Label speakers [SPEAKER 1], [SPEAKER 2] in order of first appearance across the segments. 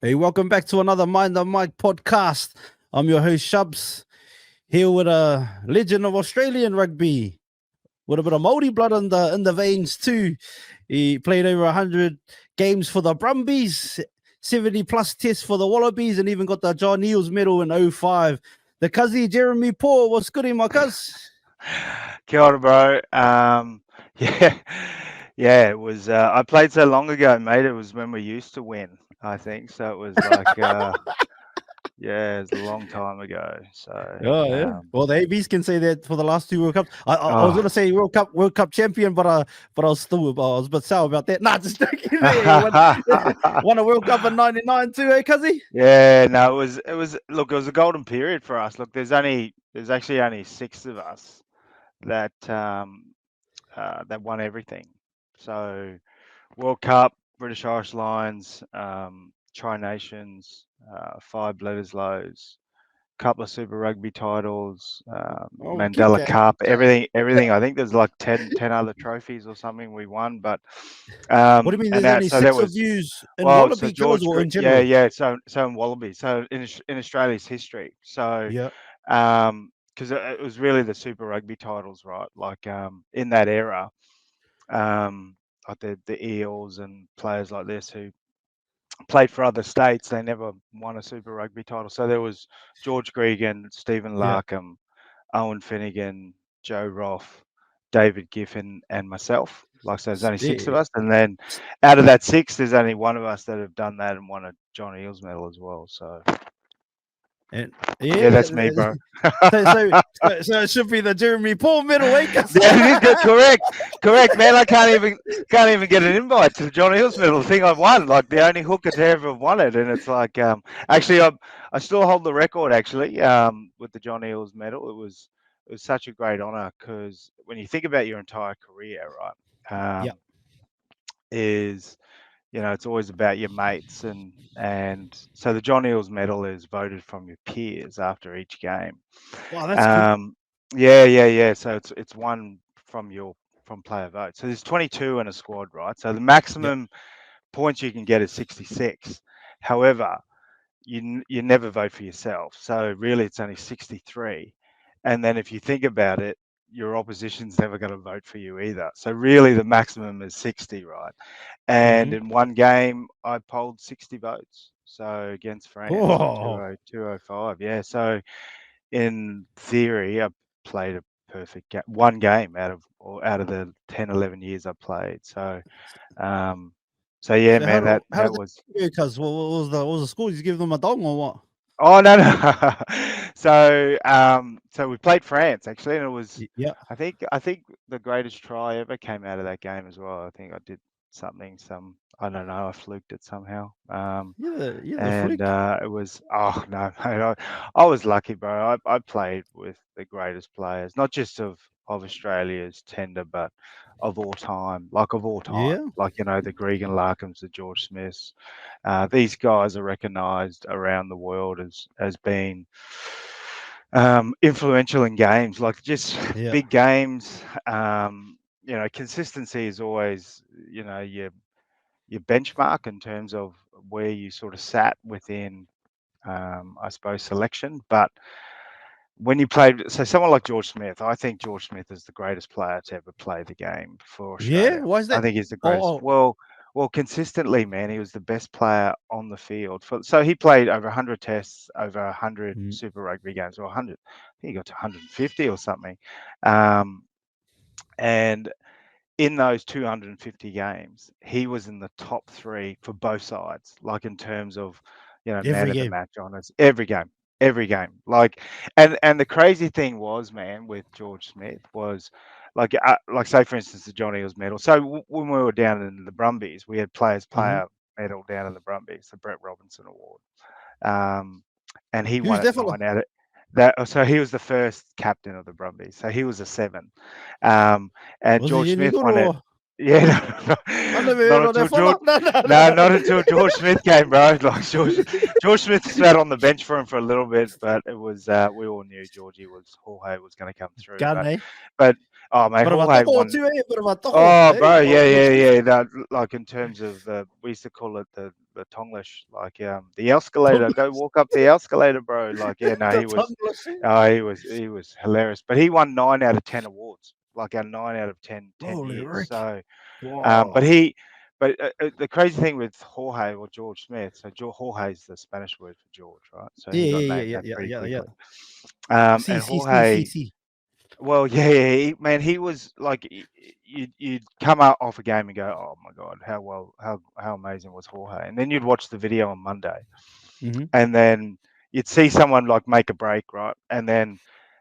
[SPEAKER 1] Hey, welcome back to another Mind on Mike podcast. I'm your host Shubs, here with a legend of Australian rugby, with a bit of Maori blood in the veins too. He played over 100 games for the Brumbies, 70 plus tests for the Wallabies, and even got the John Eales Medal in '05. The Cuzzy Jeremy Paul, what's good in my cuz?
[SPEAKER 2] Kia ora, bro. Yeah, yeah. It was. I played so long ago, mate. It was when we used to win. I think so. It was like, yeah, it's a long time ago. So,
[SPEAKER 1] Oh yeah. Well, the ABs can say that for the last two World Cups. I was gonna
[SPEAKER 2] oh,
[SPEAKER 1] say World Cup champion, but I was a bit sour about that. Nah, just joking. There, won a World Cup in '99 too, eh, Cuzzy?
[SPEAKER 2] yeah. No, it was. Look, it was a golden period for us. Look, there's actually only six of us that that won everything. So World Cup, British Irish Lions, Tri Nations, five Bledisloes, couple of Super Rugby titles,
[SPEAKER 1] Oh, keep
[SPEAKER 2] Mandela
[SPEAKER 1] that.
[SPEAKER 2] Cup, everything. I think there's like 10 other trophies or something we won, but
[SPEAKER 1] What do you mean?
[SPEAKER 2] and
[SPEAKER 1] There's
[SPEAKER 2] that
[SPEAKER 1] only
[SPEAKER 2] so there
[SPEAKER 1] six of
[SPEAKER 2] was
[SPEAKER 1] yous in
[SPEAKER 2] well, so
[SPEAKER 1] Wallaby colours
[SPEAKER 2] George,
[SPEAKER 1] or in
[SPEAKER 2] yeah,
[SPEAKER 1] general?
[SPEAKER 2] yeah. So in Wallabies, so in Australia's history, so
[SPEAKER 1] Yeah,
[SPEAKER 2] because it was really the Super Rugby titles, right? Like in that era, um, like the Eels and players like this who played for other states. They never won a Super Rugby title. So there was George Gregan, Stephen
[SPEAKER 1] yeah,
[SPEAKER 2] Larkham, Owen Finnegan, Joe Roth, David Giffen, and myself. Like so, there's only six of
[SPEAKER 1] yeah.
[SPEAKER 2] us, and then out of that six, there's only one of us that have done that and won a John Eales Medal as well. So
[SPEAKER 1] And
[SPEAKER 2] yeah,
[SPEAKER 1] yeah,
[SPEAKER 2] that's me, bro.
[SPEAKER 1] so, so so it should be the Jeremy Paul medal, eh?
[SPEAKER 2] Yeah, it is good. Correct, man. I can't even get an invite to the John Eales Medal. The thing I've won, like the only hooker to ever have won it, and it's like, actually, I still hold the record actually, with the John Eales Medal. It was such a great honor because when you think about your entire career, right,
[SPEAKER 1] Yeah.
[SPEAKER 2] is it's always about your mates and so the John Eales Medal is voted from your peers after each game.
[SPEAKER 1] Wow, that's good.
[SPEAKER 2] um, yeah, yeah, yeah. So it's one from player vote. So there's 22 in a squad, right? So the
[SPEAKER 1] Yeah.
[SPEAKER 2] maximum points you can get is 66. However, you never vote for yourself. So really, it's only 63. And then if you think about it, your opposition's never going to vote for you either. So really, the maximum is 60, right? And
[SPEAKER 1] Mm-hmm.
[SPEAKER 2] in one game, I polled 60 votes. So against France in
[SPEAKER 1] Oh,
[SPEAKER 2] 205. Yeah. So in theory, I played a perfect one game out of the 10, 11 years I played. Um, so yeah,
[SPEAKER 1] so
[SPEAKER 2] man, that
[SPEAKER 1] how
[SPEAKER 2] that
[SPEAKER 1] does
[SPEAKER 2] was.
[SPEAKER 1] that go? Cuz what was the score? You give them a dong or what?
[SPEAKER 2] Oh no, no. So we played France actually, and it was.
[SPEAKER 1] Yeah,
[SPEAKER 2] I think the greatest try ever came out of that game as well. I think I did I don't know, I fluked it somehow.
[SPEAKER 1] you're the
[SPEAKER 2] And
[SPEAKER 1] flick.
[SPEAKER 2] it was no, mate, I was lucky, bro. I played with the greatest players, not just of Australia's tender, but of all time,
[SPEAKER 1] Yeah,
[SPEAKER 2] like the Gregan Larkhams, the George Smiths. These guys are recognised around the world as being influential in games, like just
[SPEAKER 1] yeah.
[SPEAKER 2] big games. Consistency is always your benchmark in terms of where you sort of sat within, I suppose, selection. But when you played, so someone like George Smith, I think George Smith is the greatest player to ever play the game for
[SPEAKER 1] Yeah,
[SPEAKER 2] Australia.
[SPEAKER 1] why is
[SPEAKER 2] I
[SPEAKER 1] that?
[SPEAKER 2] think he's the
[SPEAKER 1] Oh,
[SPEAKER 2] greatest.
[SPEAKER 1] oh.
[SPEAKER 2] Well, consistently, man, he was the best player on the field. So he played over 100 tests, over 100
[SPEAKER 1] Mm.
[SPEAKER 2] Super Rugby games, or 100. I think he got to 150 or something. Um, and in those 250 games, he was in the top three for both sides, like in terms of, man
[SPEAKER 1] Every
[SPEAKER 2] of the
[SPEAKER 1] game.
[SPEAKER 2] match honors every game. Like, and the crazy thing was, man, with George Smith was, like say for instance the John Eales Medal. So when we were down in the Brumbies, we had players
[SPEAKER 1] Mm-hmm.
[SPEAKER 2] player medal down in the Brumbies, the Brett Robinson Award, um, and he
[SPEAKER 1] Who's
[SPEAKER 2] won it
[SPEAKER 1] that fella?
[SPEAKER 2] nine out of that. So he was the first captain of the Brumbies. So he was a seven. And
[SPEAKER 1] Was he
[SPEAKER 2] George
[SPEAKER 1] any
[SPEAKER 2] Smith
[SPEAKER 1] good
[SPEAKER 2] won it.
[SPEAKER 1] or?
[SPEAKER 2] Yeah,
[SPEAKER 1] I never
[SPEAKER 2] not
[SPEAKER 1] heard of that
[SPEAKER 2] until George.
[SPEAKER 1] fella. No, no,
[SPEAKER 2] No,
[SPEAKER 1] no,
[SPEAKER 2] not
[SPEAKER 1] no.
[SPEAKER 2] until George Smith came, bro. Like George Smith sat on the bench for him for a little bit, but it was we all knew Georgie was Jorge was going to come through.
[SPEAKER 1] Gun,
[SPEAKER 2] But
[SPEAKER 1] eh?
[SPEAKER 2] but Oh, mate,
[SPEAKER 1] Bit of a
[SPEAKER 2] Jorge
[SPEAKER 1] toho
[SPEAKER 2] won.
[SPEAKER 1] too, eh? Bit of a toho,
[SPEAKER 2] Oh,
[SPEAKER 1] eh?
[SPEAKER 2] bro,
[SPEAKER 1] Oh,
[SPEAKER 2] yeah,
[SPEAKER 1] good
[SPEAKER 2] yeah,
[SPEAKER 1] stuff.
[SPEAKER 2] yeah. That, like in terms of we used to call it the Tonglish, like the escalator. Go
[SPEAKER 1] Tongueless.
[SPEAKER 2] walk up the escalator, bro. Like, yeah, no,
[SPEAKER 1] The tongueless, eh?
[SPEAKER 2] he was hilarious. But he won 9 out of 10 awards, like our 9 out of 10, 10
[SPEAKER 1] Holy
[SPEAKER 2] years.
[SPEAKER 1] Rick.
[SPEAKER 2] So,
[SPEAKER 1] Wow.
[SPEAKER 2] but he, but the crazy thing with Jorge or George Smith, so Jorge is the Spanish word for George, right? So
[SPEAKER 1] Yeah,
[SPEAKER 2] he got
[SPEAKER 1] yeah,
[SPEAKER 2] named
[SPEAKER 1] yeah,
[SPEAKER 2] that
[SPEAKER 1] yeah,
[SPEAKER 2] pretty
[SPEAKER 1] yeah, yeah.
[SPEAKER 2] quickly.
[SPEAKER 1] See,
[SPEAKER 2] And
[SPEAKER 1] see, see, see,
[SPEAKER 2] Jorge,
[SPEAKER 1] see.
[SPEAKER 2] well, yeah, yeah, man, he was like, you'd come out off a game and go, oh my god, how amazing was Jorge? And then you'd watch the video on Monday,
[SPEAKER 1] Mm-hmm.
[SPEAKER 2] and then you'd see someone like make a break, right? And then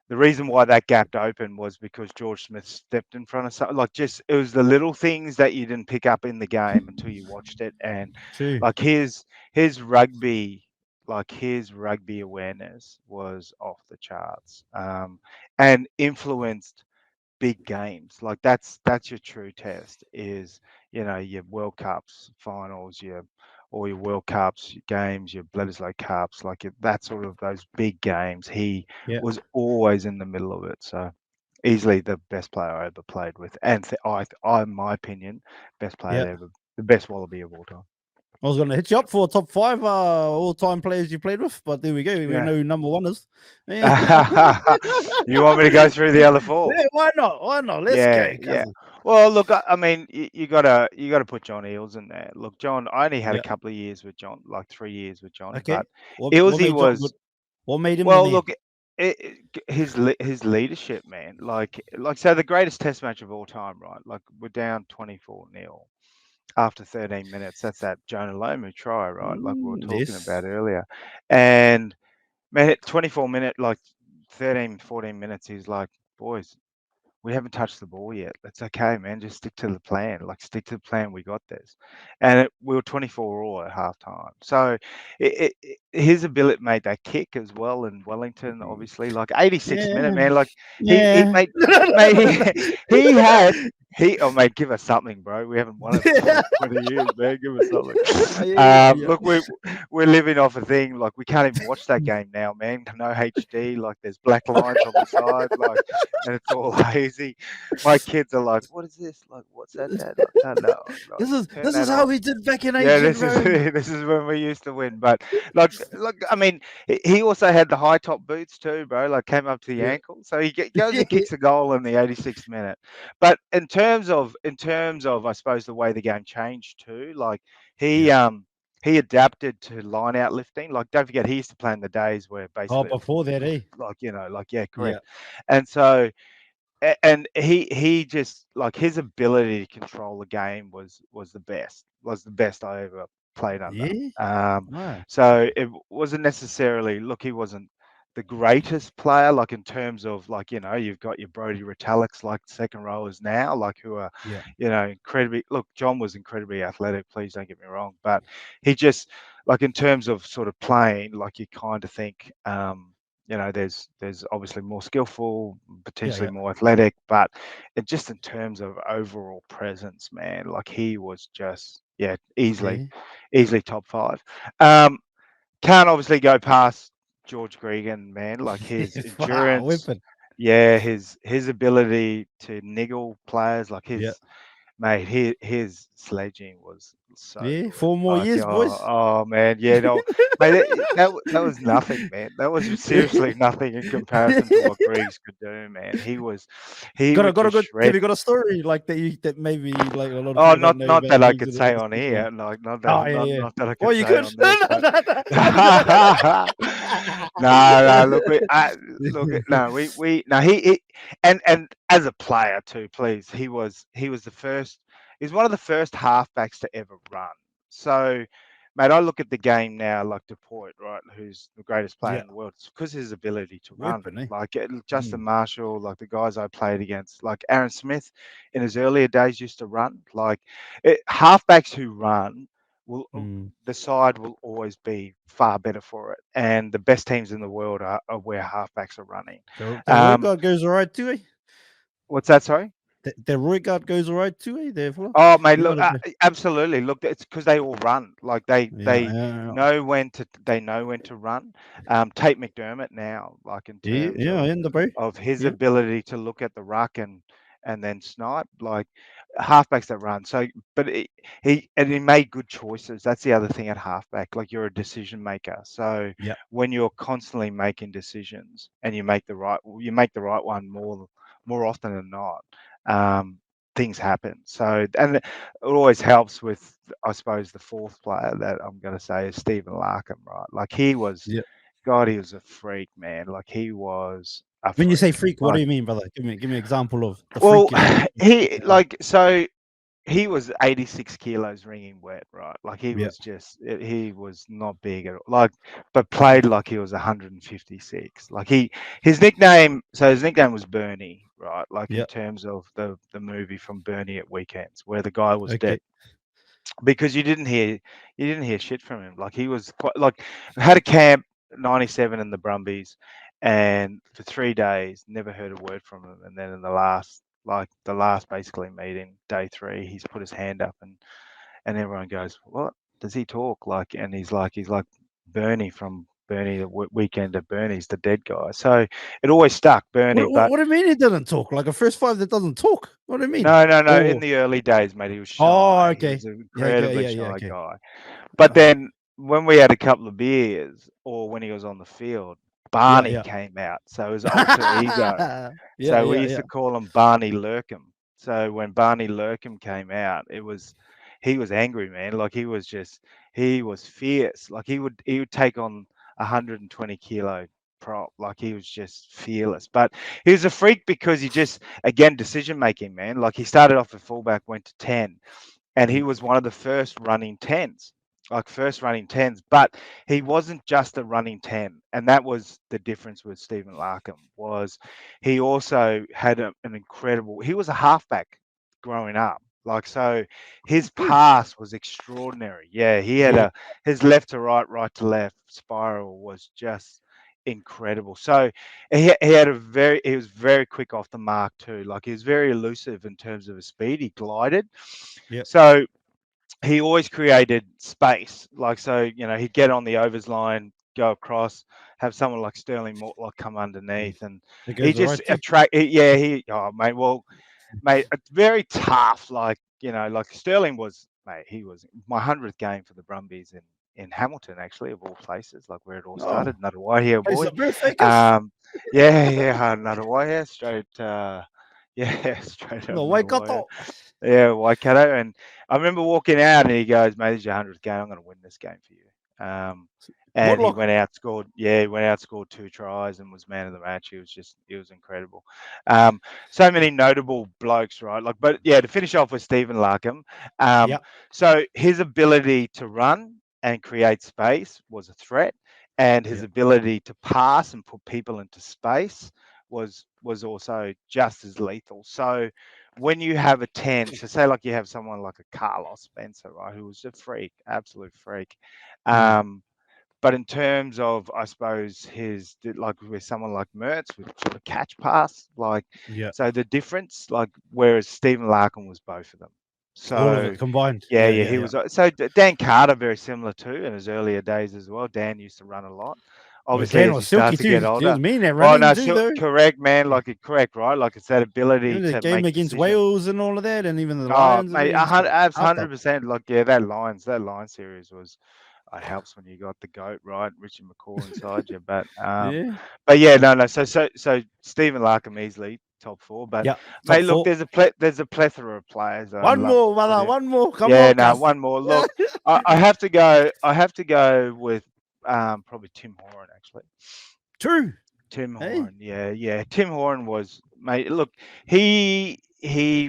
[SPEAKER 2] the reason why that gap opened was because George Smith stepped in front of something. Like, just it was the little things that you didn't pick up in the game until you watched it, and
[SPEAKER 1] True.
[SPEAKER 2] like his rugby. Like his rugby awareness was off the charts, and influenced big games. Like that's your true test is, your World Cups finals, your or your World Cups, your games, your Bledisloe Cups, like that sort of those big games. He
[SPEAKER 1] Yeah,
[SPEAKER 2] was always in the middle of it. So easily the best player I ever played with, and in my opinion, best player
[SPEAKER 1] yeah.
[SPEAKER 2] ever, the best Wallaby of all time.
[SPEAKER 1] I was going to hit you up for top five all-time players you played with, but there we go. We
[SPEAKER 2] Yeah.
[SPEAKER 1] know who number one is. Yeah,
[SPEAKER 2] You want me to go through the other four?
[SPEAKER 1] yeah, why not? Why not? Let's
[SPEAKER 2] Yeah,
[SPEAKER 1] go,
[SPEAKER 2] yeah.
[SPEAKER 1] cousin.
[SPEAKER 2] Well, look, I mean, you gotta put John Eales in there. Look, John, I only had a
[SPEAKER 1] Yeah.
[SPEAKER 2] couple of years with John, like 3 years with John,
[SPEAKER 1] Okay.
[SPEAKER 2] but
[SPEAKER 1] What
[SPEAKER 2] Ealesy
[SPEAKER 1] made John good?
[SPEAKER 2] was,
[SPEAKER 1] What made him the
[SPEAKER 2] well,
[SPEAKER 1] man?
[SPEAKER 2] look, his leadership, man. Like so, the greatest Test match of all time, right? Like we're down 24-0 after 13 minutes. That's that Jonah Lomu try, right? Like we were talking about
[SPEAKER 1] Yes.
[SPEAKER 2] earlier, and man, at 24 minute, like 13, 14 minutes, he's like, boys, we haven't touched the ball yet. That's okay, man. Just stick to the plan. Like, stick to the plan. We got this. And we were 24 all at halftime. So his ability made that kick as well in Wellington, obviously. Like 86th minute,
[SPEAKER 1] Yeah.
[SPEAKER 2] man. Like he
[SPEAKER 1] Yeah.
[SPEAKER 2] made he had oh mate, give us something, bro. We haven't won it for like 20 years, man. Give us something.
[SPEAKER 1] Yeah.
[SPEAKER 2] Look, we're living off a thing like we can't even watch that game now, man. No HD. Like there's black lines on the side. Like, and it's all hazy. My kids are like, "What is this? Like, what's that, Dad?" Like, no, no, like, turn
[SPEAKER 1] This is
[SPEAKER 2] that
[SPEAKER 1] how
[SPEAKER 2] off.
[SPEAKER 1] we did back in
[SPEAKER 2] Yeah,
[SPEAKER 1] ancient
[SPEAKER 2] this is
[SPEAKER 1] Rome.
[SPEAKER 2] this is when we used to win. But like, I mean, he also had the high top boots too, bro. Like, came up to the
[SPEAKER 1] Yeah.
[SPEAKER 2] ankle, so goes and kicks a goal in the 86th minute. But in terms of, I suppose the way the game changed too, like he
[SPEAKER 1] Yeah.
[SPEAKER 2] um he adapted to line out lifting. Like, don't forget, he used to play in the days where
[SPEAKER 1] Oh,
[SPEAKER 2] basically it was
[SPEAKER 1] before that, eh?
[SPEAKER 2] like, like, yeah,
[SPEAKER 1] Yeah.
[SPEAKER 2] correct. And so and he just, like, his ability to control the game was the best I ever played under.
[SPEAKER 1] Yeah.
[SPEAKER 2] Um,
[SPEAKER 1] Ah.
[SPEAKER 2] so it wasn't necessarily, look, he wasn't the greatest player, like in terms of, like, you've got your Brody Retallicks, like second rowers now, like who are,
[SPEAKER 1] Yeah.
[SPEAKER 2] incredibly, look, John was incredibly athletic, please don't get me wrong, but he just, like, in terms of sort of playing, like, you kind of think, there's obviously more skillful,
[SPEAKER 1] Yeah.
[SPEAKER 2] potentially
[SPEAKER 1] Yeah.
[SPEAKER 2] more athletic, but just in terms of overall presence, man, like he was just, yeah,
[SPEAKER 1] Yeah.
[SPEAKER 2] easily top five. Um, can't obviously go past George Gregan, man, like his
[SPEAKER 1] Wow,
[SPEAKER 2] endurance,
[SPEAKER 1] weapon.
[SPEAKER 2] yeah, his ability to niggle players, like
[SPEAKER 1] Yeah.
[SPEAKER 2] mate, his sledging was so
[SPEAKER 1] Yeah.
[SPEAKER 2] good.
[SPEAKER 1] 4 more
[SPEAKER 2] Like,
[SPEAKER 1] years,
[SPEAKER 2] oh,
[SPEAKER 1] boys.
[SPEAKER 2] oh man, yeah, no, mate, that was nothing, man. That was seriously nothing in comparison to what Griggs could do, man. He
[SPEAKER 1] got a
[SPEAKER 2] would
[SPEAKER 1] got a
[SPEAKER 2] just
[SPEAKER 1] good. Have
[SPEAKER 2] shred.
[SPEAKER 1] you got a story like that maybe like a lot of
[SPEAKER 2] Oh,
[SPEAKER 1] people don't
[SPEAKER 2] not
[SPEAKER 1] know
[SPEAKER 2] not
[SPEAKER 1] about
[SPEAKER 2] that I
[SPEAKER 1] Griggs
[SPEAKER 2] could
[SPEAKER 1] that I
[SPEAKER 2] say
[SPEAKER 1] can
[SPEAKER 2] on
[SPEAKER 1] speak on?
[SPEAKER 2] here, like
[SPEAKER 1] Oh yeah, yeah.
[SPEAKER 2] not that I
[SPEAKER 1] Oh,
[SPEAKER 2] could
[SPEAKER 1] you
[SPEAKER 2] say
[SPEAKER 1] could.
[SPEAKER 2] on
[SPEAKER 1] No,
[SPEAKER 2] this,
[SPEAKER 1] no,
[SPEAKER 2] but
[SPEAKER 1] no, no.
[SPEAKER 2] no, no, look, no, no, and as a player too, please, he was the first, he's one of the first halfbacks to ever run. So, mate, I look at the game now, like Depoit, right, who's the greatest player
[SPEAKER 1] Yeah.
[SPEAKER 2] in the world. It's because his ability to run.
[SPEAKER 1] Weapon, eh?
[SPEAKER 2] Like Justin
[SPEAKER 1] Mm.
[SPEAKER 2] Marshall, like the guys I played against, like Aaron Smith, in his earlier days used to run. Like halfbacks who run will
[SPEAKER 1] Mm.
[SPEAKER 2] the side will always be far better for it. And the best teams in the world are where halfbacks are running.
[SPEAKER 1] The Roy
[SPEAKER 2] Um,
[SPEAKER 1] guard goes alright too, eh?
[SPEAKER 2] what's that? Sorry.
[SPEAKER 1] The Roy guard goes alright too, eh? There, fella.
[SPEAKER 2] Oh, mate,
[SPEAKER 1] You know
[SPEAKER 2] look,
[SPEAKER 1] the
[SPEAKER 2] absolutely. Look, it's because they all run. Like
[SPEAKER 1] yeah, yeah,
[SPEAKER 2] they know when to run. Tate McDermott now, like in
[SPEAKER 1] yeah,
[SPEAKER 2] terms
[SPEAKER 1] yeah, in the bro.
[SPEAKER 2] of his
[SPEAKER 1] Yeah,
[SPEAKER 2] ability to look at the ruck and and then snipe, like halfbacks that run. So, but he made good choices. That's the other thing at halfback. Like you're a decision maker. So
[SPEAKER 1] Yeah.
[SPEAKER 2] when you're constantly making decisions and you make the right one more often than not, things happen. So, and it always helps with, I suppose, the fourth player that I'm going to say is Stephen Larkham, right? Like
[SPEAKER 1] Yeah.
[SPEAKER 2] God, he was a freak, man. Like he was a
[SPEAKER 1] When you say
[SPEAKER 2] freak.
[SPEAKER 1] freak, what do
[SPEAKER 2] Like,
[SPEAKER 1] you mean, brother? Give me an example of the
[SPEAKER 2] well,
[SPEAKER 1] freakish.
[SPEAKER 2] he like so he was 86 kilos ringing wet, right? Like
[SPEAKER 1] Yeah.
[SPEAKER 2] he was not big at all. Like, but played like he was 156. Like his nickname was Bernie, right? Like in
[SPEAKER 1] Yeah.
[SPEAKER 2] terms of the movie from Bernie at Weekends, where the guy was dead
[SPEAKER 1] Okay.
[SPEAKER 2] because you didn't hear shit from him. Like he was quite like had a camp 97 in the Brumbies, and for 3 days never heard a word from him. And then in the last basically meeting, day 3, he's put his hand up and everyone goes, "What does he talk like?" And he's like Bernie from Bernie the weekend at Bernie's the dead guy. So it always stuck Bernie, but
[SPEAKER 1] What do you mean he didn't talk? Like a first five that doesn't talk? What do you mean?
[SPEAKER 2] no. In
[SPEAKER 1] Oh.
[SPEAKER 2] the early days, mate, he was
[SPEAKER 1] Oh.
[SPEAKER 2] shy. He
[SPEAKER 1] Okay.
[SPEAKER 2] was an
[SPEAKER 1] Yeah. Okay.
[SPEAKER 2] incredibly
[SPEAKER 1] Yeah. Yeah.
[SPEAKER 2] shy
[SPEAKER 1] Okay.
[SPEAKER 2] guy. But then when we had a couple of beers or when he was on the field,
[SPEAKER 1] Yeah.
[SPEAKER 2] Barney
[SPEAKER 1] Yeah.
[SPEAKER 2] came out. So his alter ego.
[SPEAKER 1] Yeah.
[SPEAKER 2] So we
[SPEAKER 1] Yeah.
[SPEAKER 2] used
[SPEAKER 1] Yeah.
[SPEAKER 2] to call him Barney Lurkham. So when Barney Lurkham came out, he was angry, man. Like he was fierce. Like he would take on 120 kilo prop. Like he was just fearless. But he was a freak because he just again decision making, man. Like he started off at fullback, went to 10, and he
[SPEAKER 1] Mm.
[SPEAKER 2] was one of the first running 10s, like first running 10s. But he wasn't just a running 10, and that was the difference with Stephen Larkham. Was he also had an incredible, he was a halfback growing up, like, so his
[SPEAKER 1] True.
[SPEAKER 2] pass was extraordinary. Yeah, he had
[SPEAKER 1] Yeah.
[SPEAKER 2] his left to right, right to left spiral was just incredible. So he was very quick off the mark too. Like he was very elusive in terms of his speed. He glided.
[SPEAKER 1] Yeah.
[SPEAKER 2] So he always created space. Like, so, he'd get on the overs line, go across, have someone like Sterling Mortlock come
[SPEAKER 1] Mm.
[SPEAKER 2] underneath, and
[SPEAKER 1] It
[SPEAKER 2] he
[SPEAKER 1] goes all
[SPEAKER 2] just
[SPEAKER 1] right too.
[SPEAKER 2] oh, mate, well, mate, it's very tough. Like, like Sterling was, mate, he was my 100th game for the Brumbies in Hamilton, actually, of all places, like where it all
[SPEAKER 1] Oh,
[SPEAKER 2] started. Ngunnawaiya
[SPEAKER 1] place
[SPEAKER 2] boy.
[SPEAKER 1] of birth, I guess.
[SPEAKER 2] Ngunnawaiya, straight, straight out
[SPEAKER 1] No,
[SPEAKER 2] of
[SPEAKER 1] why got
[SPEAKER 2] Ngunnawaiya.
[SPEAKER 1] that?
[SPEAKER 2] Yeah, Waikato. And I remember walking out and he goes, "Mate, this is your 100th game. I'm going to win this game for you." And he
[SPEAKER 1] Mortlock.
[SPEAKER 2] went out, scored 2 tries and was man of the match. He was incredible. So many notable blokes, right? Like, but yeah, to finish off with Stephen Larkham.
[SPEAKER 1] Yeah.
[SPEAKER 2] So his ability to run and create space was a threat, and his
[SPEAKER 1] Yeah.
[SPEAKER 2] ability to pass and put people into space was also just as lethal. So when you have a 10, so say like you have someone like a Carlos Spencer, right, who was a freak, absolute freak.
[SPEAKER 1] Mm.
[SPEAKER 2] But in terms of, I suppose, like with someone like Mertz with sort of catch pass, like,
[SPEAKER 1] Yeah.
[SPEAKER 2] so the difference, like, whereas Stephen Larkham was both of them.
[SPEAKER 1] All of
[SPEAKER 2] So
[SPEAKER 1] it combined.
[SPEAKER 2] yeah,
[SPEAKER 1] Yeah.
[SPEAKER 2] yeah,
[SPEAKER 1] Yeah.
[SPEAKER 2] he
[SPEAKER 1] Yeah.
[SPEAKER 2] was. So Dan Carter, very similar too in his earlier days as well. Dan used to run a lot.
[SPEAKER 1] Well,
[SPEAKER 2] Obviously,
[SPEAKER 1] Dan
[SPEAKER 2] as you
[SPEAKER 1] was
[SPEAKER 2] start
[SPEAKER 1] silky
[SPEAKER 2] to get
[SPEAKER 1] too. He was
[SPEAKER 2] older,
[SPEAKER 1] mean at
[SPEAKER 2] oh
[SPEAKER 1] running
[SPEAKER 2] no,
[SPEAKER 1] too,
[SPEAKER 2] so
[SPEAKER 1] though.
[SPEAKER 2] correct, man. Like correct, right? Like it's that ability
[SPEAKER 1] Even the
[SPEAKER 2] to
[SPEAKER 1] game
[SPEAKER 2] make
[SPEAKER 1] against
[SPEAKER 2] decisions.
[SPEAKER 1] Wales and all of that, and even the
[SPEAKER 2] Oh,
[SPEAKER 1] Lions and all,
[SPEAKER 2] mate,
[SPEAKER 1] he used to up.
[SPEAKER 2] 100%. Like, yeah, that line series was. It helps when you got the goat right, Richie McCaw inside you.
[SPEAKER 1] Yeah.
[SPEAKER 2] But yeah, no. So Stephen Larkham easily top 4. But
[SPEAKER 1] Yeah. Top
[SPEAKER 2] mate, look,
[SPEAKER 1] four.
[SPEAKER 2] there's a plethora of players that I'd
[SPEAKER 1] One
[SPEAKER 2] love to
[SPEAKER 1] more,
[SPEAKER 2] put
[SPEAKER 1] brother.
[SPEAKER 2] in.
[SPEAKER 1] One more. Come
[SPEAKER 2] Yeah,
[SPEAKER 1] on,
[SPEAKER 2] no,
[SPEAKER 1] Cuz.
[SPEAKER 2] one more. Look, I have to go. I have to go with probably Tim Horan actually.
[SPEAKER 1] True.
[SPEAKER 2] Tim
[SPEAKER 1] Hey.
[SPEAKER 2] Horan, yeah. Tim Horan was, mate. Look, he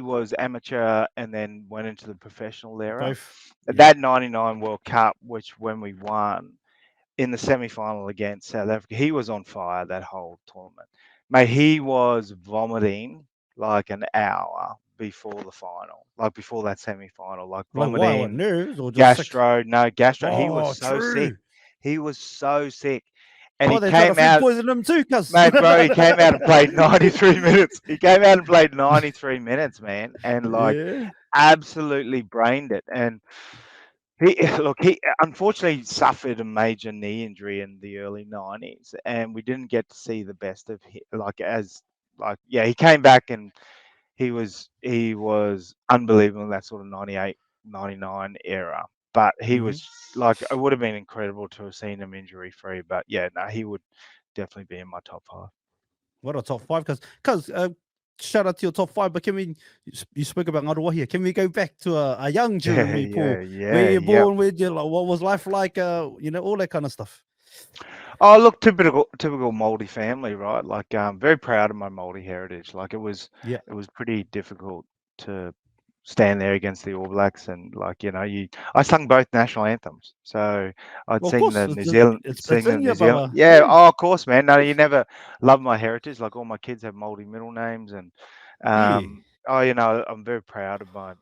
[SPEAKER 2] was amateur and then went into the professional era.
[SPEAKER 1] Both. Yeah.
[SPEAKER 2] That '99 World Cup, which when we won in the semi-final against South Africa, he was on fire that whole tournament. Mate, he was vomiting like an hour before the final, like before that semi-final, like
[SPEAKER 1] Like why? What,
[SPEAKER 2] vomiting,
[SPEAKER 1] nerves or just sick?
[SPEAKER 2] gastro, no gastro. He was
[SPEAKER 1] Oh,
[SPEAKER 2] so sick.
[SPEAKER 1] true.
[SPEAKER 2] He was so sick, and he
[SPEAKER 1] Oh, they tried to
[SPEAKER 2] came
[SPEAKER 1] food
[SPEAKER 2] out.
[SPEAKER 1] poison him too, Cuz.
[SPEAKER 2] Mate, bro, he came out and played 93 minutes. He came out and played 93 minutes, man, and like
[SPEAKER 1] Yeah.
[SPEAKER 2] absolutely brained it. And he unfortunately suffered a major knee injury in the early 90s, and we didn't get to see the best of him. Like, yeah, he came back and he was unbelievable in that sort of 98, 99 era. But he
[SPEAKER 1] Hmm.
[SPEAKER 2] was like, it would have been incredible to have seen him injury free. But yeah, no, he would definitely be in my top five.
[SPEAKER 1] What a top five? Because shout out to your top five. But can we? You spoke about Ngaruwa here. Can we go back to a young
[SPEAKER 2] Yeah,
[SPEAKER 1] Jeremy
[SPEAKER 2] yeah,
[SPEAKER 1] Paul? Where
[SPEAKER 2] yeah,
[SPEAKER 1] you
[SPEAKER 2] yeah.
[SPEAKER 1] born? Where you like? What was life like? All that kind of stuff.
[SPEAKER 2] Oh, look, typical Māori family, right? Like, very proud of my Māori heritage. Like,
[SPEAKER 1] Yeah,
[SPEAKER 2] it was pretty difficult to stand there against the All Blacks, and like, I sung both national anthems, so I'd
[SPEAKER 1] well, of course, it's
[SPEAKER 2] sing the
[SPEAKER 1] in
[SPEAKER 2] New
[SPEAKER 1] you,
[SPEAKER 2] Zealand.
[SPEAKER 1] brother.
[SPEAKER 2] Yeah,
[SPEAKER 1] Yeah,
[SPEAKER 2] oh, of course, man. No, you never love my heritage. Like, all my kids have Māori middle names, and
[SPEAKER 1] yeah,
[SPEAKER 2] oh, I'm very proud of my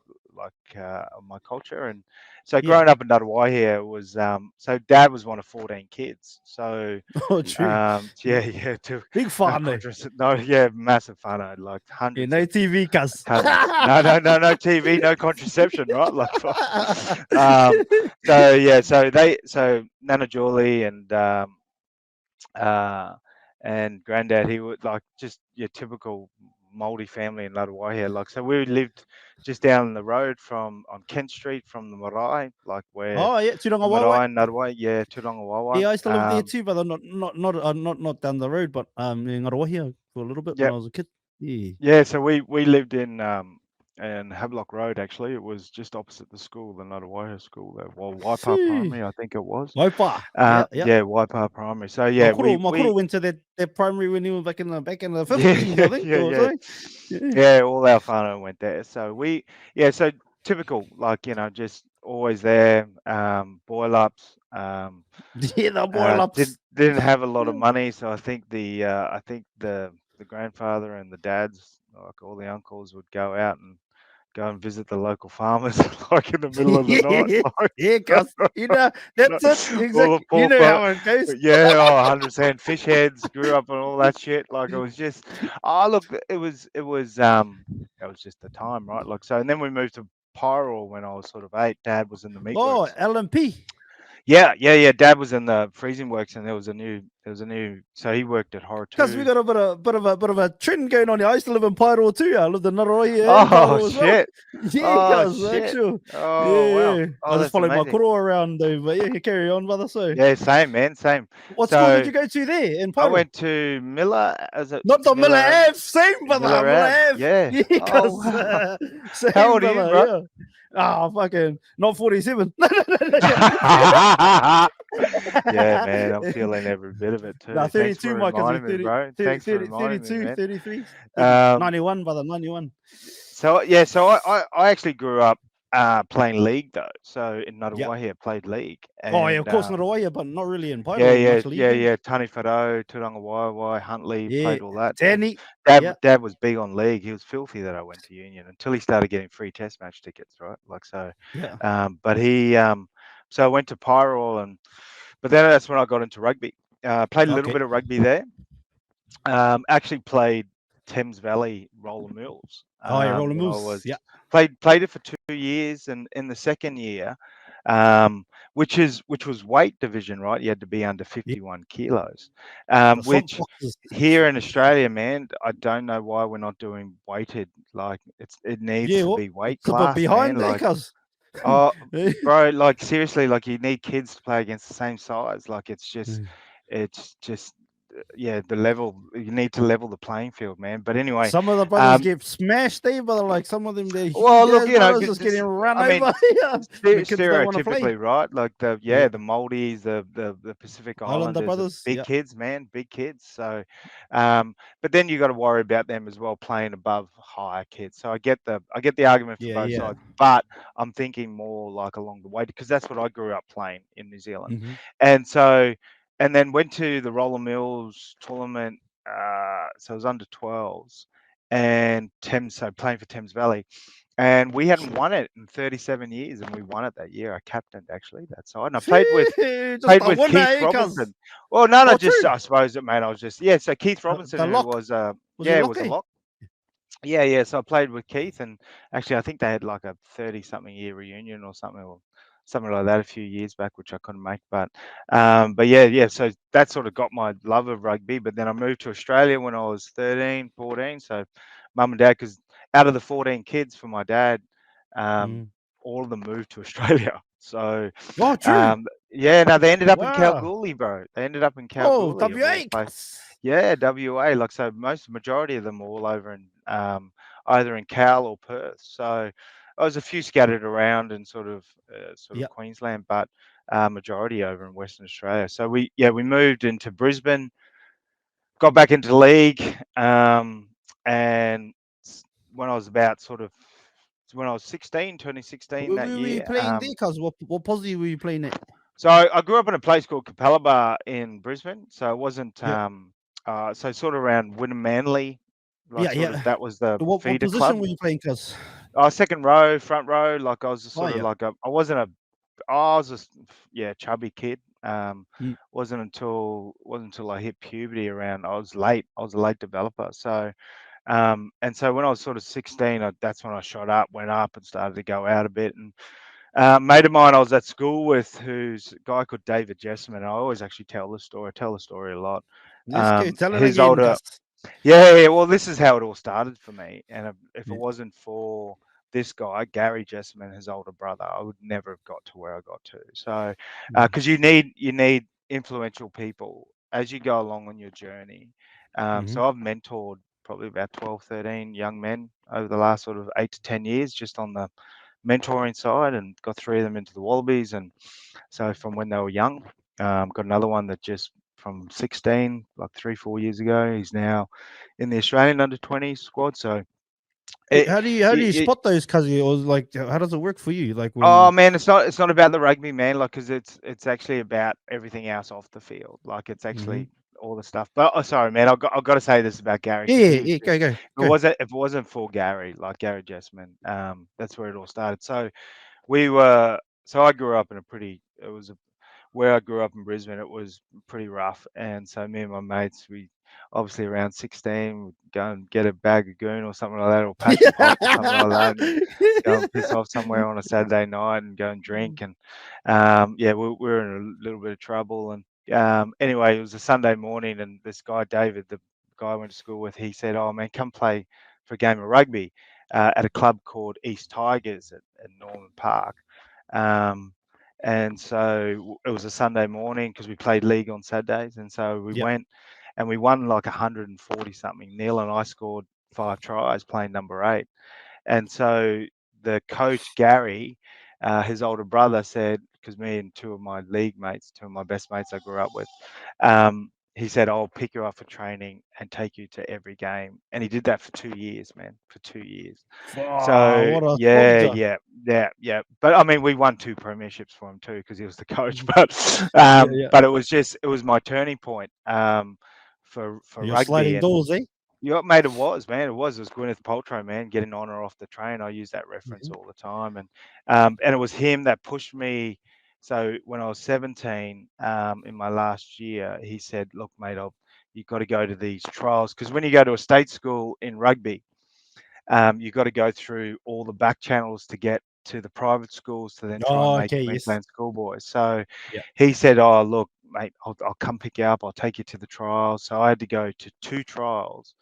[SPEAKER 2] culture. And so
[SPEAKER 1] yeah.
[SPEAKER 2] growing up in Nguruai here was so dad was one of 14 kids, so
[SPEAKER 1] Oh, true.
[SPEAKER 2] yeah,
[SPEAKER 1] Yeah.
[SPEAKER 2] yeah, to
[SPEAKER 1] Big
[SPEAKER 2] no
[SPEAKER 1] fan, eh?
[SPEAKER 2] contrast, no, yeah, massive fun. I had like
[SPEAKER 1] Yeah,
[SPEAKER 2] hundreds
[SPEAKER 1] no
[SPEAKER 2] of
[SPEAKER 1] TV, cuz.
[SPEAKER 2] cousins. No, no, no, no TV, no contraception, right? Like, fuck. um, so yeah, so Nana Julie uh, and granddad, he would like just your typical Māori family in Nguruai here. Like, so we lived just down the road from on Kent Street from the marae, like where
[SPEAKER 1] Oh, yeah,
[SPEAKER 2] the
[SPEAKER 1] Turanga Wawa.
[SPEAKER 2] marae in Nguruai, yeah, Turanga Wawa.
[SPEAKER 1] Yeah, I used to live there too, but not down the road, but in Ngaruwa here for a little bit when
[SPEAKER 2] Yeah,
[SPEAKER 1] I was a kid. Yeah.
[SPEAKER 2] yeah. So we lived in Havelock Road. Actually, it was just opposite the school, the Nguruai school there. Well, Waipa
[SPEAKER 1] Phew.
[SPEAKER 2] Primary, I think it was.
[SPEAKER 1] Waipa. Yeah, yeah.
[SPEAKER 2] Yeah, Waipa Primary. So yeah,
[SPEAKER 1] My kuro
[SPEAKER 2] we
[SPEAKER 1] went to that primary when he was back in the
[SPEAKER 2] yeah,
[SPEAKER 1] 50s, I
[SPEAKER 2] yeah,
[SPEAKER 1] think,
[SPEAKER 2] yeah,
[SPEAKER 1] or
[SPEAKER 2] yeah.
[SPEAKER 1] something. Yeah.
[SPEAKER 2] Yeah, all our whānau went there. So so typical, like, just always there, boil ups,
[SPEAKER 1] Yeah, the boil ups.
[SPEAKER 2] didn't have a lot of money. So I think the grandfather and the dads, like all the uncles would go and visit the local farmers like in the middle of the night.
[SPEAKER 1] Yeah,
[SPEAKER 2] Like,
[SPEAKER 1] yeah, cuz. That's it.
[SPEAKER 2] all the
[SPEAKER 1] Exactly. You
[SPEAKER 2] poor
[SPEAKER 1] know
[SPEAKER 2] fella.
[SPEAKER 1] how it goes.
[SPEAKER 2] Yeah, oh, 100% fish heads grew up and all that shit. Like, it was just, oh, look, it was just the time, right? Like, so, and then we moved to Pyro when I was sort of 8. Dad was in the
[SPEAKER 1] Oh,
[SPEAKER 2] meatworks.
[SPEAKER 1] LMP.
[SPEAKER 2] Yeah, yeah, yeah. Dad was in the freezing works, and so he worked at Horror
[SPEAKER 1] Because we
[SPEAKER 2] 2.
[SPEAKER 1] got a bit of a trend going on here. I used to live in Pyro too. I lived in Naroia and
[SPEAKER 2] Oh,
[SPEAKER 1] Pyro as well.
[SPEAKER 2] shit.
[SPEAKER 1] Yeah,
[SPEAKER 2] Oh,
[SPEAKER 1] cuz,
[SPEAKER 2] shit.
[SPEAKER 1] actual.
[SPEAKER 2] Oh,
[SPEAKER 1] Yeah,
[SPEAKER 2] wow.
[SPEAKER 1] yeah. I
[SPEAKER 2] Oh,
[SPEAKER 1] just
[SPEAKER 2] that's
[SPEAKER 1] followed my
[SPEAKER 2] amazing.
[SPEAKER 1] kuro around though, but yeah, carry on, brother. So,
[SPEAKER 2] Yeah, same, man, same.
[SPEAKER 1] what school did
[SPEAKER 2] So
[SPEAKER 1] you go to there in
[SPEAKER 2] I
[SPEAKER 1] Pyro?
[SPEAKER 2] went to Miller, as a
[SPEAKER 1] Not the Miller
[SPEAKER 2] Miller
[SPEAKER 1] Ave, same brother,
[SPEAKER 2] Miller
[SPEAKER 1] Miller
[SPEAKER 2] Ave.
[SPEAKER 1] Ave.
[SPEAKER 2] Yeah.
[SPEAKER 1] Yeah,
[SPEAKER 2] Oh,
[SPEAKER 1] cuz,
[SPEAKER 2] wow. How
[SPEAKER 1] same
[SPEAKER 2] old are you,
[SPEAKER 1] brother,
[SPEAKER 2] bro?
[SPEAKER 1] yeah. Ah, fucking, not 47. No, no, no, no, no.
[SPEAKER 2] Yeah, man, I'm feeling every bit of it
[SPEAKER 1] Nah,
[SPEAKER 2] too. Thanks
[SPEAKER 1] 32,
[SPEAKER 2] for
[SPEAKER 1] my cousin,
[SPEAKER 2] reminding me,
[SPEAKER 1] 30,
[SPEAKER 2] bro.
[SPEAKER 1] 30,
[SPEAKER 2] Thanks for
[SPEAKER 1] 30,
[SPEAKER 2] reminding me,
[SPEAKER 1] 32,
[SPEAKER 2] man.
[SPEAKER 1] 33, 30,
[SPEAKER 2] Um,
[SPEAKER 1] 91, brother, 91.
[SPEAKER 2] so yeah, so I actually grew up playing league though. So in
[SPEAKER 1] Yeah.
[SPEAKER 2] Nguruai, I played league,
[SPEAKER 1] Oh, yeah, of
[SPEAKER 2] and
[SPEAKER 1] course, not away, but not really in
[SPEAKER 2] yeah,
[SPEAKER 1] Pyro,
[SPEAKER 2] yeah,
[SPEAKER 1] much league
[SPEAKER 2] yeah,
[SPEAKER 1] games.
[SPEAKER 2] yeah. Tani Wharo, Turanga Waiwai, Huntley,
[SPEAKER 1] Yeah,
[SPEAKER 2] played all that. And
[SPEAKER 1] Danny. Yeah.
[SPEAKER 2] Dad was big on league. He was filthy that I went to Union until he started getting free test match tickets, right? Like, so.
[SPEAKER 1] Yeah.
[SPEAKER 2] But so I went to Pyro, but then that's when I got into rugby. Played a little
[SPEAKER 1] Okay.
[SPEAKER 2] bit of rugby there. Actually played Thames Valley Roller Mills
[SPEAKER 1] Oh, yeah, Rolling
[SPEAKER 2] when I
[SPEAKER 1] Moose.
[SPEAKER 2] was
[SPEAKER 1] Yeah.
[SPEAKER 2] played it for 2 years, and in the second year, um, which was weight division, right? You had to be under
[SPEAKER 1] Yeah.
[SPEAKER 2] 51 kilos,
[SPEAKER 1] The soft
[SPEAKER 2] which
[SPEAKER 1] boxes.
[SPEAKER 2] here in Australia, man, I don't know why we're not doing weighted. Like, it needs
[SPEAKER 1] Yeah,
[SPEAKER 2] to
[SPEAKER 1] well,
[SPEAKER 2] be weight
[SPEAKER 1] it's a bit
[SPEAKER 2] class, man.
[SPEAKER 1] behind there,
[SPEAKER 2] Like,
[SPEAKER 1] cuz.
[SPEAKER 2] oh, bro, like, seriously, like, you need kids to play against the same size. Like, it's just yeah, the level, you need to level the playing field, man. But anyway,
[SPEAKER 1] Some of the brothers
[SPEAKER 2] um,
[SPEAKER 1] get smashed, but like some of them, they're
[SPEAKER 2] well,
[SPEAKER 1] huge
[SPEAKER 2] look,
[SPEAKER 1] ass brothers just getting run
[SPEAKER 2] I mean,
[SPEAKER 1] over. Yeah. The kids don't want to play.
[SPEAKER 2] stereotypically, right? Like,
[SPEAKER 1] Yeah.
[SPEAKER 2] the Maldives, the Pacific
[SPEAKER 1] Islander
[SPEAKER 2] Islanders are
[SPEAKER 1] brothers.
[SPEAKER 2] big
[SPEAKER 1] Yeah.
[SPEAKER 2] kids, man, big kids. So, but then you got to worry about them as well playing above higher kids. So I get the argument for
[SPEAKER 1] Yeah.
[SPEAKER 2] both
[SPEAKER 1] Yeah.
[SPEAKER 2] sides, but I'm thinking more like along the way, because that's what I grew up playing in New Zealand,
[SPEAKER 1] Hmm.
[SPEAKER 2] and so and then went to the Roller Mills tournament. So it was under 12s, and so playing for Thames Valley. And we hadn't won it in 37 years, and we won it that year. I captained actually that side, and I
[SPEAKER 1] Just
[SPEAKER 2] played
[SPEAKER 1] a
[SPEAKER 2] with
[SPEAKER 1] winner,
[SPEAKER 2] Keith
[SPEAKER 1] eh, cuz?
[SPEAKER 2] Robinson. Well, no, no,
[SPEAKER 1] Oh,
[SPEAKER 2] just
[SPEAKER 1] true.
[SPEAKER 2] I suppose it, man. I was just, yeah. So Keith Robinson,
[SPEAKER 1] The
[SPEAKER 2] who
[SPEAKER 1] lock.
[SPEAKER 2] was
[SPEAKER 1] Was he
[SPEAKER 2] yeah, it
[SPEAKER 1] lock,
[SPEAKER 2] was a
[SPEAKER 1] eh?
[SPEAKER 2] lock. Yeah, yeah. So I played with Keith, and actually, I think they had like a 30-something year reunion or something like that a few years back, which I couldn't make. But yeah, yeah. So that sort of got my love of rugby. But then I moved to Australia when I was 13, 14. So mum and dad, because out of the 14 kids for my dad, um,
[SPEAKER 1] Mm.
[SPEAKER 2] all of them moved to Australia. So,
[SPEAKER 1] Oh, true.
[SPEAKER 2] yeah, no, they ended up in
[SPEAKER 1] Wow.
[SPEAKER 2] Kalgoorlie, bro. They ended up in
[SPEAKER 1] Oh,
[SPEAKER 2] Kalgoorlie of all
[SPEAKER 1] WA.
[SPEAKER 2] places. Yeah, WA. Like, so majority of them were all over in either in Cal or Perth. So I was a few scattered around in sort of
[SPEAKER 1] Yeah.
[SPEAKER 2] Queensland, but majority over in Western Australia. So we moved into Brisbane, got back into the league, and when I was about when I was 16, turning 16
[SPEAKER 1] Where
[SPEAKER 2] that
[SPEAKER 1] were you
[SPEAKER 2] year.
[SPEAKER 1] playing there? Cause what position were you playing at?
[SPEAKER 2] So I grew up in a place called Capalaba in Brisbane. So it wasn't
[SPEAKER 1] Yeah.
[SPEAKER 2] so sort of around Wynnum Manly, like
[SPEAKER 1] Yeah,
[SPEAKER 2] sort of
[SPEAKER 1] yeah.
[SPEAKER 2] that was the
[SPEAKER 1] What
[SPEAKER 2] feeder
[SPEAKER 1] position
[SPEAKER 2] club.
[SPEAKER 1] were you playing? Cause
[SPEAKER 2] Second row, front row. Like I was just
[SPEAKER 1] oh
[SPEAKER 2] sort of
[SPEAKER 1] yeah.
[SPEAKER 2] like I wasn't a I was just yeah chubby kid.
[SPEAKER 1] Mm.
[SPEAKER 2] Wasn't until I hit puberty around. I was late. I was a late developer. So and so when I was sort of 16, that's when I shot up, went up, and started to go out a bit. And mate of mine I was at school with, who's a guy called David Jessamine. I always actually tell the story. I tell the story a lot.
[SPEAKER 1] Let's go. Tell it
[SPEAKER 2] His
[SPEAKER 1] again,
[SPEAKER 2] older,
[SPEAKER 1] cause
[SPEAKER 2] yeah. Well, this is how it all started for me. And if it
[SPEAKER 1] yeah.
[SPEAKER 2] wasn't for this guy, Gary Jessamine, his older brother, I would never have got to where I got to. So,
[SPEAKER 1] Mm.
[SPEAKER 2] because you need influential people as you go along on your journey.
[SPEAKER 1] Mhm.
[SPEAKER 2] So I've mentored probably about 12, 13 young men over the last sort of 8 to 10 years, just on the mentoring side, and got three of them into the Wallabies. And so from when they were young, got another one that just from 16, like 3, 4 years ago, he's now in the Australian under 20 squad. So it,
[SPEAKER 1] How do you
[SPEAKER 2] it,
[SPEAKER 1] spot those? Cause it was like, how does it work for you? Like
[SPEAKER 2] oh
[SPEAKER 1] when
[SPEAKER 2] man, it's not about the rugby, man. Like, because it's actually about everything else off the field. Like, it's
[SPEAKER 1] Mhm.
[SPEAKER 2] actually all the stuff. But sorry, man, I've got to say this about Gary,
[SPEAKER 1] Yeah,
[SPEAKER 2] because
[SPEAKER 1] yeah,
[SPEAKER 2] he was
[SPEAKER 1] yeah,
[SPEAKER 2] just,
[SPEAKER 1] go, go,
[SPEAKER 2] if it
[SPEAKER 1] go.
[SPEAKER 2] wasn't if it wasn't for Gary, like Gary Jessman, that's where it all started. So we were so I grew up in a pretty it was a where I grew up in Brisbane, it was pretty rough. And so me and my mates, we obviously around 16 would go and get a bag of goon or something like that, or patch a pop or something like that, and go and piss off somewhere on a Saturday night and go and drink. And yeah, we were in a little bit of trouble. And anyway, it was a Sunday morning, and this guy David, the guy I went to school with, he said, "Oh man, come play for a game of rugby at a club called East Tigers at Norman Park." Um, and so it was a Sunday morning, because we played league on Saturdays. And so we
[SPEAKER 1] Yeah.
[SPEAKER 2] went and we won like 140 something nil, and I scored 5 tries playing number 8. And so the coach, Gary, his older brother, said, because me and two of my league mates, two of my best mates I grew up with, he said, "I'll pick you up for training and take you to every game." And he did that for 2 years, man, for 2 years.
[SPEAKER 1] Wow,
[SPEAKER 2] So
[SPEAKER 1] what a
[SPEAKER 2] yeah,
[SPEAKER 1] soldier.
[SPEAKER 2] yeah. But I mean, we won 2 premierships for him too, because he was the coach.
[SPEAKER 1] Mhm.
[SPEAKER 2] But
[SPEAKER 1] Yeah, yeah.
[SPEAKER 2] it was my turning point for
[SPEAKER 1] You're
[SPEAKER 2] rugby.
[SPEAKER 1] sliding
[SPEAKER 2] And
[SPEAKER 1] doors, eh?
[SPEAKER 2] yeah, mate, it was, man. It was Gwyneth Paltrow, man, getting on or off the train. I use that reference
[SPEAKER 1] Mhm.
[SPEAKER 2] all the time. And it was him that pushed me. So when I was 17, in my last year, he said, "Look, mate, you've got to go to these trials, because when you go to a state school in rugby, you've got to go through all the back channels to get to the private schools, to then try and
[SPEAKER 1] Oh,
[SPEAKER 2] make
[SPEAKER 1] okay, yes.
[SPEAKER 2] Queensland schoolboys." So
[SPEAKER 1] Yeah.
[SPEAKER 2] he said, "Oh, look, mate, I'll come pick you up. I'll take you to the trials." So I had to go to 2 trials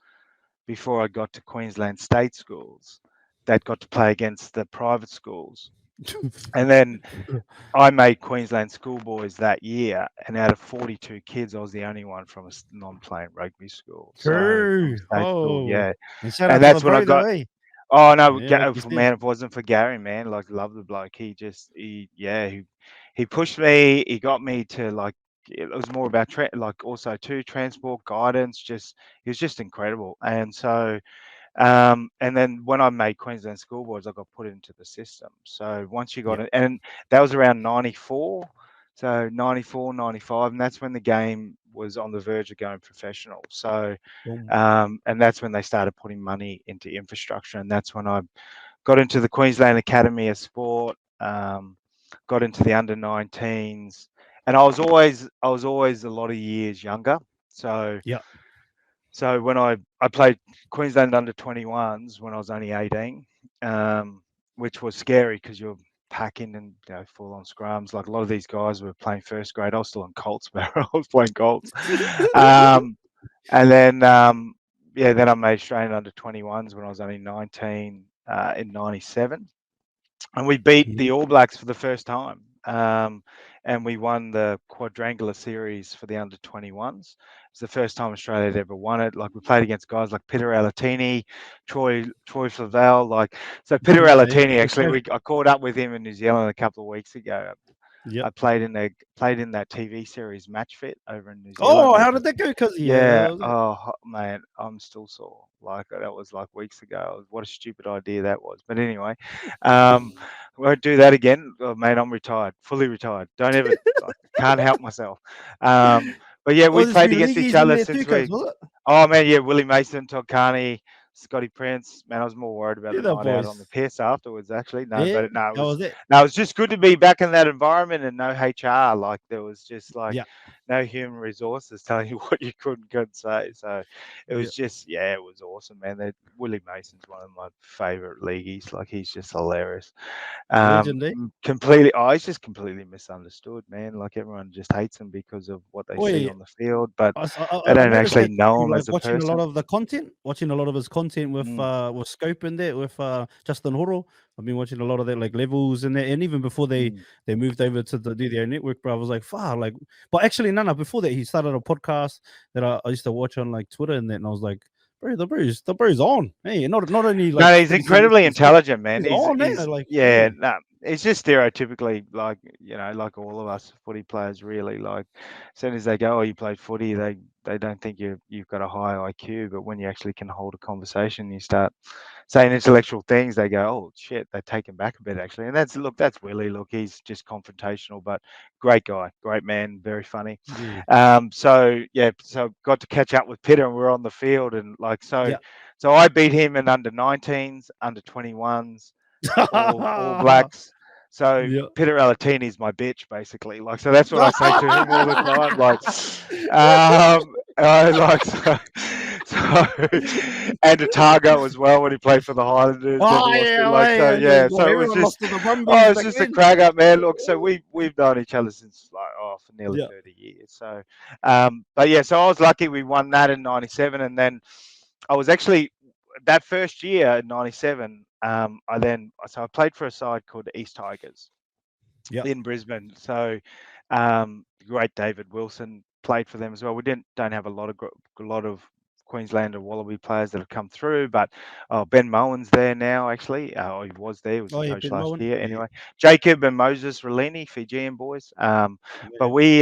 [SPEAKER 2] before I got to Queensland state schools that got to play against the private schools. And then I made Queensland schoolboys that year, and out of 42 kids, I was the only one from a non-playing rugby school. So from
[SPEAKER 1] True.
[SPEAKER 2] state school,
[SPEAKER 1] Oh,
[SPEAKER 2] yeah.
[SPEAKER 1] and shout
[SPEAKER 2] And
[SPEAKER 1] out to the
[SPEAKER 2] that's when I
[SPEAKER 1] bro though,
[SPEAKER 2] got.
[SPEAKER 1] eh?
[SPEAKER 2] Oh no,
[SPEAKER 1] Yeah, like you
[SPEAKER 2] for
[SPEAKER 1] said.
[SPEAKER 2] man, if it wasn't for Gary, man, like, love the bloke. He pushed me. He got me to, like, it was more about like also too transport guidance. Just he was just incredible. And so and then when I made Queensland schoolboys, I got put into the system. So once you
[SPEAKER 1] Yeah.
[SPEAKER 2] got it, and that was around 94. So 94, 95, and that's when the game was on the verge of going professional. So,
[SPEAKER 1] Boom.
[SPEAKER 2] and that's when they started putting money into infrastructure. And that's when I got into the Queensland Academy of Sport, got into the under 19s. And I was always a lot of years younger. So,
[SPEAKER 1] Yeah.
[SPEAKER 2] when I played Queensland under 21s when I was only 18, which was scary, because you're packing and, full on scrums. Like, a lot of these guys were playing first grade. I was still in Colts, but I was playing Colts. Um, and then then I made Australian under 21s when I was only 19 in '97. And we beat the All Blacks for the first time. And we won the quadrangular series for the under 21s. It's the first time Australia had ever won it. Like we played against guys like Peter Alatini, Troy Flavelle. Like so, Peter
[SPEAKER 1] Yeah, yeah.
[SPEAKER 2] Alatini
[SPEAKER 1] Let's go.
[SPEAKER 2] actually, I caught up with him in New Zealand a couple of weeks ago.
[SPEAKER 1] Yep.
[SPEAKER 2] I played in that TV series Match Fit over in New Zealand.
[SPEAKER 1] Oh,
[SPEAKER 2] It
[SPEAKER 1] how
[SPEAKER 2] was
[SPEAKER 1] did that go? Cause
[SPEAKER 2] yeah.
[SPEAKER 1] yeah,
[SPEAKER 2] Oh man, I'm still sore. Like that was like weeks ago. What a stupid idea that was. But anyway, um, won't do that again. Oh, mate, I'm retired, fully retired. Don't ever. I can't help myself. But yeah,
[SPEAKER 1] oh,
[SPEAKER 2] we
[SPEAKER 1] there's a
[SPEAKER 2] played
[SPEAKER 1] few
[SPEAKER 2] against each
[SPEAKER 1] leagueies in
[SPEAKER 2] other
[SPEAKER 1] there too,
[SPEAKER 2] since
[SPEAKER 1] cuz
[SPEAKER 2] we.
[SPEAKER 1] was it?
[SPEAKER 2] Oh man, yeah, Willie Mason, Todd Carney, Scotty Prince. Man, I was more worried about
[SPEAKER 1] Yeah,
[SPEAKER 2] the
[SPEAKER 1] the
[SPEAKER 2] night out on the
[SPEAKER 1] boys.
[SPEAKER 2] piss afterwards. Actually, no,
[SPEAKER 1] Yeah,
[SPEAKER 2] but no, it
[SPEAKER 1] that
[SPEAKER 2] was
[SPEAKER 1] was it.
[SPEAKER 2] no, it was just good to be back in that environment and no HR. Like there was just like
[SPEAKER 1] Yeah,
[SPEAKER 2] no human resources telling you what you could and couldn't say. So it
[SPEAKER 1] yeah.
[SPEAKER 2] was just yeah, it was awesome, man. Willie Mason's one of my favorite leagueies. Like he's just hilarious.
[SPEAKER 1] Legend, eh?
[SPEAKER 2] Completely. Oh, he's just completely misunderstood, man. Like everyone just hates him because of what they see
[SPEAKER 1] Oi,
[SPEAKER 2] on the field, but they
[SPEAKER 1] I
[SPEAKER 2] don't
[SPEAKER 1] noticed
[SPEAKER 2] actually
[SPEAKER 1] that
[SPEAKER 2] know
[SPEAKER 1] too,
[SPEAKER 2] him
[SPEAKER 1] like
[SPEAKER 2] as a
[SPEAKER 1] watching a lot
[SPEAKER 2] person.
[SPEAKER 1] of the content, watching a lot of his content
[SPEAKER 2] Mm,
[SPEAKER 1] with Scope in there with Justin Horo. I've been watching a lot of their like levels in there, and even before
[SPEAKER 2] mm.
[SPEAKER 1] they moved over to the do their network, bro, I was like, far like, but actually, no, before that, he started a podcast that I used to watch on like Twitter and that, and I was like, bro, the bro's on. Hey, not only like
[SPEAKER 2] No, he's
[SPEAKER 1] what he's saying,
[SPEAKER 2] incredibly intelligent, man.
[SPEAKER 1] he's on, eh?
[SPEAKER 2] He's
[SPEAKER 1] Like,
[SPEAKER 2] yeah,
[SPEAKER 1] yeah,
[SPEAKER 2] no, he's just stereotypically like like all of us footy players. Really, like as soon as they go, oh, you played footy, they don't think you've got a high IQ, but when you actually can hold a conversation, you start saying intellectual things, they go, oh shit, they take him back a bit actually. And that's Willie. Look, he's just confrontational, but great guy, great man, very funny.
[SPEAKER 1] yeah,
[SPEAKER 2] So yeah, so got to catch up with Peter, and we're on the field, and like
[SPEAKER 1] yeah.
[SPEAKER 2] so I beat him in under 19s, under 21s, all blacks. So
[SPEAKER 1] Yeah.
[SPEAKER 2] Peter Alatini's my bitch, basically. Like, so that's what I say to him all the time. Like, I like so and Otago as well when he played for the Highlanders. Never
[SPEAKER 1] Oh
[SPEAKER 2] lost it.
[SPEAKER 1] yeah,
[SPEAKER 2] Like, so
[SPEAKER 1] yeah,
[SPEAKER 2] yeah.
[SPEAKER 1] well,
[SPEAKER 2] So it was
[SPEAKER 1] everyone
[SPEAKER 2] just
[SPEAKER 1] lost to the Brumbies
[SPEAKER 2] oh, it's
[SPEAKER 1] back
[SPEAKER 2] just a
[SPEAKER 1] then.
[SPEAKER 2] crack up, man. Look, so we've known each other since like for nearly
[SPEAKER 1] Yeah,
[SPEAKER 2] 30 years. So, but yeah, so I was lucky we won that in '97, and then I was actually that first year in '97. I played for a side called the East Tigers
[SPEAKER 1] yeah.
[SPEAKER 2] in Brisbane. So, great David Wilson played for them as well. We don't have a lot of Queenslander Wallaby players that have come through, but Ben Mowen's there now. Actually, he was there. He was
[SPEAKER 1] Oh
[SPEAKER 2] the
[SPEAKER 1] yeah,
[SPEAKER 2] coach
[SPEAKER 1] Ben
[SPEAKER 2] last
[SPEAKER 1] Mowen.
[SPEAKER 2] year.
[SPEAKER 1] Yeah,
[SPEAKER 2] Anyway, Jacob and Moses Relini, Fijian boys. But
[SPEAKER 1] yeah.
[SPEAKER 2] we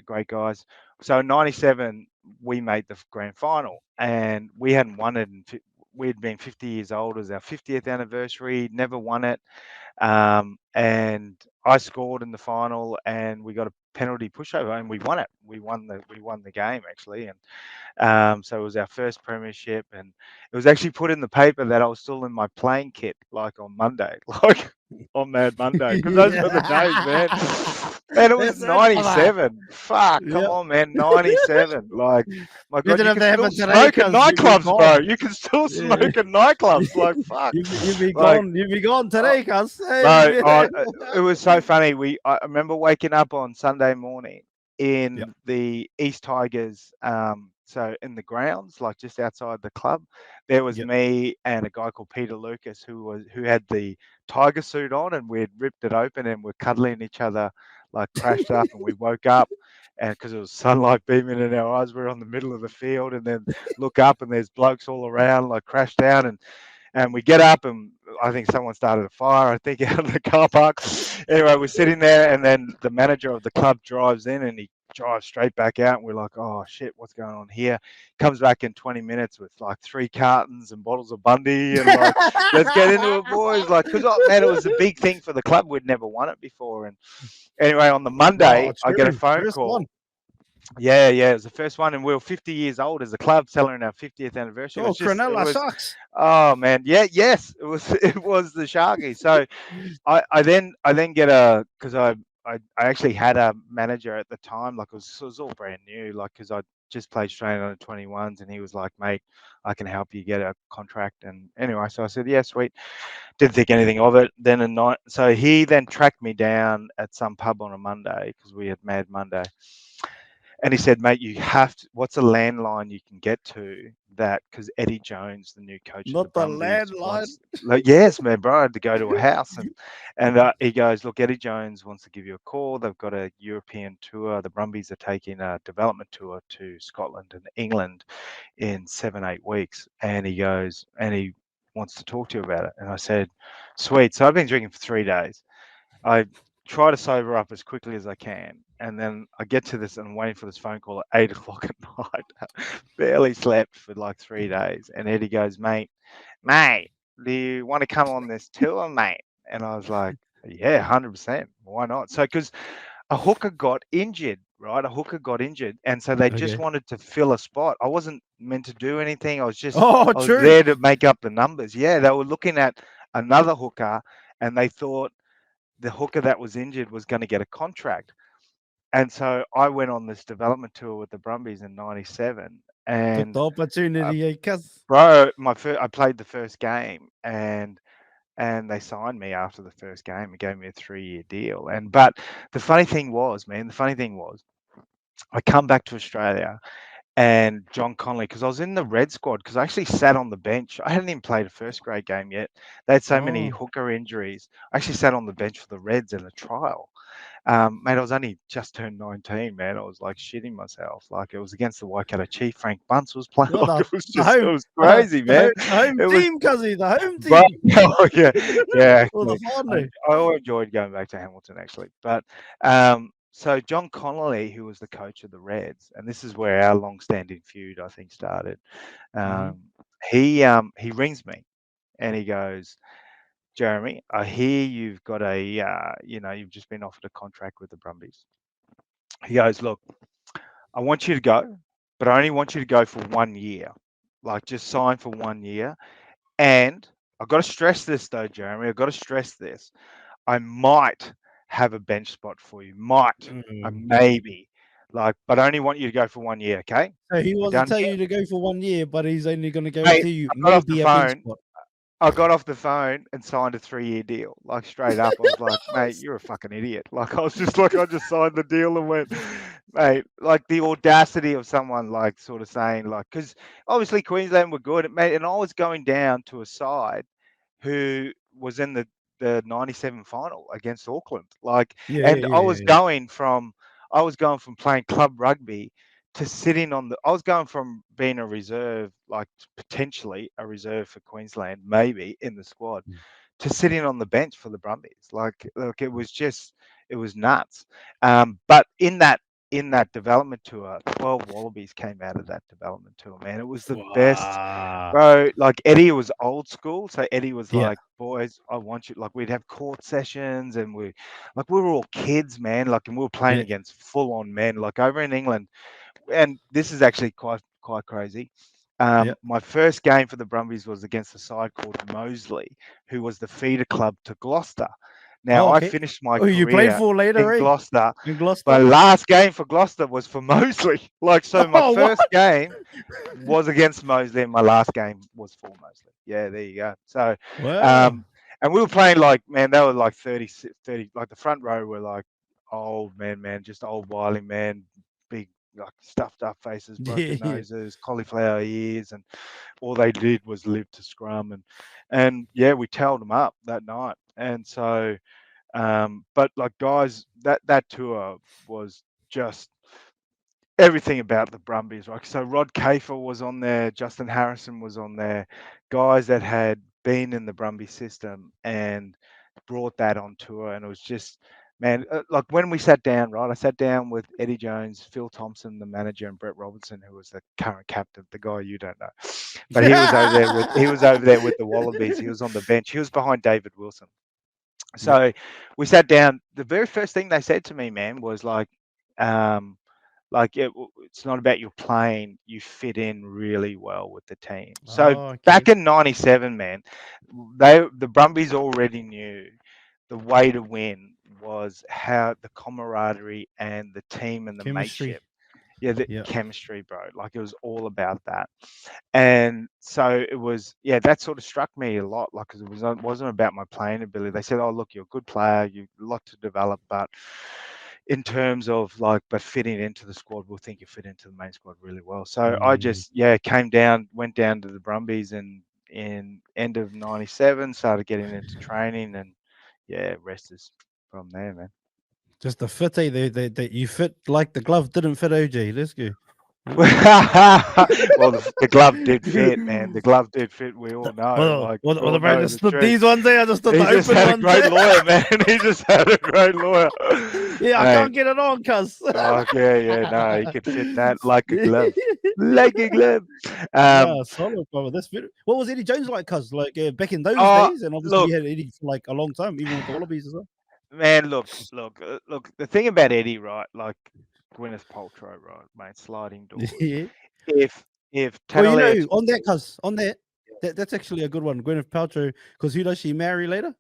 [SPEAKER 2] great guys. So in '97 we made the grand final, and we hadn't won it. We had been 50 years old. It was our 50th anniversary. Never won it. And I scored in the final, and we got a penalty pushover, and we won it. We won the game actually, and so it was our first premiership, and it was actually put in the paper that I was still in my playing kit, like on Monday, like on Mad Monday, because those were the days, man. Man, it was
[SPEAKER 1] That's it, brother.
[SPEAKER 2] '97. Fuck, come
[SPEAKER 1] Yeah.
[SPEAKER 2] on, man, '97. Like, my God,
[SPEAKER 1] Imagine
[SPEAKER 2] you
[SPEAKER 1] if
[SPEAKER 2] can
[SPEAKER 1] that
[SPEAKER 2] still
[SPEAKER 1] happened today,
[SPEAKER 2] smoke in
[SPEAKER 1] cuz you'd be
[SPEAKER 2] nightclubs, bro.
[SPEAKER 1] gone.
[SPEAKER 2] You can still
[SPEAKER 1] Yeah.
[SPEAKER 2] smoke in nightclubs. Like, fuck.
[SPEAKER 1] You'd be
[SPEAKER 2] Like,
[SPEAKER 1] gone. You'd be gone
[SPEAKER 2] uh,
[SPEAKER 1] today, cuz. Hey,
[SPEAKER 2] Bro,
[SPEAKER 1] yeah.
[SPEAKER 2] it was so funny. I remember waking up on Sunday morning
[SPEAKER 1] Yeah.
[SPEAKER 2] in the East Tigers, so in the grounds, like just outside the club. There was
[SPEAKER 1] Yeah.
[SPEAKER 2] me and a guy called Peter Lucas who had the tiger suit on, and we'd ripped it open and we're cuddling each other, like crashed up, and we woke up. And because it was sunlight beaming in our eyes, we're on the middle of the field, and then look up and there's blokes all around, like crashed down, and we get up, and I think someone started a fire, I think, out of the car park. Anyway, we're sitting there, and then the manager of the club drives in, and he drives straight back out, and we're like, oh shit, what's going on here? Comes back in 20 minutes with like 3 cartons and bottles of Bundy, and like, let's get into it, boys. Like, because man, it was a big thing for the club. We'd never won it before. And anyway, on the Monday,
[SPEAKER 1] Oh,
[SPEAKER 2] I get a
[SPEAKER 1] true.
[SPEAKER 2] phone
[SPEAKER 1] First one.
[SPEAKER 2] call. Yeah, yeah, it was the first one, and we were 50 years old as a club, celebrating our 50th anniversary.
[SPEAKER 1] Oh,
[SPEAKER 2] It
[SPEAKER 1] Cronulla
[SPEAKER 2] was,
[SPEAKER 1] sucks.
[SPEAKER 2] oh man, yeah, yes, it was, it was the Sharkies. So I then get a because I actually had a manager at the time, like it was all brand new, like because I just played straight under 21s, and he was like, mate, I can help you get a contract. And anyway, so I said, yeah, sweet. Didn't think anything of it. Then a night, so he then tracked me down at some pub on a Monday because we had Mad Monday, And he said, mate, you have to, what's a landline you can get to that? Because Eddie Jones, the new coach of the
[SPEAKER 1] Not the
[SPEAKER 2] Brumbies,
[SPEAKER 1] landline.
[SPEAKER 2] wants, like, yes, man, bro, I had to go to a house. And he goes, look, Eddie Jones wants to give you a call. They've got a European tour. The Brumbies are taking a development tour to Scotland and England in 7-8 weeks. And he goes, and he wants to talk to you about it. And I said, sweet. So I've been drinking for 3 days. I try to sober up as quickly as I can. And then I get to this and I'm waiting for this phone call at 8 o'clock at night. Barely slept for like 3 days. And Eddie goes, mate, do you want to come on this tour, mate? And I was like, yeah, 100%. Why not? So, because a hooker got injured, right? A hooker got injured. And so they just
[SPEAKER 1] Okay.
[SPEAKER 2] wanted to fill a spot. I wasn't meant to do anything.
[SPEAKER 1] Oh,
[SPEAKER 2] I was
[SPEAKER 1] true.
[SPEAKER 2] there to make up the numbers. Yeah, they were looking at another hooker and they thought the hooker that was injured was going to get a contract. And so I went on this development tour with the Brumbies in '97.
[SPEAKER 1] Took
[SPEAKER 2] And
[SPEAKER 1] the opportunity, cuz.
[SPEAKER 2] bro, I played the first game and they signed me after the first game and gave me a 3-year deal. And but the funny thing was, man, I come back to Australia and John Connolly, because I was in the red squad, because I actually sat on the bench. I hadn't even played a first grade game yet. They had so many
[SPEAKER 1] Oh,
[SPEAKER 2] hooker injuries. I actually sat on the bench for the Reds in a trial. Mate, I was only just turned 19, man. I was like shitting myself. Like it was against the Waikato Chief. Frank Bunce was playing.
[SPEAKER 1] well,
[SPEAKER 2] Like it
[SPEAKER 1] home,
[SPEAKER 2] was crazy, man.
[SPEAKER 1] the home
[SPEAKER 2] It was,
[SPEAKER 1] team, cuzzy, the home
[SPEAKER 2] but
[SPEAKER 1] team.
[SPEAKER 2] oh, yeah, yeah.
[SPEAKER 1] Or the
[SPEAKER 2] Actually,
[SPEAKER 1] family.
[SPEAKER 2] I always enjoyed going back to Hamilton actually. But so John Connolly, who was the coach of the Reds, and this is where our long-standing feud, I think, started.
[SPEAKER 1] Mm-hmm.
[SPEAKER 2] Um, he rings me and he goes, Jeremy, I hear you've got you've just been offered a contract with the Brumbies. He goes, look, I want you to go, but I only want you to go for 1 year. Like just sign for 1 year. And I've got to stress this though, Jeremy. I've got to stress this. I might have a bench spot for you. Might.
[SPEAKER 1] Mm.
[SPEAKER 2] Maybe. Like, but I only want you to go for 1 year, okay?
[SPEAKER 1] So he
[SPEAKER 2] We
[SPEAKER 1] wants to
[SPEAKER 2] done
[SPEAKER 1] tell
[SPEAKER 2] here?
[SPEAKER 1] you to go for 1 year, but he's only going to
[SPEAKER 2] Mate,
[SPEAKER 1] guarantee you
[SPEAKER 2] I got off the
[SPEAKER 1] maybe a bench
[SPEAKER 2] phone.
[SPEAKER 1] spot.
[SPEAKER 2] I got off the phone and signed a 3-year deal. Like straight up, I was like, mate, you're a fucking idiot. Like I was just like, I just signed the deal and went, mate, like the audacity of someone like sort of saying like, because obviously Queensland were good, mate, and I was going down to a side who was in the '97 final against Auckland. Like,
[SPEAKER 1] Yeah, yeah,
[SPEAKER 2] and
[SPEAKER 1] yeah, yeah, yeah.
[SPEAKER 2] I was going from playing club rugby to sitting on the. I was going from being a reserve, like potentially a reserve for Queensland, maybe in the squad,
[SPEAKER 1] Mm.
[SPEAKER 2] to sitting on the bench for the Brumbies. Like it was just, it was nuts. But in that development tour, 12 Wallabies came out of that development tour, man. It was the best,
[SPEAKER 1] Wow.
[SPEAKER 2] bro. Like Eddie was old school. So Eddie was
[SPEAKER 1] Yeah.
[SPEAKER 2] like, boys, I want you, like we'd have court sessions and we were all kids, man. Like, and we were playing
[SPEAKER 1] Yeah.
[SPEAKER 2] against full on men, like over in England. And this is actually quite crazy.
[SPEAKER 1] Yeah.
[SPEAKER 2] My first game for the Brumbies was against a side called Moseley, who was the feeder club to Gloucester. Now,
[SPEAKER 1] Oh,
[SPEAKER 2] I
[SPEAKER 1] okay.
[SPEAKER 2] finished my
[SPEAKER 1] Oh, you played
[SPEAKER 2] career
[SPEAKER 1] for later,
[SPEAKER 2] in
[SPEAKER 1] eh?
[SPEAKER 2] Gloucester.
[SPEAKER 1] In
[SPEAKER 2] My
[SPEAKER 1] Gloucester?
[SPEAKER 2] last game for Gloucester was for Moseley. Like, so my
[SPEAKER 1] Oh, what?
[SPEAKER 2] first game was against Moseley, and my last game was for Moseley. Yeah, there you go. So,
[SPEAKER 1] Wow.
[SPEAKER 2] um, and we were playing like, man, they were like 30, like the front row were like old man, just old wily man, big, like stuffed up faces,
[SPEAKER 1] Yeah,
[SPEAKER 2] broken
[SPEAKER 1] yeah.
[SPEAKER 2] noses, cauliflower ears, and all they did was live to scrum. And yeah, we towed them up that night. And so, but like guys, that tour was just everything about the Brumbies, right? So Rod Cafer was on there, Justin Harrison was on there, guys that had been in the Brumby system and brought that on tour, and it was just, man, like when we sat down, right? I sat down with Eddie Jones, Phil Thompson, the manager, and Brett Robertson, who was the current captain, the guy you don't know, but he was over there with the Wallabies. He was on the bench. He was behind David Wilson.
[SPEAKER 1] Yeah.
[SPEAKER 2] So we sat down. The very first thing they said to me, man, was um, it's not about your playing, you fit in really well with the team. So
[SPEAKER 1] Oh,
[SPEAKER 2] back
[SPEAKER 1] okay.
[SPEAKER 2] in '97, man, the Brumbies already knew the way to win was how the camaraderie and the team and the
[SPEAKER 1] Chemistry.
[SPEAKER 2] mateship. Yeah, the
[SPEAKER 1] Yeah.
[SPEAKER 2] chemistry, bro. Like it was all about that. And so it was, yeah, that sort of struck me a lot. Like, 'cause it wasn't about my playing ability. They said, "Oh, look, you're a good player. You've a lot to develop, but in terms of like, but fitting into the squad, we'll think you fit into the main squad really well. So I just, went down to the Brumbies in end of '97, started getting into training, and rest is from there, man.
[SPEAKER 1] Just the fit, eh? They you fit like the glove didn't fit OJ. Let's go.
[SPEAKER 2] Well, the glove did fit, man. The glove did fit. We all know, like, we all
[SPEAKER 1] The man
[SPEAKER 2] know
[SPEAKER 1] just
[SPEAKER 2] the
[SPEAKER 1] stood
[SPEAKER 2] truth.
[SPEAKER 1] these ones there, I just stood
[SPEAKER 2] He
[SPEAKER 1] the
[SPEAKER 2] just
[SPEAKER 1] open
[SPEAKER 2] had a
[SPEAKER 1] ones
[SPEAKER 2] great
[SPEAKER 1] there.
[SPEAKER 2] lawyer, man. He just had a great lawyer.
[SPEAKER 1] Yeah, I
[SPEAKER 2] Mate,
[SPEAKER 1] can't get it on, cuz.
[SPEAKER 2] oh no, he could fit that like a glove, like a glove. Um,
[SPEAKER 1] Yeah, solid, brother. That's fit. What was Eddie Jones like, cuz? Like back in those
[SPEAKER 2] oh,
[SPEAKER 1] days, and obviously
[SPEAKER 2] look,
[SPEAKER 1] you had Eddie for like a long time, even with the Wallabies as well.
[SPEAKER 2] man, look. The thing about Eddie, right? Like Gwyneth Paltrow, right, mate? Sliding doors.
[SPEAKER 1] Yeah.
[SPEAKER 2] If if
[SPEAKER 1] Well, you
[SPEAKER 2] Tanalia,
[SPEAKER 1] know, on that, cuz, on that, that's actually a good one. Gwyneth Paltrow, because who does she marry later?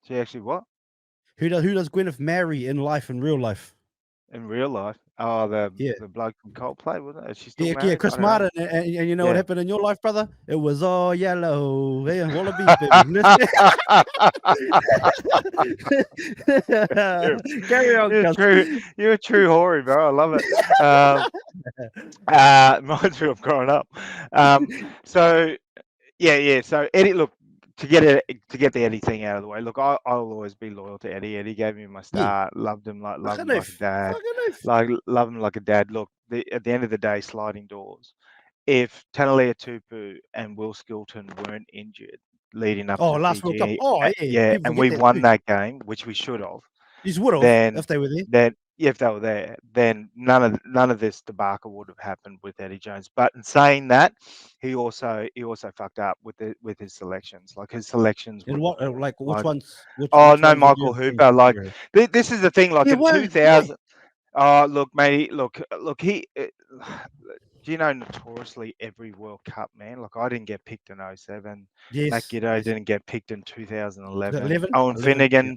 [SPEAKER 2] she actually what
[SPEAKER 1] Who does Gwyneth marry in life, in real life?
[SPEAKER 2] in real life? Oh,
[SPEAKER 1] Yeah.
[SPEAKER 2] the bloke from Coldplay, wasn't it? Is she still
[SPEAKER 1] Yeah,
[SPEAKER 2] married? I
[SPEAKER 1] Chris
[SPEAKER 2] don't know.
[SPEAKER 1] Martin, and you know what
[SPEAKER 2] Yeah.
[SPEAKER 1] happened in your life, brother? It was all yellow. Hey, Wallabies, baby. Let's
[SPEAKER 2] you're,
[SPEAKER 1] carry on,
[SPEAKER 2] you're a
[SPEAKER 1] cuz.
[SPEAKER 2] true, you're a true Hoary, bro. I love it. Reminds me of growing up. Um, so yeah. So Eddie, look, to get the Eddie thing out of the way. Look, I'll always be loyal to Eddie. Eddie gave me my
[SPEAKER 1] Yeah,
[SPEAKER 2] start. Loved him like
[SPEAKER 1] fucking
[SPEAKER 2] a
[SPEAKER 1] oath.
[SPEAKER 2] dad.
[SPEAKER 1] Fucking oath.
[SPEAKER 2] Like love him like a dad. Look, at the end of the day, sliding doors. If Tanalia Tupu and Will Skilton weren't injured leading up
[SPEAKER 1] Oh,
[SPEAKER 2] to
[SPEAKER 1] last World Cup.
[SPEAKER 2] Fiji,
[SPEAKER 1] Oh, yeah. People
[SPEAKER 2] and
[SPEAKER 1] forget
[SPEAKER 2] we
[SPEAKER 1] that
[SPEAKER 2] won
[SPEAKER 1] too.
[SPEAKER 2] that game, which we should have,
[SPEAKER 1] You just would have
[SPEAKER 2] then
[SPEAKER 1] if they were there.
[SPEAKER 2] if they were there, then none of this debacle would have happened with Eddie Jones. But in saying that, he also fucked up with his selections. Like his selections were
[SPEAKER 1] And what,
[SPEAKER 2] poor.
[SPEAKER 1] like, which
[SPEAKER 2] Like,
[SPEAKER 1] ones?
[SPEAKER 2] oh
[SPEAKER 1] Which
[SPEAKER 2] no,
[SPEAKER 1] ones would you
[SPEAKER 2] Michael
[SPEAKER 1] have changed
[SPEAKER 2] Hooper.
[SPEAKER 1] for
[SPEAKER 2] Like
[SPEAKER 1] zero?
[SPEAKER 2] this is the thing. Like
[SPEAKER 1] Yeah,
[SPEAKER 2] in
[SPEAKER 1] well, yeah.
[SPEAKER 2] 2000. Oh look, mate. Look. Do you know notoriously every World Cup, man? Like I didn't get picked in '07. Matt
[SPEAKER 1] Yes,
[SPEAKER 2] Giddo
[SPEAKER 1] yes.
[SPEAKER 2] didn't get picked in 2011.
[SPEAKER 1] 11? 11, yeah.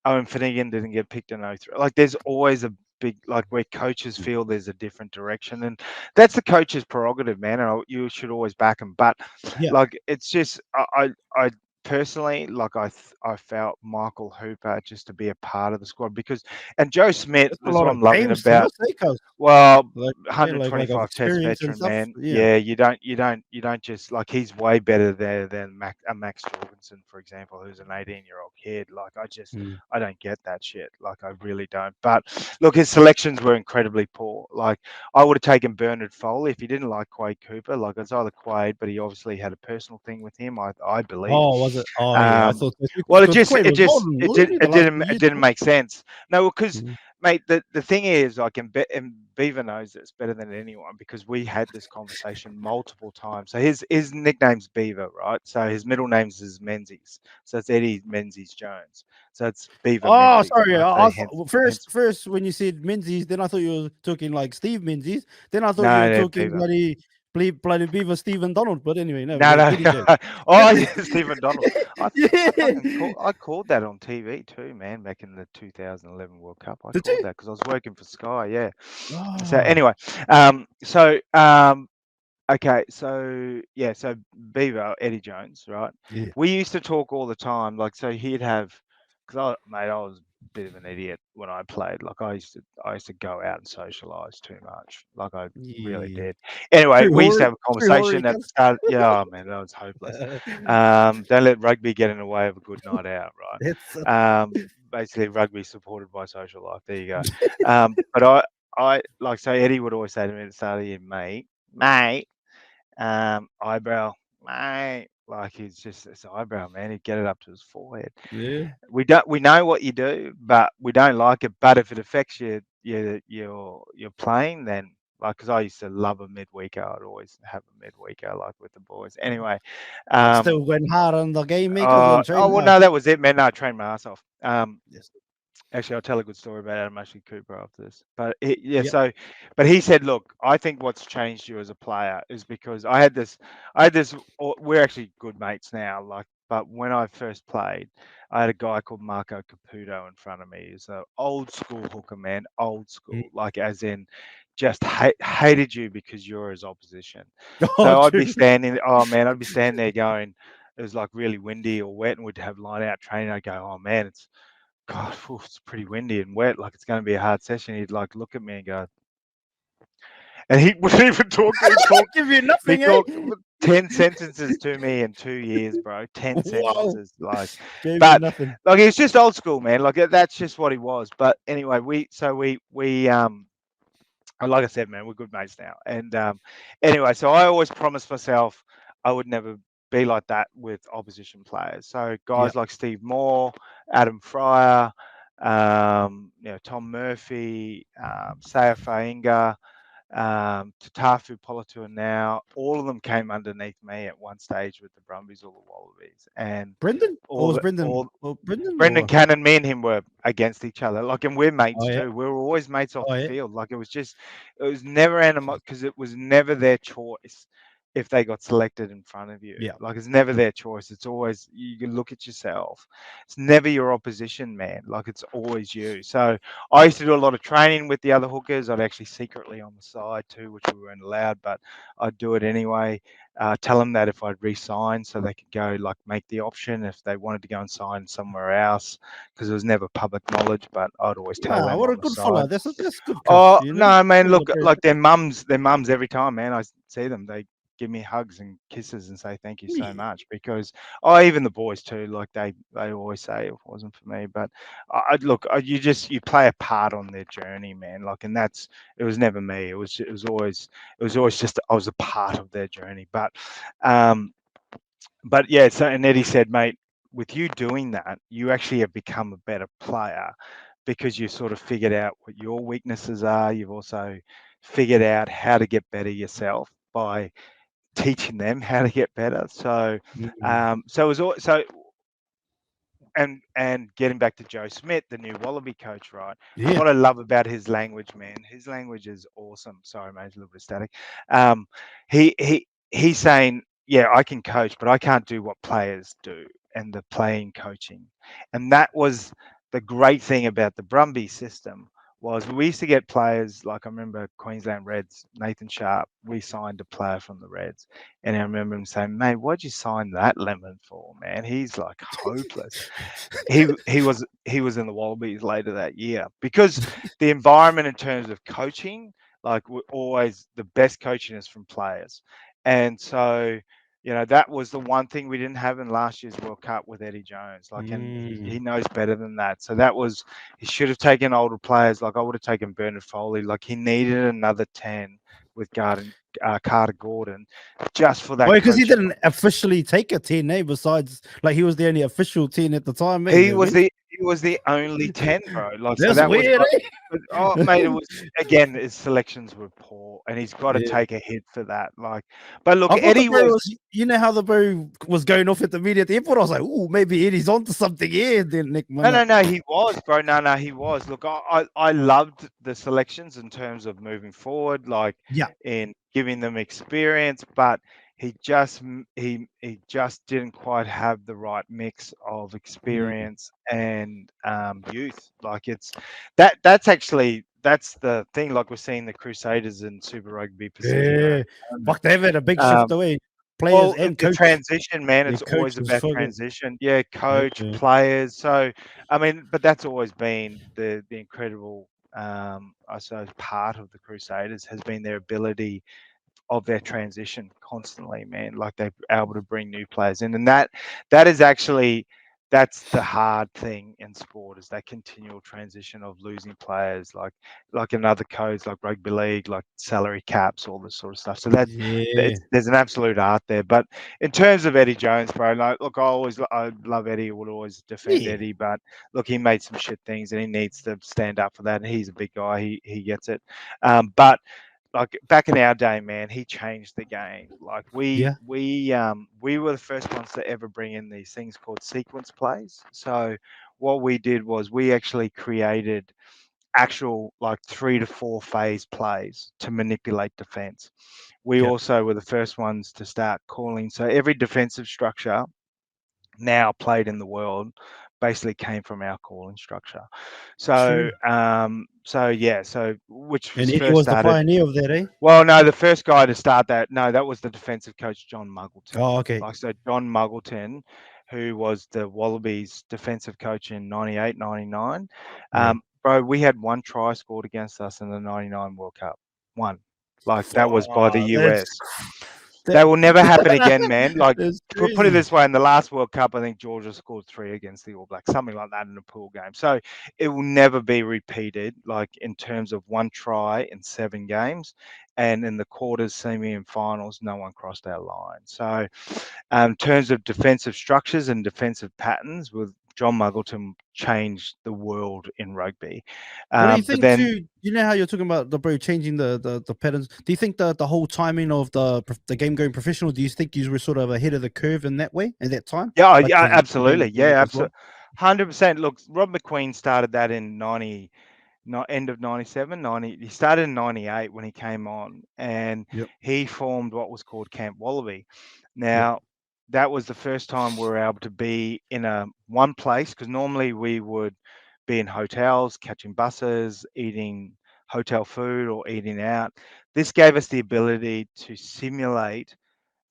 [SPEAKER 2] Owen Finnegan didn't get picked in '03. Like there's always a big like where coaches feel there's a different direction, and that's the coach's prerogative, man. And you should always back them. But
[SPEAKER 1] Yeah,
[SPEAKER 2] like it's just I personally like I felt Michael Hooper just to be a part of the squad because and Joe Smith
[SPEAKER 1] that's a
[SPEAKER 2] is
[SPEAKER 1] lot
[SPEAKER 2] what
[SPEAKER 1] of
[SPEAKER 2] I'm loving
[SPEAKER 1] games to
[SPEAKER 2] about.
[SPEAKER 1] miss, eh, cuz?
[SPEAKER 2] Well,
[SPEAKER 1] Like, yeah, like of
[SPEAKER 2] 125 Test
[SPEAKER 1] experience and
[SPEAKER 2] veteran,
[SPEAKER 1] stuff.
[SPEAKER 2] man.
[SPEAKER 1] Yeah.
[SPEAKER 2] Yeah, you don't just like he's way better there than Max Jorgensen, for example, who's an 18-year-old kid. Like
[SPEAKER 1] Mm.
[SPEAKER 2] I don't get that shit. Like I really don't. But look, his selections were incredibly poor. Like I would have taken Bernard Foley if he didn't like Quade Cooper. Like it's either Quade, but he obviously had a personal thing with him. I believe.
[SPEAKER 1] Oh, was it? Oh, yeah. I
[SPEAKER 2] Um,
[SPEAKER 1] thought so too,
[SPEAKER 2] well,
[SPEAKER 1] because Quay was golden, wasn't he, the last few
[SPEAKER 2] it
[SPEAKER 1] years,
[SPEAKER 2] didn't
[SPEAKER 1] bro?
[SPEAKER 2] make sense. No, because
[SPEAKER 1] Mm.
[SPEAKER 2] mate, the thing is, like, and Beaver knows this better than anyone because we had this conversation multiple times. So his nickname's Beaver, right? So his middle name's is Menzies. So it's Eddie Menzies Jones. So it's Beaver
[SPEAKER 1] Oh,
[SPEAKER 2] Menzies,
[SPEAKER 1] sorry.
[SPEAKER 2] right?
[SPEAKER 1] I
[SPEAKER 2] So
[SPEAKER 1] thought,
[SPEAKER 2] hence
[SPEAKER 1] well,
[SPEAKER 2] hence
[SPEAKER 1] first when you said Menzies, then I thought you were talking like Steve Menzies. Then I thought you
[SPEAKER 2] no,
[SPEAKER 1] were
[SPEAKER 2] no
[SPEAKER 1] talking
[SPEAKER 2] Beaver.
[SPEAKER 1] bloody Beaver Stephen Donald. But anyway, no,
[SPEAKER 2] No, no.
[SPEAKER 1] Eddie Jones.
[SPEAKER 2] Oh yeah, Stephen Donald.
[SPEAKER 1] Yeah.
[SPEAKER 2] I called that on TV too, man, back in the 2011 World Cup. I
[SPEAKER 1] Did
[SPEAKER 2] called
[SPEAKER 1] you?
[SPEAKER 2] that because I was working for Sky. Yeah. So
[SPEAKER 1] Oh,
[SPEAKER 2] anyway, so okay, so yeah, so Beaver, Eddie Jones, right?
[SPEAKER 1] yeah.
[SPEAKER 2] We used to talk all the time, like so he'd have, because I was a bit of an idiot when I played. Like I used to go out and socialise too much, like I really
[SPEAKER 1] Yeah.
[SPEAKER 2] did. Anyway,
[SPEAKER 1] True
[SPEAKER 2] we used to
[SPEAKER 1] Hori.
[SPEAKER 2] have a
[SPEAKER 1] True Hori,
[SPEAKER 2] conversation at the
[SPEAKER 1] cuz.
[SPEAKER 2] start. Yeah, oh, man, that was hopeless. Don't let rugby get in the way of a good night out,
[SPEAKER 1] It's
[SPEAKER 2] right? Basically, rugby supported by social life. There you go. But I like so Eddie would always say to me at the start of the year, mate, eyebrow, mate. Like he's just this eyebrow, man. He'd get it up to his forehead.
[SPEAKER 1] yeah.
[SPEAKER 2] We know what you do, but we don't like it. But if it affects your playing, then like because I used to love a midweeker, I'd always have a midweeker like with the boys. Anyway,
[SPEAKER 1] But
[SPEAKER 2] um,
[SPEAKER 1] still went hard on the game makers and
[SPEAKER 2] oh
[SPEAKER 1] trained
[SPEAKER 2] well,
[SPEAKER 1] hard.
[SPEAKER 2] no, that was it, man. No, I trained my ass off.
[SPEAKER 1] Yes.
[SPEAKER 2] Actually, I'll tell a good story about Adam Ashley Cooper after this. But yeah,
[SPEAKER 1] Yep.
[SPEAKER 2] so, but he said, look, I think what's changed you as a player is because I had this. We're actually good mates now. Like, but when I first played, I had a guy called Marco Caputo in front of me. He's an old school hooker, man, old
[SPEAKER 1] Mm.
[SPEAKER 2] school, like as in, just hated you because you're his opposition.
[SPEAKER 1] Oh,
[SPEAKER 2] So I'd be
[SPEAKER 1] true.
[SPEAKER 2] standing. Oh man, I'd be standing there going. It was like really windy or wet, and we'd have line out training. I'd go, oh man, it's God, it's pretty windy and wet. Like it's going to be a hard session. He'd like look at me and go, and he wouldn't even talk to.
[SPEAKER 1] Give you
[SPEAKER 2] He
[SPEAKER 1] nothing, eh?
[SPEAKER 2] talked 10 sentences to me in 2 years, bro. Ten
[SPEAKER 1] Wow.
[SPEAKER 2] sentences, like,
[SPEAKER 1] Gave you
[SPEAKER 2] but
[SPEAKER 1] nothing.
[SPEAKER 2] like he's just old school, man. Like that's just what he was. But anyway, we like I said, man, we're good mates now. And anyway, so I always promised myself I would never be like that with opposition players. So
[SPEAKER 1] Yeah.
[SPEAKER 2] guys like Steve Moore, Adam Fryer, Tom Murphy, Saya Fainga, Tatafu Politua now, all of them came underneath me at one stage with the Brumbies or the Wallabies. And
[SPEAKER 1] Brendan? Or was
[SPEAKER 2] all
[SPEAKER 1] Brendan? Or Brendan?
[SPEAKER 2] Brendan
[SPEAKER 1] Or
[SPEAKER 2] Cannon, me and him were against each other. Like, and we're mates
[SPEAKER 1] oh yeah.
[SPEAKER 2] too. We were always mates off
[SPEAKER 1] Oh
[SPEAKER 2] the
[SPEAKER 1] yeah.
[SPEAKER 2] field. Like, it was never animal because it was never their choice if they got selected in front of you.
[SPEAKER 1] Yeah.
[SPEAKER 2] Like, it's never their choice. It's always you can look at yourself. It's never your opposition, man. Like, it's always you. So I used to do a lot of training with the other hookers. I'd actually secretly on the side too, which we weren't allowed, but I'd do it anyway. Tell them that if I'd resign so they could go like make the option if they wanted to go and sign somewhere else because it was never public knowledge, but I'd always tell
[SPEAKER 1] Nah,
[SPEAKER 2] them
[SPEAKER 1] what
[SPEAKER 2] on
[SPEAKER 1] a
[SPEAKER 2] the
[SPEAKER 1] good
[SPEAKER 2] side.
[SPEAKER 1] fellow. That's good coach.
[SPEAKER 2] Oh
[SPEAKER 1] You know.
[SPEAKER 2] no, man!
[SPEAKER 1] He's a
[SPEAKER 2] Look,
[SPEAKER 1] very
[SPEAKER 2] like
[SPEAKER 1] good coach.
[SPEAKER 2] their mums every time, man. I see them. They give me hugs and kisses and say thank you so
[SPEAKER 1] Yeah.
[SPEAKER 2] much because even the boys too. Like they always say it wasn't for me, but look, you play a part on their journey, man. Like, and it was never me. It was always just I was a part of their journey. Um, but yeah. So and Eddie said, mate, with you doing that, you actually have become a better player because you sort of figured out what your weaknesses are. You've also figured out how to get better yourself by teaching them how to get better. So,
[SPEAKER 1] Mm.
[SPEAKER 2] so it was so and getting back to Joe Smith, the new Wallaby coach, right?
[SPEAKER 1] Yeah.
[SPEAKER 2] What I love about his language, man, his language is awesome. Sorry, mate, it's a little bit static. Um, he's saying, yeah, I can coach, but I can't do what players do and the playing coaching. And that was the great thing about the Brumby system was we used to get players like I remember Queensland Reds, Nathan Sharp, we signed a player from the Reds. And I remember him saying, mate, why'd you sign that lemon for, man? He's like hopeless. He was in the Wallabies later that year because the environment in terms of coaching, like we're always the best coaching is from players, and so that was the one thing we didn't have in last year's World Cup with Eddie Jones. Like, and he
[SPEAKER 1] Mm.
[SPEAKER 2] knows better than that. So that was he should have taken older players. Like I would have taken Bernard Foley. Like he needed another 10 with Carter Gordon just for
[SPEAKER 1] Oh,
[SPEAKER 2] that
[SPEAKER 1] because he
[SPEAKER 2] coaching.
[SPEAKER 1] didn't officially take a 10, eh? Besides, like he was the only official 10 at the time, eh?
[SPEAKER 2] He
[SPEAKER 1] The
[SPEAKER 2] was
[SPEAKER 1] bench.
[SPEAKER 2] the only 10, bro. Like, so
[SPEAKER 1] That's
[SPEAKER 2] that was
[SPEAKER 1] weird,
[SPEAKER 2] like,
[SPEAKER 1] eh?
[SPEAKER 2] oh, mate, it was again, his selections were poor, and he's got to
[SPEAKER 1] Yeah.
[SPEAKER 2] take a hit for that. Like, but look,
[SPEAKER 1] I thought the
[SPEAKER 2] Eddie
[SPEAKER 1] bro
[SPEAKER 2] was
[SPEAKER 1] was, you know how the bro was going off at the media at the airport. I was like, "Ooh, maybe Eddie's onto something here." Then Nick
[SPEAKER 2] no,
[SPEAKER 1] Mana.
[SPEAKER 2] no, no, he was, bro. No, he was. Look, I loved the selections in terms of moving forward, like
[SPEAKER 1] Yeah,
[SPEAKER 2] in giving them experience, but he just didn't quite have the right mix of
[SPEAKER 1] mm,
[SPEAKER 2] experience and youth. Like that's the thing. Like we're seeing the Crusaders in Super Rugby Pacific right
[SPEAKER 1] yeah.
[SPEAKER 2] at the moment.
[SPEAKER 1] Fuck, they've had a big shift
[SPEAKER 2] Um,
[SPEAKER 1] away. Players
[SPEAKER 2] well,
[SPEAKER 1] and
[SPEAKER 2] the
[SPEAKER 1] coach.
[SPEAKER 2] transition, man,
[SPEAKER 1] Their
[SPEAKER 2] it's
[SPEAKER 1] coach
[SPEAKER 2] always
[SPEAKER 1] was
[SPEAKER 2] about
[SPEAKER 1] so good.
[SPEAKER 2] transition. Yeah, coach,
[SPEAKER 1] Yeah,
[SPEAKER 2] players. So, I mean, but that's always been the incredible, I suppose, part of the Crusaders has been their ability of their transition constantly, man. Like they're able to bring new players in, and that is actually that's the hard thing in sport is that continual transition of losing players, like in other codes like rugby league, like salary caps, all this sort of stuff. So
[SPEAKER 1] yeah,
[SPEAKER 2] there's an absolute art there. But in terms of Eddie Jones, bro, like, look, I love Eddie. I would always defend
[SPEAKER 1] yeah,
[SPEAKER 2] Eddie, but look, he made some shit things, and he needs to stand up for that. And he's a big guy. He gets it. But like back in our day, man, he changed the game. Like
[SPEAKER 1] yeah.
[SPEAKER 2] we were the first ones to ever bring in these things called sequence plays. So what we did was we actually created actual like 3 to 4 phase plays to manipulate defense. We
[SPEAKER 1] Yep.
[SPEAKER 2] also were the first ones to start calling. So every defensive structure now played in the world basically came from our calling structure. So
[SPEAKER 1] True.
[SPEAKER 2] so yeah, so which
[SPEAKER 1] And
[SPEAKER 2] was
[SPEAKER 1] Eddie
[SPEAKER 2] first
[SPEAKER 1] was the
[SPEAKER 2] started.
[SPEAKER 1] pioneer of that, eh?
[SPEAKER 2] Well, no, the first guy to start that, no, that was the defensive coach, John Muggleton.
[SPEAKER 1] Oh, okay.
[SPEAKER 2] Like, so John Muggleton, who was the Wallabies defensive coach in 98, 99.
[SPEAKER 1] Yeah.
[SPEAKER 2] Bro, we had one try scored against us in the 99 World Cup. One. Like that was by the
[SPEAKER 1] Fuck,
[SPEAKER 2] US.
[SPEAKER 1] that,
[SPEAKER 2] That will never happen again, man. Like,
[SPEAKER 1] that's
[SPEAKER 2] put it
[SPEAKER 1] crazy.
[SPEAKER 2] this way: in the last World Cup, I think Georgia scored 3 against the All Blacks, something like that in a pool game. So it will never be repeated. Like in terms of one try in 7 games, and in the quarters, semi, and finals, no one crossed our line. So, in terms of defensive structures and defensive patterns, with John Muggleton changed the world in rugby.
[SPEAKER 1] What do you
[SPEAKER 2] But
[SPEAKER 1] think
[SPEAKER 2] then,
[SPEAKER 1] too? You know how you're talking about the bro changing the patterns. Do you think the whole timing of the game going professional? Do you think you were sort of ahead of the curve in that way at that time?
[SPEAKER 2] yeah,
[SPEAKER 1] Like
[SPEAKER 2] yeah,
[SPEAKER 1] the game
[SPEAKER 2] absolutely, yeah,
[SPEAKER 1] as well.
[SPEAKER 2] absolutely, 100%. Look, Rob McQueen started that in 90. Not end of 97, 90. He started in 98 when he came on, and
[SPEAKER 1] Yep.
[SPEAKER 2] he formed what was called Camp Wallaby.
[SPEAKER 1] Yep.
[SPEAKER 2] Now, that was the first time we were able to be in a one place, because normally we would be in hotels, catching buses, eating hotel food or eating out. This gave us the ability to simulate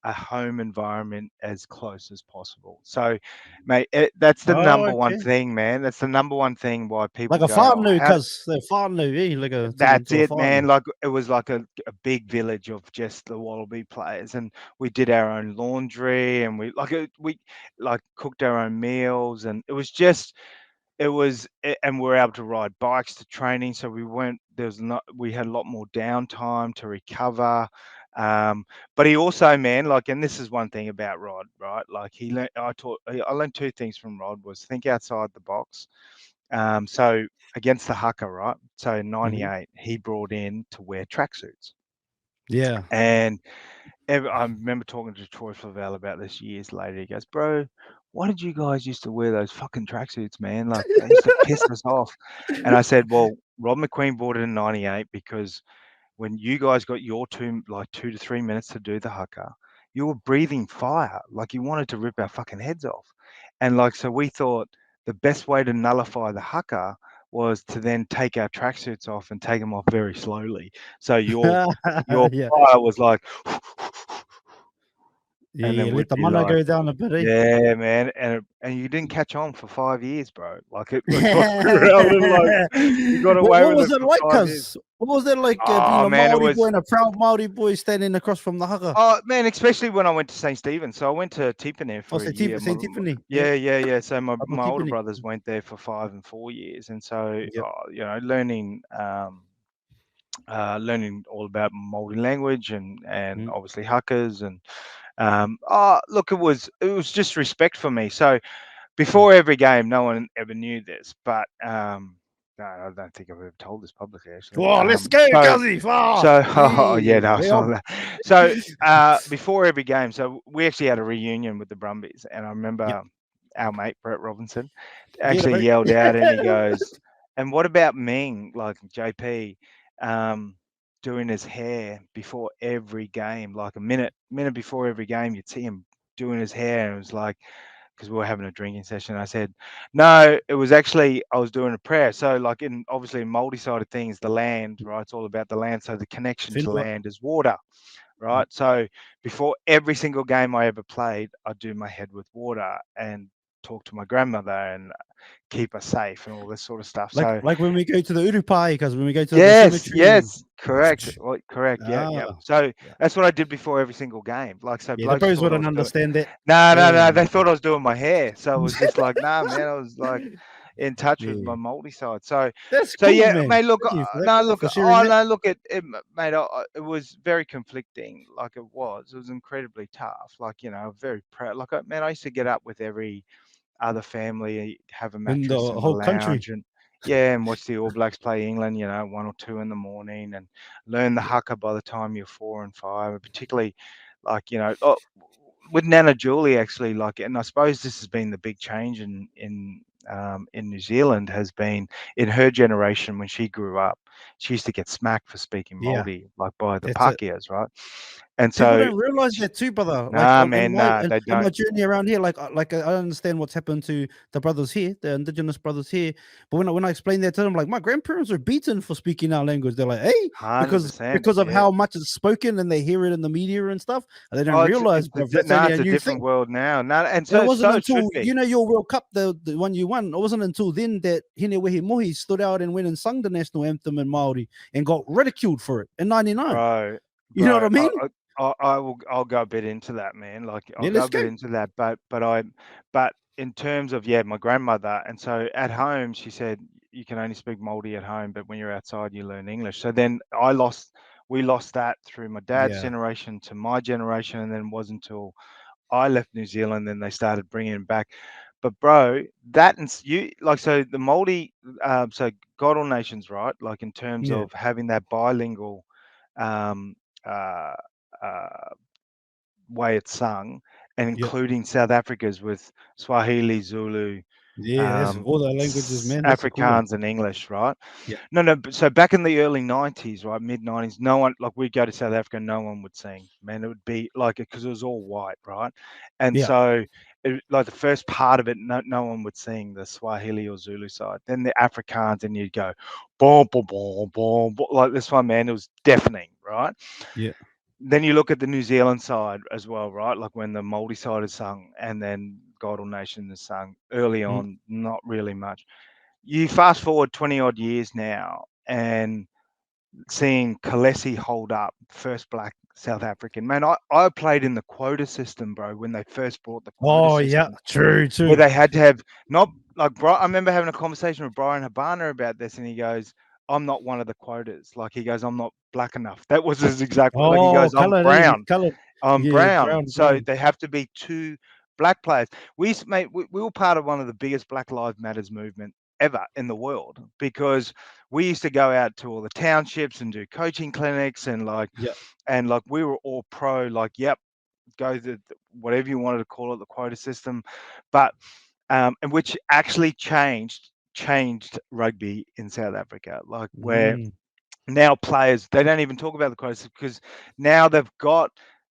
[SPEAKER 2] a home environment as close as possible. So, mate, that's the
[SPEAKER 1] Oh,
[SPEAKER 2] number one
[SPEAKER 1] okay.
[SPEAKER 2] thing, man. That's the number one thing why
[SPEAKER 1] Like
[SPEAKER 2] people
[SPEAKER 1] a
[SPEAKER 2] go, oh,
[SPEAKER 1] whānau,
[SPEAKER 2] how.
[SPEAKER 1] cuz they're whānau, eh? Like a turn
[SPEAKER 2] That's
[SPEAKER 1] into a
[SPEAKER 2] it,
[SPEAKER 1] whānau.
[SPEAKER 2] man. Like it was like a big village of just the Wallaby players, and we did our own laundry, and we like cooked our own meals, and it was just and we were able to ride bikes to training, so we weren't there's not we had a lot more downtime to recover. But he also, man, like, and this is one thing about Rod, right? Like I learned 2 things from Rod: was think outside the box. So against the haka, right? So in
[SPEAKER 1] Hmm.
[SPEAKER 2] '98, he brought in to wear tracksuits,
[SPEAKER 1] Yeah.
[SPEAKER 2] and I remember talking to Troy Flavel about this years later. He goes, "Bro, why did you guys used to wear those fucking tracksuits, man? Like they used to piss us off." And I said, "Well, Rob McQueen bought it in '98 because when you guys got your 2 to 3 minutes to do the haka, you were breathing fire, like you wanted to rip our fucking heads off. And like, so we thought the best way to nullify the haka was to then take our tracksuits off and take them off very slowly. So your
[SPEAKER 1] Yeah.
[SPEAKER 2] fire was like,
[SPEAKER 1] Yeah,
[SPEAKER 2] and
[SPEAKER 1] yeah.
[SPEAKER 2] then
[SPEAKER 1] Let
[SPEAKER 2] we'd
[SPEAKER 1] the
[SPEAKER 2] be
[SPEAKER 1] mana
[SPEAKER 2] like,
[SPEAKER 1] go down a bit, eh?
[SPEAKER 2] yeah, man, and you didn't catch on for 5 years, bro. Like it was like we were able to like we got away
[SPEAKER 1] What
[SPEAKER 2] with
[SPEAKER 1] was
[SPEAKER 2] it
[SPEAKER 1] it
[SPEAKER 2] for
[SPEAKER 1] like,
[SPEAKER 2] 5 years.
[SPEAKER 1] cuz? What was it like being
[SPEAKER 2] Oh
[SPEAKER 1] a
[SPEAKER 2] man, it
[SPEAKER 1] Maori boy
[SPEAKER 2] was.
[SPEAKER 1] and a proud Maori boy standing across from the haka?
[SPEAKER 2] Oh man, especially when I went to St. Stephen's. So I went to Tipene
[SPEAKER 1] Oh,
[SPEAKER 2] for a year.
[SPEAKER 1] St. Tiffany. Yep.
[SPEAKER 2] Yeah, yeah, yeah. So
[SPEAKER 1] Up in
[SPEAKER 2] my older
[SPEAKER 1] Tiffany.
[SPEAKER 2] brothers went there for 5 and 4 years, and so
[SPEAKER 1] Yep.
[SPEAKER 2] learning all about Maori language and
[SPEAKER 1] Mm.
[SPEAKER 2] obviously hakas and look, it was just respect for me. So
[SPEAKER 1] Mm.
[SPEAKER 2] before every game, no one ever knew this, but no, I don't think I've ever told this publicly actually.
[SPEAKER 1] Oh, let's go,
[SPEAKER 2] So
[SPEAKER 1] cuzzy. Ah,
[SPEAKER 2] oh yeah,
[SPEAKER 1] yeah.
[SPEAKER 2] no, it's
[SPEAKER 1] Well,
[SPEAKER 2] not that. So before every game, so we actually had a reunion with the Brumbies, and I
[SPEAKER 1] yep.
[SPEAKER 2] remember our mate Brett Robinson
[SPEAKER 1] Yeah, the
[SPEAKER 2] actually
[SPEAKER 1] boat.
[SPEAKER 2] yelled out, and he goes, "And what about Ming, like JP, um, doing his hair before every game, like a minute before every game, you'd see him doing his hair, and it was like." Because we were having a drinking session, I said, "No, it was actually I was doing a prayer." So, like in obviously in multi side of things, the land, right? It's all about the land. So the connection to
[SPEAKER 1] Whenua.
[SPEAKER 2] land is water,
[SPEAKER 1] Yep.
[SPEAKER 2] right? So before every single game I ever played, I'd do my head with water and talk to my grandmother and keep her safe and all this sort of stuff. So
[SPEAKER 1] Like when we go to the Urupai, because when we go to the
[SPEAKER 2] yes,
[SPEAKER 1] cemetery and
[SPEAKER 2] yes, correct, correct, yeah, yeah.
[SPEAKER 1] ah,
[SPEAKER 2] So
[SPEAKER 1] yeah,
[SPEAKER 2] that's what I did before every single game. Like, so
[SPEAKER 1] yeah, the
[SPEAKER 2] blokes
[SPEAKER 1] bros
[SPEAKER 2] thought I
[SPEAKER 1] wouldn't
[SPEAKER 2] was doing.
[SPEAKER 1] understand that.
[SPEAKER 2] No, no,
[SPEAKER 1] Yeah,
[SPEAKER 2] no. They thought I was doing my hair, so it was just like, nah, man. I was like in touch with
[SPEAKER 1] yeah.
[SPEAKER 2] my multi side. So,
[SPEAKER 1] That's
[SPEAKER 2] so
[SPEAKER 1] cool,
[SPEAKER 2] yeah,
[SPEAKER 1] man.
[SPEAKER 2] mate. Look,
[SPEAKER 1] Thank you for that,
[SPEAKER 2] no,
[SPEAKER 1] brother,
[SPEAKER 2] look.
[SPEAKER 1] for sharing
[SPEAKER 2] Oh
[SPEAKER 1] that.
[SPEAKER 2] no, look at it, mate. It was very conflicting. Like it was. It was incredibly tough. Like very proud. Like man, I used to get up with every other family, have a
[SPEAKER 1] In the
[SPEAKER 2] mattress in the
[SPEAKER 1] whole country.
[SPEAKER 2] lounge, and yeah, and watch the All Blacks play England. 1 or 2 in the morning, and learn the
[SPEAKER 1] Yeah.
[SPEAKER 2] haka by the time you're 4 and 5. And particularly, like with Nana Julie actually, like, and I suppose this has been the big change in New Zealand has been in her generation when she grew up. she used to get smacked for speaking
[SPEAKER 1] Yeah,
[SPEAKER 2] Māori, like by the
[SPEAKER 1] that's it.
[SPEAKER 2] Pākehās, right? And
[SPEAKER 1] People
[SPEAKER 2] so,
[SPEAKER 1] don't realize that too, brother. Like
[SPEAKER 2] nah, man, nah, they
[SPEAKER 1] on my
[SPEAKER 2] don't.
[SPEAKER 1] journey around here, like I understand what's happened to the brothers here, the indigenous brothers here. But when I explain that to them, like my grandparents were beaten for speaking our language. They're like, hey,
[SPEAKER 2] 100%,
[SPEAKER 1] because of
[SPEAKER 2] yeah.
[SPEAKER 1] how much it's spoken and they hear it in the media and stuff. And they don't
[SPEAKER 2] Oh,
[SPEAKER 1] realize, bro, that's
[SPEAKER 2] nah,
[SPEAKER 1] only
[SPEAKER 2] it's
[SPEAKER 1] a
[SPEAKER 2] a
[SPEAKER 1] new
[SPEAKER 2] different
[SPEAKER 1] thing.
[SPEAKER 2] world now. No, and
[SPEAKER 1] And it wasn't
[SPEAKER 2] so it
[SPEAKER 1] until
[SPEAKER 2] should be.
[SPEAKER 1] your World Cup, the one you won. It wasn't until then that Hinewehi Mohi stood out and went and sung the national anthem in Maori and got ridiculed for it in '99.
[SPEAKER 2] Bro,
[SPEAKER 1] You know what
[SPEAKER 2] bro,
[SPEAKER 1] I mean?
[SPEAKER 2] I'll go a bit into that, man. Like I'll
[SPEAKER 1] Yeah,
[SPEAKER 2] go
[SPEAKER 1] let's
[SPEAKER 2] a bit
[SPEAKER 1] go.
[SPEAKER 2] into that, but in terms of my grandmother, and so at home she said you can only speak Māori at home, but when you're outside you learn English. So then we lost that through my dad's
[SPEAKER 1] Yeah,
[SPEAKER 2] generation to my generation, and then it wasn't until I left New Zealand then they started bringing it back. But bro, that and you like so the Māori, so God all nations, right? Like in terms
[SPEAKER 1] yeah,
[SPEAKER 2] of having that bilingual um, uh, uh, way it's sung, and
[SPEAKER 1] yeah.
[SPEAKER 2] including South Africa's with Swahili, Zulu,
[SPEAKER 1] Yeah, that's all the languages, man. That's a cool one.
[SPEAKER 2] Afrikaans, and English, right?
[SPEAKER 1] Yeah,
[SPEAKER 2] No. But so back in the early '90s, right, mid '90s, no one like we'd go to South Africa, no one would sing. Man, it would be like because it was all white, right? And
[SPEAKER 1] yeah,
[SPEAKER 2] so, like the first part of it, no one would sing the Swahili or Zulu side. Then the Afrikaans, and you'd go, boom, boom, boom, boom, boom, like this one, man. It was deafening, right?
[SPEAKER 1] yeah.
[SPEAKER 2] Then you look at the New Zealand side as well, right? Like when the Māori side is sung, and then God all Nation is sung early
[SPEAKER 1] Mm,
[SPEAKER 2] on, not really much. You fast forward 20 odd years now, and seeing Kalesi hold up, first black South African. Man, I played in the quota system, bro, when they first brought the quota
[SPEAKER 1] Oh, yeah,
[SPEAKER 2] system,
[SPEAKER 1] true,
[SPEAKER 2] where
[SPEAKER 1] true.
[SPEAKER 2] they had to have not like bro. I remember having a conversation with Brian Habana about this, and he goes, "I'm not one of the quotas." Like he goes, "I'm not black enough." That was his exact like he
[SPEAKER 1] Oh,
[SPEAKER 2] goes, "I'm
[SPEAKER 1] colored, eh?
[SPEAKER 2] brown.
[SPEAKER 1] Colored.
[SPEAKER 2] I'm
[SPEAKER 1] Yeah,
[SPEAKER 2] brown."
[SPEAKER 1] brown,
[SPEAKER 2] So
[SPEAKER 1] brown.
[SPEAKER 2] they have to be two black players. We used to make we were part of one of the biggest Black Lives Matters movement ever in the world because we used to go out to all the townships and do coaching clinics
[SPEAKER 1] Yeah,
[SPEAKER 2] and like we were all pro like yep go whatever you wanted to call it the quota system but and which actually changed rugby in South Africa like where
[SPEAKER 1] mm,
[SPEAKER 2] now players they don't even talk about the quotas because now they've got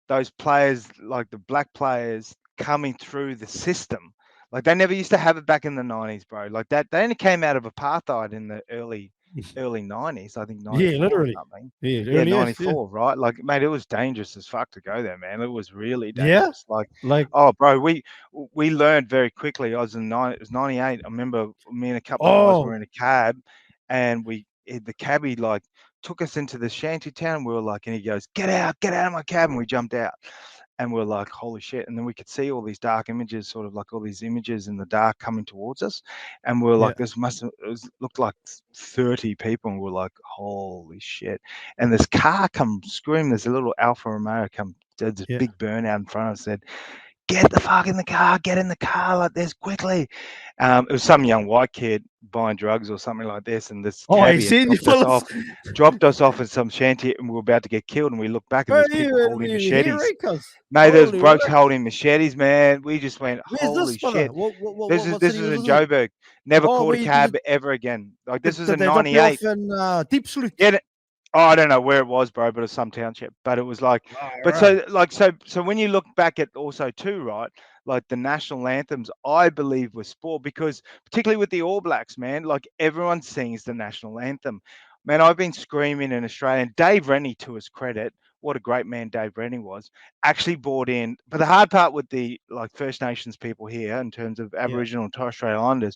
[SPEAKER 2] those players like the black players coming through the system like they never used to have it back in the 90s bro like that they only came out of apartheid in the early 90s I think
[SPEAKER 1] yeah,
[SPEAKER 2] 94 or
[SPEAKER 1] literally.
[SPEAKER 2] something
[SPEAKER 1] Yeah, it
[SPEAKER 2] yeah
[SPEAKER 1] really is. Yeah,
[SPEAKER 2] 94 right like mate it was dangerous as fuck to go there man it was really
[SPEAKER 1] yeah.
[SPEAKER 2] dangerous like
[SPEAKER 1] Like,
[SPEAKER 2] oh bro we learned very quickly I was in it was 98 I remember me and a couple of guys
[SPEAKER 1] oh,
[SPEAKER 2] were in a cab and the cabbie like took us into the shanty town. We were like, and he goes, get out of my cab. And we jumped out and we are like, holy shit. And then we could see all these dark images, sort of like all these images in the dark coming towards us. And we are
[SPEAKER 1] yeah,
[SPEAKER 2] like, this must have, looked like 30 people. And we are like, holy shit. And this car come screaming, there's a little Alfa Romeo come, did this
[SPEAKER 1] yeah.
[SPEAKER 2] big burnout in front of us, said, get the fuck in the car, get in the car like this quickly. It was some young white kid buying drugs or something like this, and this
[SPEAKER 1] Oh, I
[SPEAKER 2] cabbie had
[SPEAKER 1] seen you fellas.
[SPEAKER 2] dropped us off at some shanty, and we were about to get killed. And we looked back, and
[SPEAKER 1] Bro,
[SPEAKER 2] there's
[SPEAKER 1] you
[SPEAKER 2] people
[SPEAKER 1] weren't
[SPEAKER 2] holding
[SPEAKER 1] even here,
[SPEAKER 2] machetes.
[SPEAKER 1] Rikers.
[SPEAKER 2] Mate, there's
[SPEAKER 1] Holy
[SPEAKER 2] blokes
[SPEAKER 1] ricks.
[SPEAKER 2] holding machetes, man. We just went,
[SPEAKER 1] Where's
[SPEAKER 2] holy
[SPEAKER 1] this, brother?
[SPEAKER 2] shit.
[SPEAKER 1] What
[SPEAKER 2] This
[SPEAKER 1] city
[SPEAKER 2] is
[SPEAKER 1] was
[SPEAKER 2] in
[SPEAKER 1] this in?
[SPEAKER 2] Joburg. Never
[SPEAKER 1] Oh,
[SPEAKER 2] caught a
[SPEAKER 1] where you,
[SPEAKER 2] cab ever again. Like this is
[SPEAKER 1] did
[SPEAKER 2] in
[SPEAKER 1] they drop you off
[SPEAKER 2] '98.
[SPEAKER 1] in Deep Sloot?
[SPEAKER 2] Yeah, oh, I don't know where it was, bro, but it's some township. But it was like,
[SPEAKER 1] All
[SPEAKER 2] but
[SPEAKER 1] right.
[SPEAKER 2] so like so when you look back at also too, right? Like the national anthems, I believe were sport because particularly with the All Blacks, man, like everyone sings the national anthem. Man, I've been screaming in Australia. And Dave Rennie, to his credit, what a great man Dave Rennie was, actually brought in. But the hard part with the like First Nations people here, in terms of
[SPEAKER 1] Yeah.
[SPEAKER 2] Aboriginal and Torres Strait Islanders,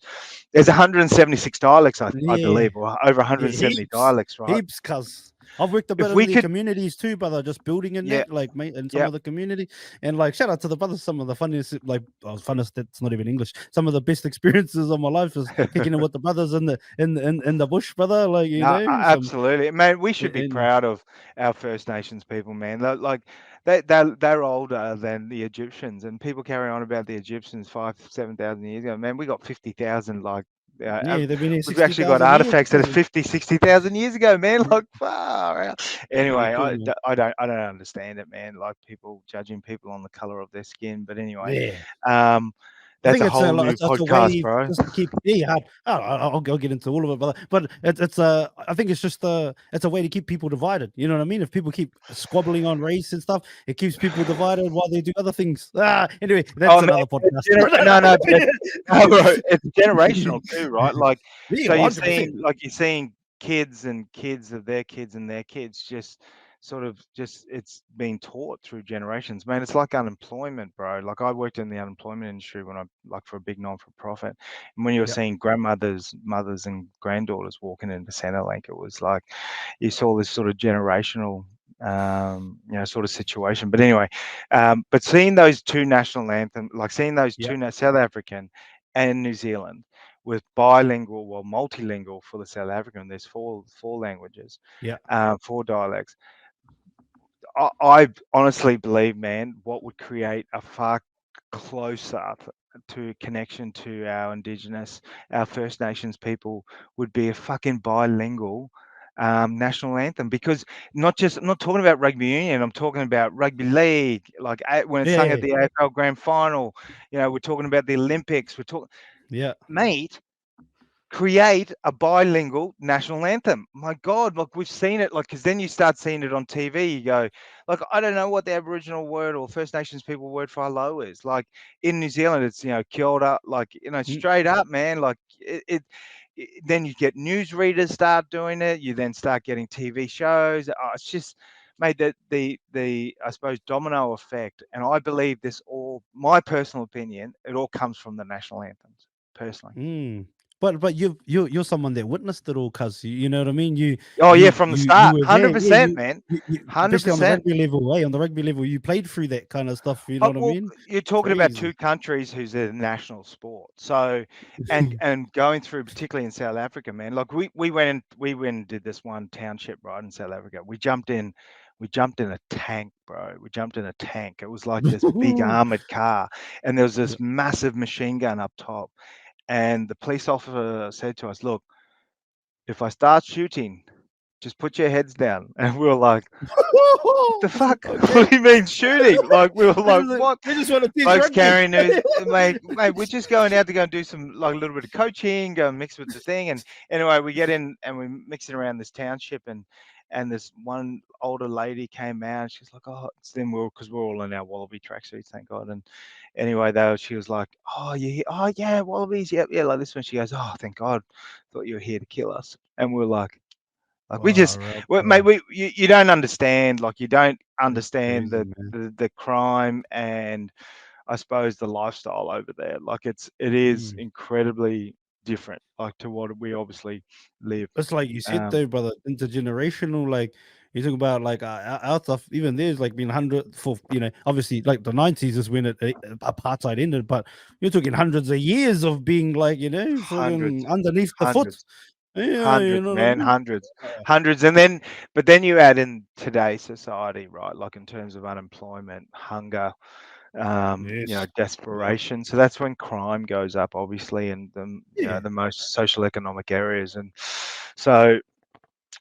[SPEAKER 2] there's 176 dialects, I
[SPEAKER 1] Yeah.
[SPEAKER 2] believe, or over
[SPEAKER 1] Yeah,
[SPEAKER 2] 170
[SPEAKER 1] heaps.
[SPEAKER 2] dialects, right?
[SPEAKER 1] Heaps, cuz. I've worked a bit
[SPEAKER 2] If
[SPEAKER 1] in
[SPEAKER 2] we
[SPEAKER 1] the
[SPEAKER 2] could,
[SPEAKER 1] communities too, brother, just building in
[SPEAKER 2] yeah,
[SPEAKER 1] that, like, mate, in some
[SPEAKER 2] yeah,
[SPEAKER 1] of the community. And, like, shout out to the brothers, some of the funniest, like, oh, funnest, that's not even English. Some of the best experiences of my life is kicking it with the brothers in the bush, brother. Like, you
[SPEAKER 2] no,
[SPEAKER 1] know, some,
[SPEAKER 2] absolutely, man. We should be
[SPEAKER 1] and
[SPEAKER 2] proud of our First Nations people, man. Like they're older than the Egyptians, and people carry on about the Egyptians 5,000 to 7,000 years ago. Man, we got 50,000 like.
[SPEAKER 1] yeah, they've been here
[SPEAKER 2] We've actually got
[SPEAKER 1] 60,000 years,
[SPEAKER 2] artifacts that are
[SPEAKER 1] cuz.
[SPEAKER 2] 50, 60,000 years ago, man.
[SPEAKER 1] Yeah,
[SPEAKER 2] Like far out.
[SPEAKER 1] pretty
[SPEAKER 2] Anyway,
[SPEAKER 1] cool, man.
[SPEAKER 2] I don't understand it, man. Like people judging people on the color of their skin, but anyway,
[SPEAKER 1] Yeah.
[SPEAKER 2] um,
[SPEAKER 1] I
[SPEAKER 2] That's
[SPEAKER 1] think
[SPEAKER 2] a
[SPEAKER 1] it's a
[SPEAKER 2] whole
[SPEAKER 1] lot.
[SPEAKER 2] new
[SPEAKER 1] It's a
[SPEAKER 2] podcast,
[SPEAKER 1] way
[SPEAKER 2] bro.
[SPEAKER 1] just to keep. Yeah, hard. I'll get into all of it, but it's a. I think it's just a. It's a way to keep people divided. You know what I mean? If people keep squabbling on race and stuff, it keeps people divided while they do other things. Anyway,
[SPEAKER 2] Oh
[SPEAKER 1] that's
[SPEAKER 2] man,
[SPEAKER 1] another podcast.
[SPEAKER 2] no, but no, bro, it's generational too, right? Like,
[SPEAKER 1] Yeah,
[SPEAKER 2] so you're
[SPEAKER 1] 100%.
[SPEAKER 2] seeing, like, you're seeing kids and kids of their kids and their kids just sort of just it's being taught through generations, man. It's like unemployment, bro. Like, I worked in the unemployment industry when I like for a big non-for-profit, and when you were
[SPEAKER 1] Yeah,
[SPEAKER 2] seeing grandmothers, mothers, and granddaughters walking into Centrelink, it was like you saw this sort of generational, sort of situation. But anyway, but seeing those two national anthems, like seeing those
[SPEAKER 1] yeah,
[SPEAKER 2] two, South African and New Zealand, with bilingual, well, multilingual for the South African. There's four languages,
[SPEAKER 1] yeah,
[SPEAKER 2] four dialects. I honestly believe, man, what would create a far closer to connection to our Indigenous, our First Nations people would be a fucking bilingual national anthem. Because I'm not talking about rugby union. I'm talking about rugby league. Like, when it's sung
[SPEAKER 1] yeah,
[SPEAKER 2] at the AFL Grand Final, we're talking about the Olympics. We're talking,
[SPEAKER 1] yeah.
[SPEAKER 2] mate, create a bilingual national anthem. My God, look, we've seen it, like, because then you start seeing it on TV. You go, like, I don't know what the Aboriginal word or First Nations people word for hello is. Like, in New Zealand, it's, kia ora, like,
[SPEAKER 1] Mm,
[SPEAKER 2] straight up, man. Like, then you get newsreaders start doing it. You then start getting TV shows. It's just made the I suppose domino effect. And I believe this all, my personal opinion, it all comes from the national anthems, personally.
[SPEAKER 1] mm. But you're someone that witnessed it all, cuz you know what I mean. You
[SPEAKER 2] Oh yeah,
[SPEAKER 1] you
[SPEAKER 2] from the
[SPEAKER 1] you you
[SPEAKER 2] start,
[SPEAKER 1] were there. Yeah,
[SPEAKER 2] 100%, man,
[SPEAKER 1] especially on the
[SPEAKER 2] 100%.
[SPEAKER 1] rugby level. Hey, on the rugby level, you played through that kind of stuff. You know what I
[SPEAKER 2] Well,
[SPEAKER 1] mean?
[SPEAKER 2] you're talking about two
[SPEAKER 1] Crazy.
[SPEAKER 2] countries whose are national sport. So, and going through, particularly in South Africa, man. Like, we went and did this one township right in South Africa. We jumped in a tank, bro. We jumped in a tank. It was like this big armored car, and there was
[SPEAKER 1] Yeah.
[SPEAKER 2] this massive machine gun up top. And the police officer said to us, "Look, if I start shooting, just put your heads down." And we were like, the fuck?
[SPEAKER 1] Okay.
[SPEAKER 2] What do you mean shooting? Like, we were like, what?
[SPEAKER 1] They just want to teach
[SPEAKER 2] Folks
[SPEAKER 1] rugby.
[SPEAKER 2] carrying news, mate, we're just going out to go and do some, like, a little bit of coaching, go and mix with the thing. And anyway, we get in and we mixing around this township, and this one older lady came out. And she's like, "Oh," it's then because we're all in our Wallaby tracksuits, thank God. And anyway, though, she was like, "Oh, you here? Oh yeah, Wallabies, yep, yeah," like this one. She goes, "Oh, thank God, thought you were here to kill us." And we're like, we just,
[SPEAKER 1] Far out,
[SPEAKER 2] well, mate,
[SPEAKER 1] bro.
[SPEAKER 2] you don't understand, like, you don't
[SPEAKER 1] That's
[SPEAKER 2] understand
[SPEAKER 1] crazy, man.
[SPEAKER 2] the crime and I suppose the lifestyle over there. Like, it is
[SPEAKER 1] Mm.
[SPEAKER 2] incredibly different, like, to what we obviously live.
[SPEAKER 1] It's like you said
[SPEAKER 2] Um,
[SPEAKER 1] though, brother, intergenerational. Like you talk about, like our stuff. Even there's like been hundred for obviously like the 90s is when apartheid ended, but you're talking hundreds of years of being like
[SPEAKER 2] hundreds,
[SPEAKER 1] friggin' underneath the foot.
[SPEAKER 2] hundreds,
[SPEAKER 1] Yeah, you
[SPEAKER 2] hundreds,
[SPEAKER 1] know what I
[SPEAKER 2] man,
[SPEAKER 1] mean.
[SPEAKER 2] hundreds, hundreds, and then, but then you add in today's society, right? Like, in terms of unemployment, hunger,
[SPEAKER 1] Yes. Yeah.
[SPEAKER 2] desperation. So that's when crime goes up, obviously, in the
[SPEAKER 1] Yeah.
[SPEAKER 2] the most social economic areas. And so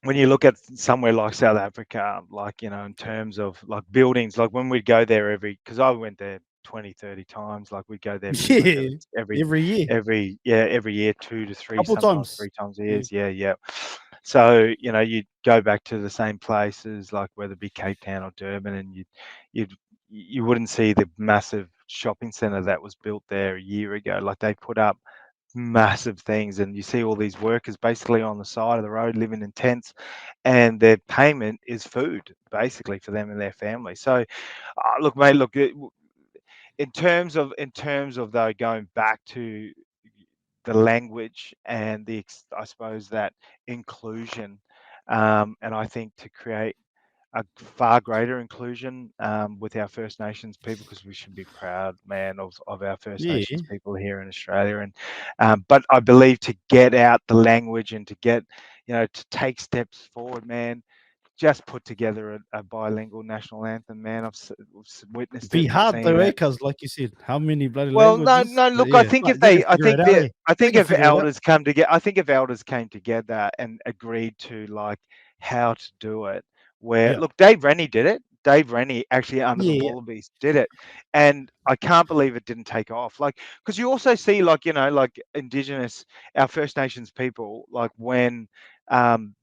[SPEAKER 2] when you look at somewhere like South Africa, like, in terms of like buildings, like when we'd go there because I went there 20, 30 times, like we'd go there pretty much
[SPEAKER 1] Yeah.
[SPEAKER 2] every,
[SPEAKER 1] Every year,
[SPEAKER 2] every year, 2 to 3,
[SPEAKER 1] couple
[SPEAKER 2] sometimes
[SPEAKER 1] times.
[SPEAKER 2] 3 times a year.
[SPEAKER 1] Yeah.
[SPEAKER 2] Yeah, yeah. So, you'd go back to the same places, like whether it be Cape Town or Durban, and you'd, you wouldn't see the massive shopping center that was built there a year ago. Like, they put up massive things, and you see all these workers basically on the side of the road living in tents, and their payment is food basically for them and their family. So, look, mate, look, in terms of though, going back to the language and I suppose that inclusion, and I think to create a far greater inclusion, with our First Nations people, because we should be proud, man, of our First Nations
[SPEAKER 1] Yeah.
[SPEAKER 2] people here in Australia. And but I believe to get out the language and to get, to take steps forward, man, just put together a bilingual national anthem, man. Witnessed
[SPEAKER 1] Be
[SPEAKER 2] it and
[SPEAKER 1] hard
[SPEAKER 2] seen
[SPEAKER 1] though, eh?
[SPEAKER 2] it.
[SPEAKER 1] Because like you said, how many bloody
[SPEAKER 2] Well, no,
[SPEAKER 1] languages?
[SPEAKER 2] no.
[SPEAKER 1] But
[SPEAKER 2] Look, I
[SPEAKER 1] yeah,
[SPEAKER 2] think
[SPEAKER 1] but they can figure it out, eh?
[SPEAKER 2] I
[SPEAKER 1] They
[SPEAKER 2] think
[SPEAKER 1] can
[SPEAKER 2] if
[SPEAKER 1] figure it out.
[SPEAKER 2] elders come together, I think if elders came together and agreed to, like, how to do it. Where,
[SPEAKER 1] Yeah.
[SPEAKER 2] look, Dave Rennie did it. Dave Rennie actually under the
[SPEAKER 1] Yeah.
[SPEAKER 2] Wallabies did it, and I can't believe it didn't take off. Like, because you also see, like, like Indigenous, our First Nations people, like when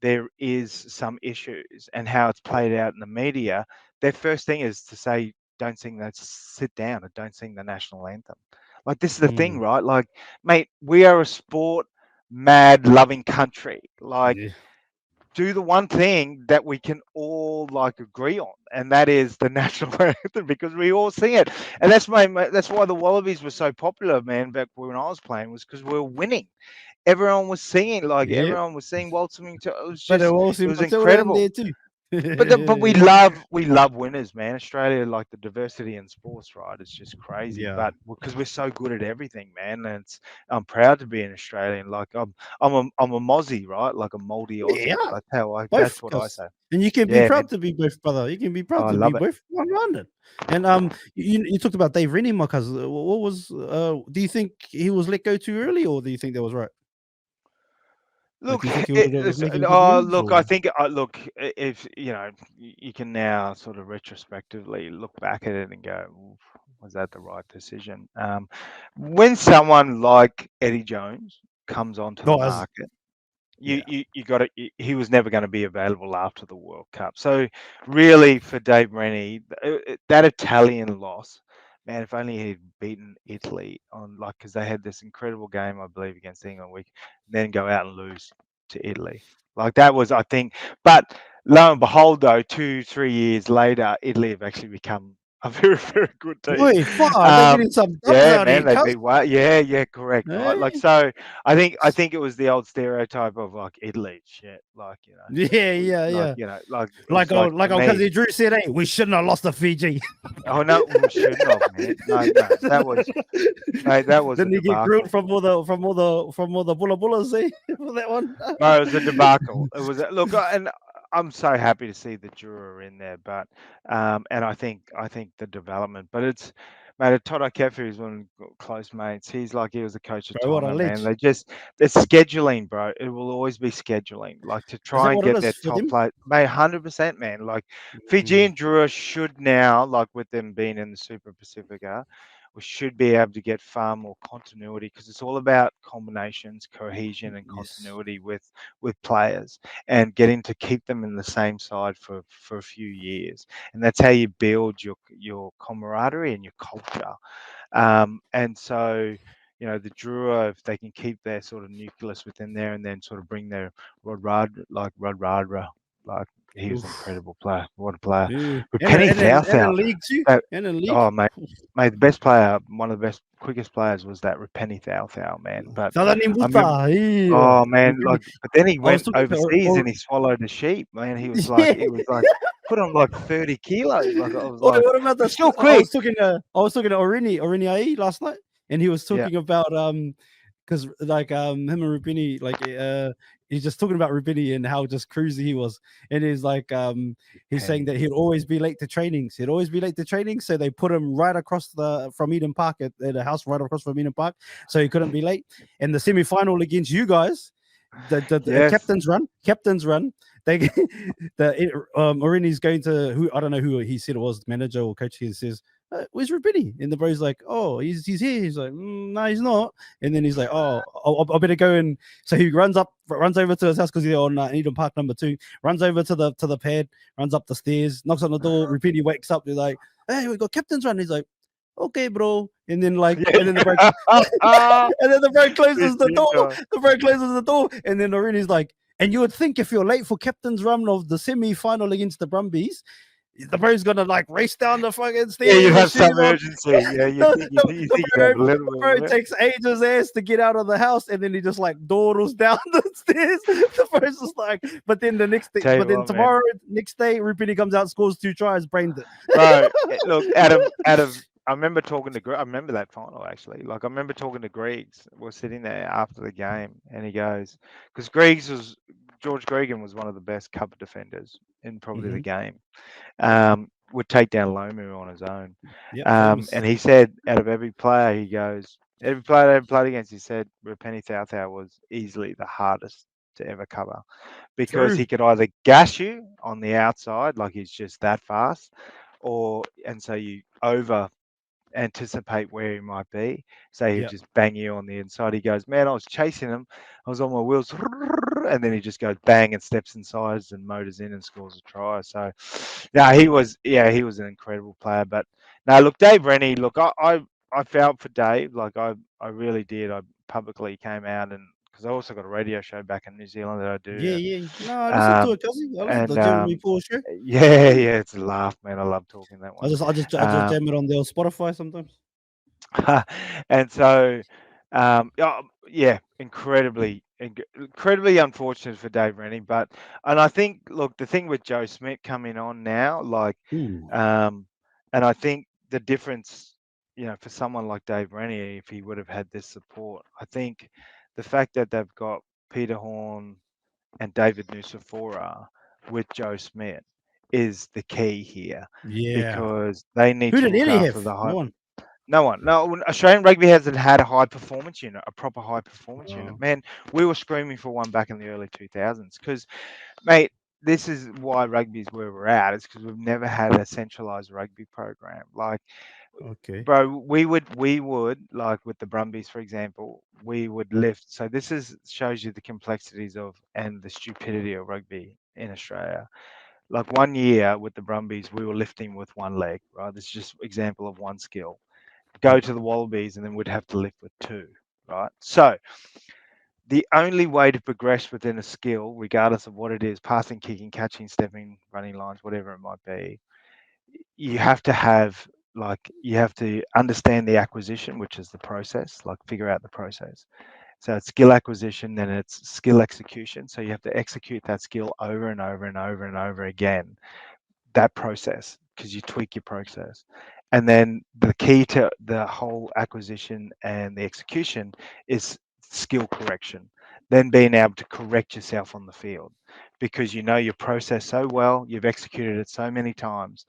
[SPEAKER 2] there is some issues and how it's played out in the media, their first thing is to say, "Don't sing that, sit down, and don't sing the national anthem." Like, this is the thing,
[SPEAKER 1] Mm.
[SPEAKER 2] right? Like, mate, we are a sport mad loving country. Like,
[SPEAKER 1] Yeah.
[SPEAKER 2] do the one thing that we can all like agree on, and that is the national anthem, because we all sing it. And that's why the Wallabies were so popular, man, back when I was playing, was because we were winning. Everyone was singing, like
[SPEAKER 1] Yep.
[SPEAKER 2] everyone was singing Waltzing to, it was
[SPEAKER 1] But there
[SPEAKER 2] just,
[SPEAKER 1] was
[SPEAKER 2] it was
[SPEAKER 1] Matilda in
[SPEAKER 2] incredible.
[SPEAKER 1] there too.
[SPEAKER 2] But we love winners, man. Australia, like the diversity in sports, right? It's just crazy.
[SPEAKER 1] Yeah.
[SPEAKER 2] But because we're so good at everything, man, and I'm proud to be an Australian. Like I'm a Mozzie, right? Like a Moldy Aussie.
[SPEAKER 1] Yeah.
[SPEAKER 2] That's
[SPEAKER 1] Both,
[SPEAKER 2] what I
[SPEAKER 1] cause
[SPEAKER 2] say.
[SPEAKER 1] and you can be
[SPEAKER 2] Yeah, man.
[SPEAKER 1] proud to be both, brother. You can be
[SPEAKER 2] Oh,
[SPEAKER 1] proud
[SPEAKER 2] I
[SPEAKER 1] to be
[SPEAKER 2] love it.
[SPEAKER 1] both 100. And you talked about Dave Rennie, my cousin. What was do you think he was let go too early, or do you think that was right? Like,
[SPEAKER 2] Look,
[SPEAKER 1] do you think he was making good
[SPEAKER 2] oh,
[SPEAKER 1] moves,
[SPEAKER 2] look,
[SPEAKER 1] or
[SPEAKER 2] I think, look, if you can now sort of retrospectively look back at it and go, "Oof, was that the right decision?" When someone like Eddie Jones comes onto the
[SPEAKER 1] no? As
[SPEAKER 2] market, you
[SPEAKER 1] yeah,
[SPEAKER 2] you, you got to, he was never going to be available after the World Cup. So really, for Dave Rennie, that Italian loss, man, if only he'd beaten Italy on, like, because they had this incredible game, I believe, against England week, then go out and lose to Italy. Like, that was, I think, but lo and behold, though, 2 3 years later, Italy have actually become a very very good team.
[SPEAKER 1] boy, far they're
[SPEAKER 2] Um,
[SPEAKER 1] getting some dubs
[SPEAKER 2] yeah,
[SPEAKER 1] out
[SPEAKER 2] man,
[SPEAKER 1] here,
[SPEAKER 2] they
[SPEAKER 1] cuz.
[SPEAKER 2] beat what? Yeah, yeah, correct, right? Like,
[SPEAKER 1] Hey?
[SPEAKER 2] so I think it was the old stereotype of like Italy shit, like,
[SPEAKER 1] Yeah, yeah,
[SPEAKER 2] like,
[SPEAKER 1] yeah.
[SPEAKER 2] like it was like,
[SPEAKER 1] Like
[SPEAKER 2] for
[SPEAKER 1] our
[SPEAKER 2] me.
[SPEAKER 1] cousin Drew said, hey, we shouldn't have lost to Fiji.
[SPEAKER 2] Oh no, we shouldn't have, man. No, no, that was, mate, that was a
[SPEAKER 1] Didn't he get grilled
[SPEAKER 2] debacle.
[SPEAKER 1] from all the bulla bullas, eh? For that one?
[SPEAKER 2] No, it was a debacle. It was look, and I'm so happy to see the Jura in there, but and I think the development, but it's, mate, Toto Kefu is one of close mates. He was the coach of
[SPEAKER 1] Bro, what a
[SPEAKER 2] Tonga, man.
[SPEAKER 1] ledge.
[SPEAKER 2] It's scheduling, bro. It will always be scheduling, like, to
[SPEAKER 1] Is
[SPEAKER 2] try
[SPEAKER 1] that
[SPEAKER 2] and
[SPEAKER 1] what it
[SPEAKER 2] get
[SPEAKER 1] is
[SPEAKER 2] their
[SPEAKER 1] for
[SPEAKER 2] top
[SPEAKER 1] them?
[SPEAKER 2] play, mate. 100%, man. Like, Fiji
[SPEAKER 1] Mm,
[SPEAKER 2] and Jura should now, like, with them being in the Super Pacifica, we should be able to get far more continuity, because it's all about combinations, cohesion, and
[SPEAKER 1] yes.
[SPEAKER 2] continuity with players, and getting to keep them in the same side for a few years, and that's how you build your camaraderie and your culture. And so, the Drua, if they can keep their sort of nucleus within there, and then sort of bring their Rod Radra, like, he was an
[SPEAKER 1] Oof.
[SPEAKER 2] incredible player. What a player!
[SPEAKER 1] Yeah.
[SPEAKER 2] With Penny
[SPEAKER 1] And
[SPEAKER 2] Thouthau,
[SPEAKER 1] in league too.
[SPEAKER 2] that,
[SPEAKER 1] And in league.
[SPEAKER 2] oh mate, mate, the best player, one of the best, quickest players was that Penny Thouthau, man. But
[SPEAKER 1] Salani
[SPEAKER 2] I remember,
[SPEAKER 1] Muta. Yeah.
[SPEAKER 2] oh man, like, but then he
[SPEAKER 1] I was
[SPEAKER 2] went
[SPEAKER 1] talking to
[SPEAKER 2] overseas
[SPEAKER 1] or,
[SPEAKER 2] and he swallowed a sheep, man.
[SPEAKER 1] yeah.
[SPEAKER 2] He was like, put on like 30 kilos. Like, I was
[SPEAKER 1] Oh,
[SPEAKER 2] like,
[SPEAKER 1] what about
[SPEAKER 2] but
[SPEAKER 1] the?
[SPEAKER 2] still quick.
[SPEAKER 1] I was talking to Orini Ai last night, and he was
[SPEAKER 2] Yeah,
[SPEAKER 1] talking about because like him and Rubini, like he's just talking about Rubini and how just cruisy he was, and he's like he's saying
[SPEAKER 2] Penny.
[SPEAKER 1] that he'd always be late to trainings. He'd always be late to training, so they put him right across from Eden Park at the house right across from Eden Park, so he couldn't be late. And the semi final against you guys, the
[SPEAKER 2] Yes.
[SPEAKER 1] captain's run. They Orini's going to who I don't know who he said it was, manager or coach. He says, "Where's Rubini?" And the bro's like, "Oh, he's here." He's like, "No, he's not." And then he's like, "Oh, I better go." And so he runs over to his house because he's on Eden Park number 2. Runs over to the pad, runs up the stairs, knocks on the door. Rubini wakes up. He's like, "Hey, we got captain's run." He's like, "Okay, bro." And then and then the bro
[SPEAKER 2] Yeah.
[SPEAKER 1] and then the bro
[SPEAKER 2] Good
[SPEAKER 1] closes the
[SPEAKER 2] shit,
[SPEAKER 1] door.
[SPEAKER 2] bro.
[SPEAKER 1] The bro closes the door, and then Orini's like, and you would think if you're late for captain's run of the semi-final against the Brumbies, the bro's gonna like race down the fucking
[SPEAKER 2] Yeah, you
[SPEAKER 1] stairs,
[SPEAKER 2] have
[SPEAKER 1] shoes
[SPEAKER 2] some
[SPEAKER 1] on.
[SPEAKER 2] urgency. Yeah,
[SPEAKER 1] The
[SPEAKER 2] you have a little
[SPEAKER 1] the
[SPEAKER 2] bit
[SPEAKER 1] bro
[SPEAKER 2] of it.
[SPEAKER 1] takes ages ass to get out of the house, and then he just like dawdles down the stairs. The bro's just like, but then
[SPEAKER 2] Tell you
[SPEAKER 1] but then
[SPEAKER 2] what, man,
[SPEAKER 1] tomorrow, next day, Rupini comes out, scores 2 tries, brained it.
[SPEAKER 2] bro. Look, I remember talking to I remember that final actually. Like, I remember talking to Griggs. We're sitting there after the game, and he goes, because George Gregan was one of the best cover defenders in probably the
[SPEAKER 1] Mm-hmm.
[SPEAKER 2] game. Would take down Lomu on his own.
[SPEAKER 1] Yep, famous.
[SPEAKER 2] And he said, out of every player, he goes, every player they ever played against, he said Penny Thouthau was easily the hardest to ever cover, because
[SPEAKER 1] True.
[SPEAKER 2] he could either gas you on the outside, like he's just that fast, and so you over anticipate where he might be. So he'd
[SPEAKER 1] Yeah.
[SPEAKER 2] just bang you on the inside. He goes, man, I was chasing him. I was on my wheels. And then he just goes bang and steps inside and motors in and scores a try. So, no, he was an incredible player. But no, look, Dave Rennie, look, I felt for Dave. Like, I really did. I publicly came out, and because I also got a radio show back in New Zealand that I do.
[SPEAKER 1] Yeah, yeah. No, I listen to
[SPEAKER 2] Um,
[SPEAKER 1] it, cousin. I listen to
[SPEAKER 2] and
[SPEAKER 1] the Jeremy Paul show.
[SPEAKER 2] yeah, it's a laugh, man. I love talking that
[SPEAKER 1] I
[SPEAKER 2] one.
[SPEAKER 1] just, I just, I just
[SPEAKER 2] Um,
[SPEAKER 1] jam it on their Spotify sometimes.
[SPEAKER 2] and so, yeah, incredibly unfortunate for Dave Rennie. And I think, look, the thing with Joe Smith coming on now, like,
[SPEAKER 1] Ooh.
[SPEAKER 2] um, and I think the difference, for someone like Dave Rennie, if he would have had this support, I think the fact that they've got Peter Horn and David Nusafora with Joe Smith is the key here,
[SPEAKER 1] Yeah.
[SPEAKER 2] because they need
[SPEAKER 1] Who
[SPEAKER 2] to
[SPEAKER 1] did
[SPEAKER 2] look
[SPEAKER 1] Ellie
[SPEAKER 2] after
[SPEAKER 1] have?
[SPEAKER 2] the
[SPEAKER 1] No
[SPEAKER 2] high.
[SPEAKER 1] one.
[SPEAKER 2] No one. No, Australian rugby hasn't had a high performance unit, a proper high performance unit.
[SPEAKER 1] Oh,
[SPEAKER 2] Man, we were screaming for one back in the early 2000s because, mate, this is why rugby is where we're at. It's because we've never had a centralized rugby program. Like,
[SPEAKER 1] okay.
[SPEAKER 2] bro, we would like with the Brumbies, for example, we would lift. So this is shows you the complexities of and the stupidity of rugby in Australia. Like, one year with the Brumbies, we were lifting with one leg, right? This is just example of one skill. Go
[SPEAKER 1] Yep.
[SPEAKER 2] to the Wallabies, and then we'd have to lift with two, right? So the only way to progress within a skill, regardless of what it is, passing, kicking, catching, stepping, running lines, whatever it might be, you have to have, like, you have to understand the acquisition, which is the process, like figure out the process. So it's skill acquisition, then it's skill execution. So you have to execute that skill over and over and over and over again, that process, because you tweak your process. And then the key to the whole acquisition and the execution is skill correction. Then being able to correct yourself on the field, because you know your process so well, you've executed it so many times,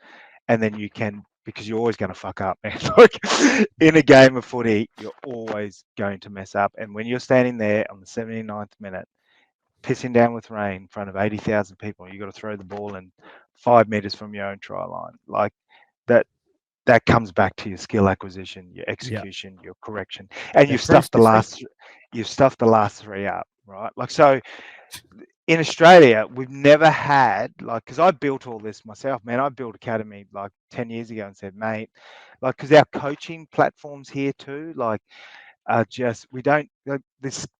[SPEAKER 2] and then you can, because you're always going to fuck up, man. Like, in a game of footy, you're always going to mess up. And when you're standing there on the 79th minute, pissing down with rain in front of 80,000 people, you got to throw the ball in 5 meters from your own try line. Like, that, that comes back to your skill acquisition, your
[SPEAKER 1] Yeah.
[SPEAKER 2] execution, your correction, and
[SPEAKER 1] That process, eh?
[SPEAKER 2] you've stuffed the last three up, right? Like, so in Australia, we've never had, like, because I built all this myself, man. I built Academy like 10 years ago and said, mate, like, because our coaching platforms here too, like, just, we don't, like,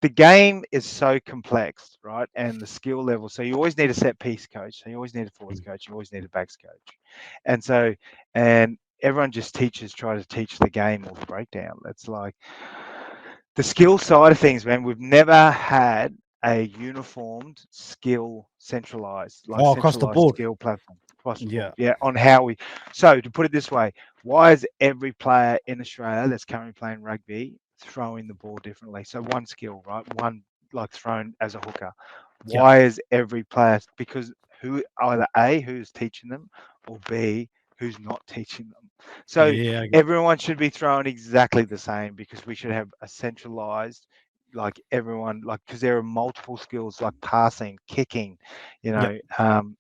[SPEAKER 2] the game is so complex, right? And the skill level. So you always need a set piece coach. So you always need a forwards coach. You always need a backs coach. And so, and everyone just try to teach the game or the breakdown. It's like the skill side of things, man. We've never had a uniformed skill
[SPEAKER 1] Oh, across the
[SPEAKER 2] centralized
[SPEAKER 1] board.
[SPEAKER 2] skill platform across the
[SPEAKER 1] Yeah.
[SPEAKER 2] board. Yeah, on how we. So to put it this way, why is every player in Australia that's currently playing rugby throwing the ball differently? So one skill, right? One, like, thrown as a hooker.
[SPEAKER 1] Yeah.
[SPEAKER 2] Why is every player? Because who, either A, who's teaching them, or B, who's not teaching them. So
[SPEAKER 1] Yeah.
[SPEAKER 2] everyone should be thrown exactly the same, because we should have a centralized, like, everyone, like, because there are multiple skills, like passing, kicking,
[SPEAKER 1] Yep.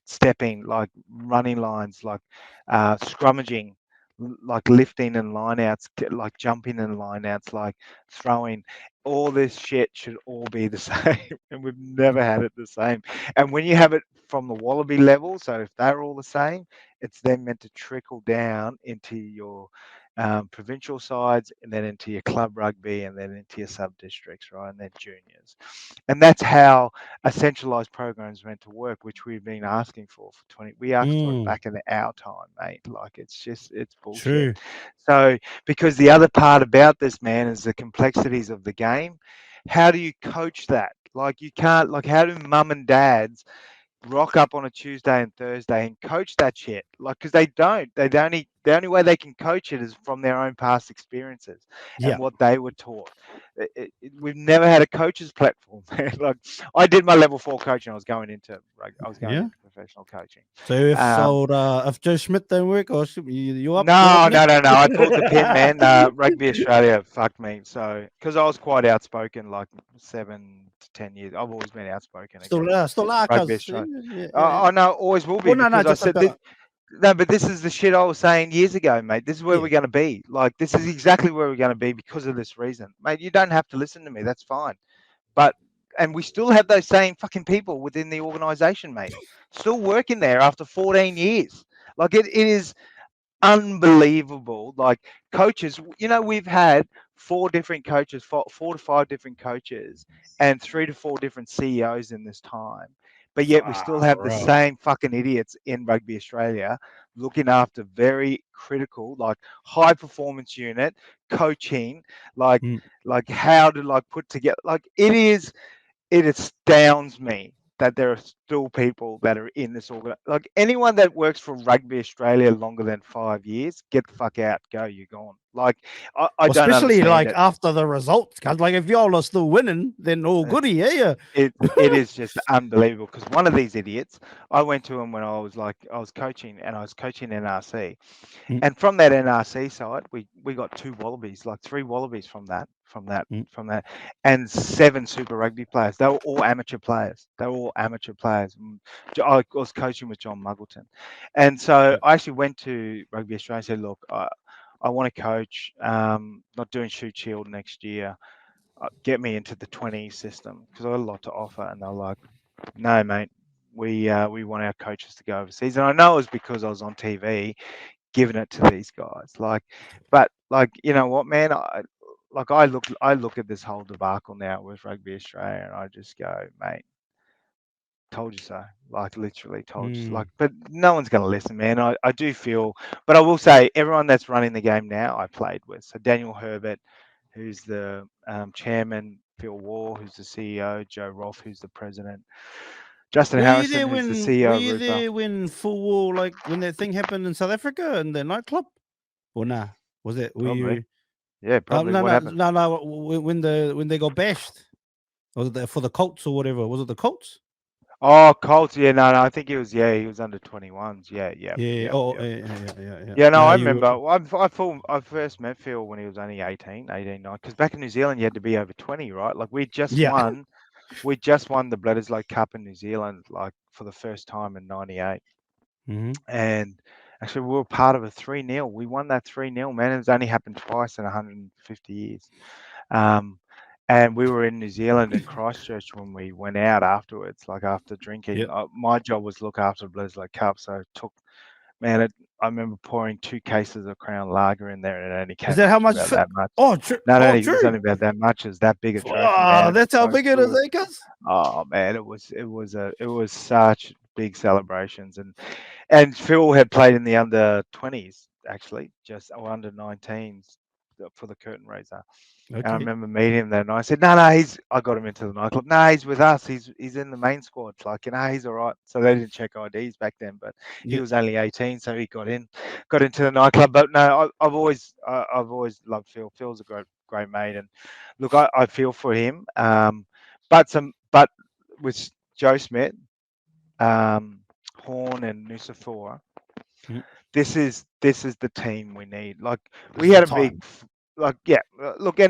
[SPEAKER 2] stepping, like running lines, like scrummaging, like lifting and line outs, like jumping and line outs, like throwing. All this shit should all be the same, and we've never had it the same. And when you have it from the Wallaby level, so if they're all the same, it's then meant to trickle down into your provincial sides, and then into your club rugby, and then into your sub districts, right? And then juniors. And that's how a centralized program is meant to work, which we've been asking for 20. We asked for it
[SPEAKER 1] Mm,
[SPEAKER 2] back in our time, mate. Like, it's bullshit.
[SPEAKER 1] true.
[SPEAKER 2] So, because the other part about this, man, is the complexities of the game. How do you coach that? Like, you can't, like, how do mum and dads rock up on a Tuesday and Thursday and coach that shit? Like, because they don't the only way they can coach it is from their own past experiences and
[SPEAKER 1] Yeah.
[SPEAKER 2] what they were taught. We've never had a coaches platform. Like I did my level 4 coaching. I was going
[SPEAKER 1] Yeah.
[SPEAKER 2] into professional coaching.
[SPEAKER 1] So if
[SPEAKER 2] Um,
[SPEAKER 1] if Joe Schmidt don't work, or you up
[SPEAKER 2] no, no,
[SPEAKER 1] next?
[SPEAKER 2] no, no. I pulled the pin, man. Rugby Australia fucked me. So, because I was quite outspoken, like 7 to 10 years, I've always been outspoken against
[SPEAKER 1] Still là,
[SPEAKER 2] Rugby
[SPEAKER 1] cuz.
[SPEAKER 2] Australia.
[SPEAKER 1] Yeah.
[SPEAKER 2] I know, always will be
[SPEAKER 1] Well, no,
[SPEAKER 2] because I
[SPEAKER 1] just
[SPEAKER 2] said this.
[SPEAKER 1] about.
[SPEAKER 2] No, but this is the shit I was saying years ago, mate. This is where
[SPEAKER 1] Yeah.
[SPEAKER 2] we're going to be. Like, this is exactly where we're going to be because of this reason, mate. You don't have to listen to me. That's fine. But and we still have those same fucking people within the organisation, mate. Still working there after 14 years. Like it is unbelievable. Like coaches, we've had 4 different coaches, 4 to 5 different coaches, and 3 to 4 different CEOs in this time. But yet we still
[SPEAKER 1] Far
[SPEAKER 2] have the
[SPEAKER 1] out.
[SPEAKER 2] same fucking idiots in Rugby Australia looking after very critical, like high performance unit coaching, like
[SPEAKER 1] Mm.
[SPEAKER 2] like how to like put together. Like it astounds me that there are still people that are in this organ. Like anyone that works for Rugby Australia longer than 5 years, get the fuck out, go, you're gone. Like I
[SPEAKER 1] Well,
[SPEAKER 2] don't
[SPEAKER 1] especially
[SPEAKER 2] understand
[SPEAKER 1] like
[SPEAKER 2] it.
[SPEAKER 1] after the results, cuz like if y'all are still winning, then all
[SPEAKER 2] Uh,
[SPEAKER 1] goody, yeah.
[SPEAKER 2] it is just unbelievable because one of these idiots, I went to him when I was coaching and I was coaching NRC,
[SPEAKER 1] Mm,
[SPEAKER 2] and from that NRC side, we got 2 Wallabies, like 3 Wallabies
[SPEAKER 1] mm.
[SPEAKER 2] from that, and 7 Super Rugby players. They were all amateur players. They were all amateur players. I was coaching with John Muggleton, and so
[SPEAKER 1] Yeah.
[SPEAKER 2] I actually went to Rugby Australia and said, look, I want to coach. Not doing shoot shield next year. Get me into the 20 system because I got a lot to offer. And they're like, no, mate. We want our coaches to go overseas, and I know it was because I was on TV giving it to these guys. But you know what, man? I look at this whole debacle now with Rugby Australia, and I just go, mate, told you so. Like literally told you so.
[SPEAKER 1] Mm.
[SPEAKER 2] But no one's going to listen, man. I do feel, but I will say, everyone that's running the game now, I played with. So Daniel Herbert, who's the chairman, Phil Waugh, who's the CEO, Joe Roth, who's the president, Justin Harrison, who's the
[SPEAKER 1] Were
[SPEAKER 2] CEO of
[SPEAKER 1] you
[SPEAKER 2] Rupa.
[SPEAKER 1] there when full war, like when that thing happened in South Africa in the nightclub? Or nah? Was it were
[SPEAKER 2] Probably,
[SPEAKER 1] you
[SPEAKER 2] yeah, probably.
[SPEAKER 1] no
[SPEAKER 2] What
[SPEAKER 1] no
[SPEAKER 2] happened?
[SPEAKER 1] no no when they got bashed? Was it for the Colts or whatever? Was it the Colts?
[SPEAKER 2] Oh, Colts. Yeah, no, no. I think he was. Yeah, he was under 21s. Yeah, yeah,
[SPEAKER 1] Yeah.
[SPEAKER 2] yeah,
[SPEAKER 1] Oh,
[SPEAKER 2] yeah.
[SPEAKER 1] yeah.
[SPEAKER 2] Yeah, no,
[SPEAKER 1] Nah,
[SPEAKER 2] I
[SPEAKER 1] you were.
[SPEAKER 2] remember. I first met Phil when he was only 18, 18, 9. Because back in New Zealand, you had to be over 20, right? Like
[SPEAKER 1] Yeah.
[SPEAKER 2] we just won the Bledisloe Cup in New Zealand, like for the first time in '98.
[SPEAKER 1] Mm-hmm.
[SPEAKER 2] And actually, we were part of a 3-0. We won that 3-0, man. It's only happened twice in 150 years. Um, and we were in New Zealand in Christchurch when we went out afterwards, like after drinking.
[SPEAKER 1] Yep.
[SPEAKER 2] My job was look after the Bledisloe Cup, so it took, man, I remember pouring 2 cases of Crown Lager in there, and it only
[SPEAKER 1] Is
[SPEAKER 2] came
[SPEAKER 1] that
[SPEAKER 2] up
[SPEAKER 1] how
[SPEAKER 2] to
[SPEAKER 1] much?
[SPEAKER 2] about that much.
[SPEAKER 1] Oh, true.
[SPEAKER 2] No, no,
[SPEAKER 1] Oh,
[SPEAKER 2] it was
[SPEAKER 1] true.
[SPEAKER 2] only about that much. It was that big a trophy, man. It was
[SPEAKER 1] That's how
[SPEAKER 2] so
[SPEAKER 1] big it is,
[SPEAKER 2] good.
[SPEAKER 1] eh, cuz?
[SPEAKER 2] Oh man, it was such big celebrations, and Phil had played in the under 20s actually, just or under 19s for the curtain raiser. And I
[SPEAKER 1] Okay.
[SPEAKER 2] remember meeting him that night. I said, "No, no, I got him into the nightclub. No, he's with us. He's in the main squad. Like, he's all right." So they didn't check IDs back then, but he
[SPEAKER 1] Yeah.
[SPEAKER 2] was only 18, so he got into the nightclub. But no, I've always loved Phil. Phil's a great mate, and look, I feel for him. But with Joe Smith, Horn, and Nusafora,
[SPEAKER 1] Mm.
[SPEAKER 2] this is the team we need. Like
[SPEAKER 1] This
[SPEAKER 2] we
[SPEAKER 1] is the
[SPEAKER 2] had a big,
[SPEAKER 1] time.
[SPEAKER 2] yeah. Look.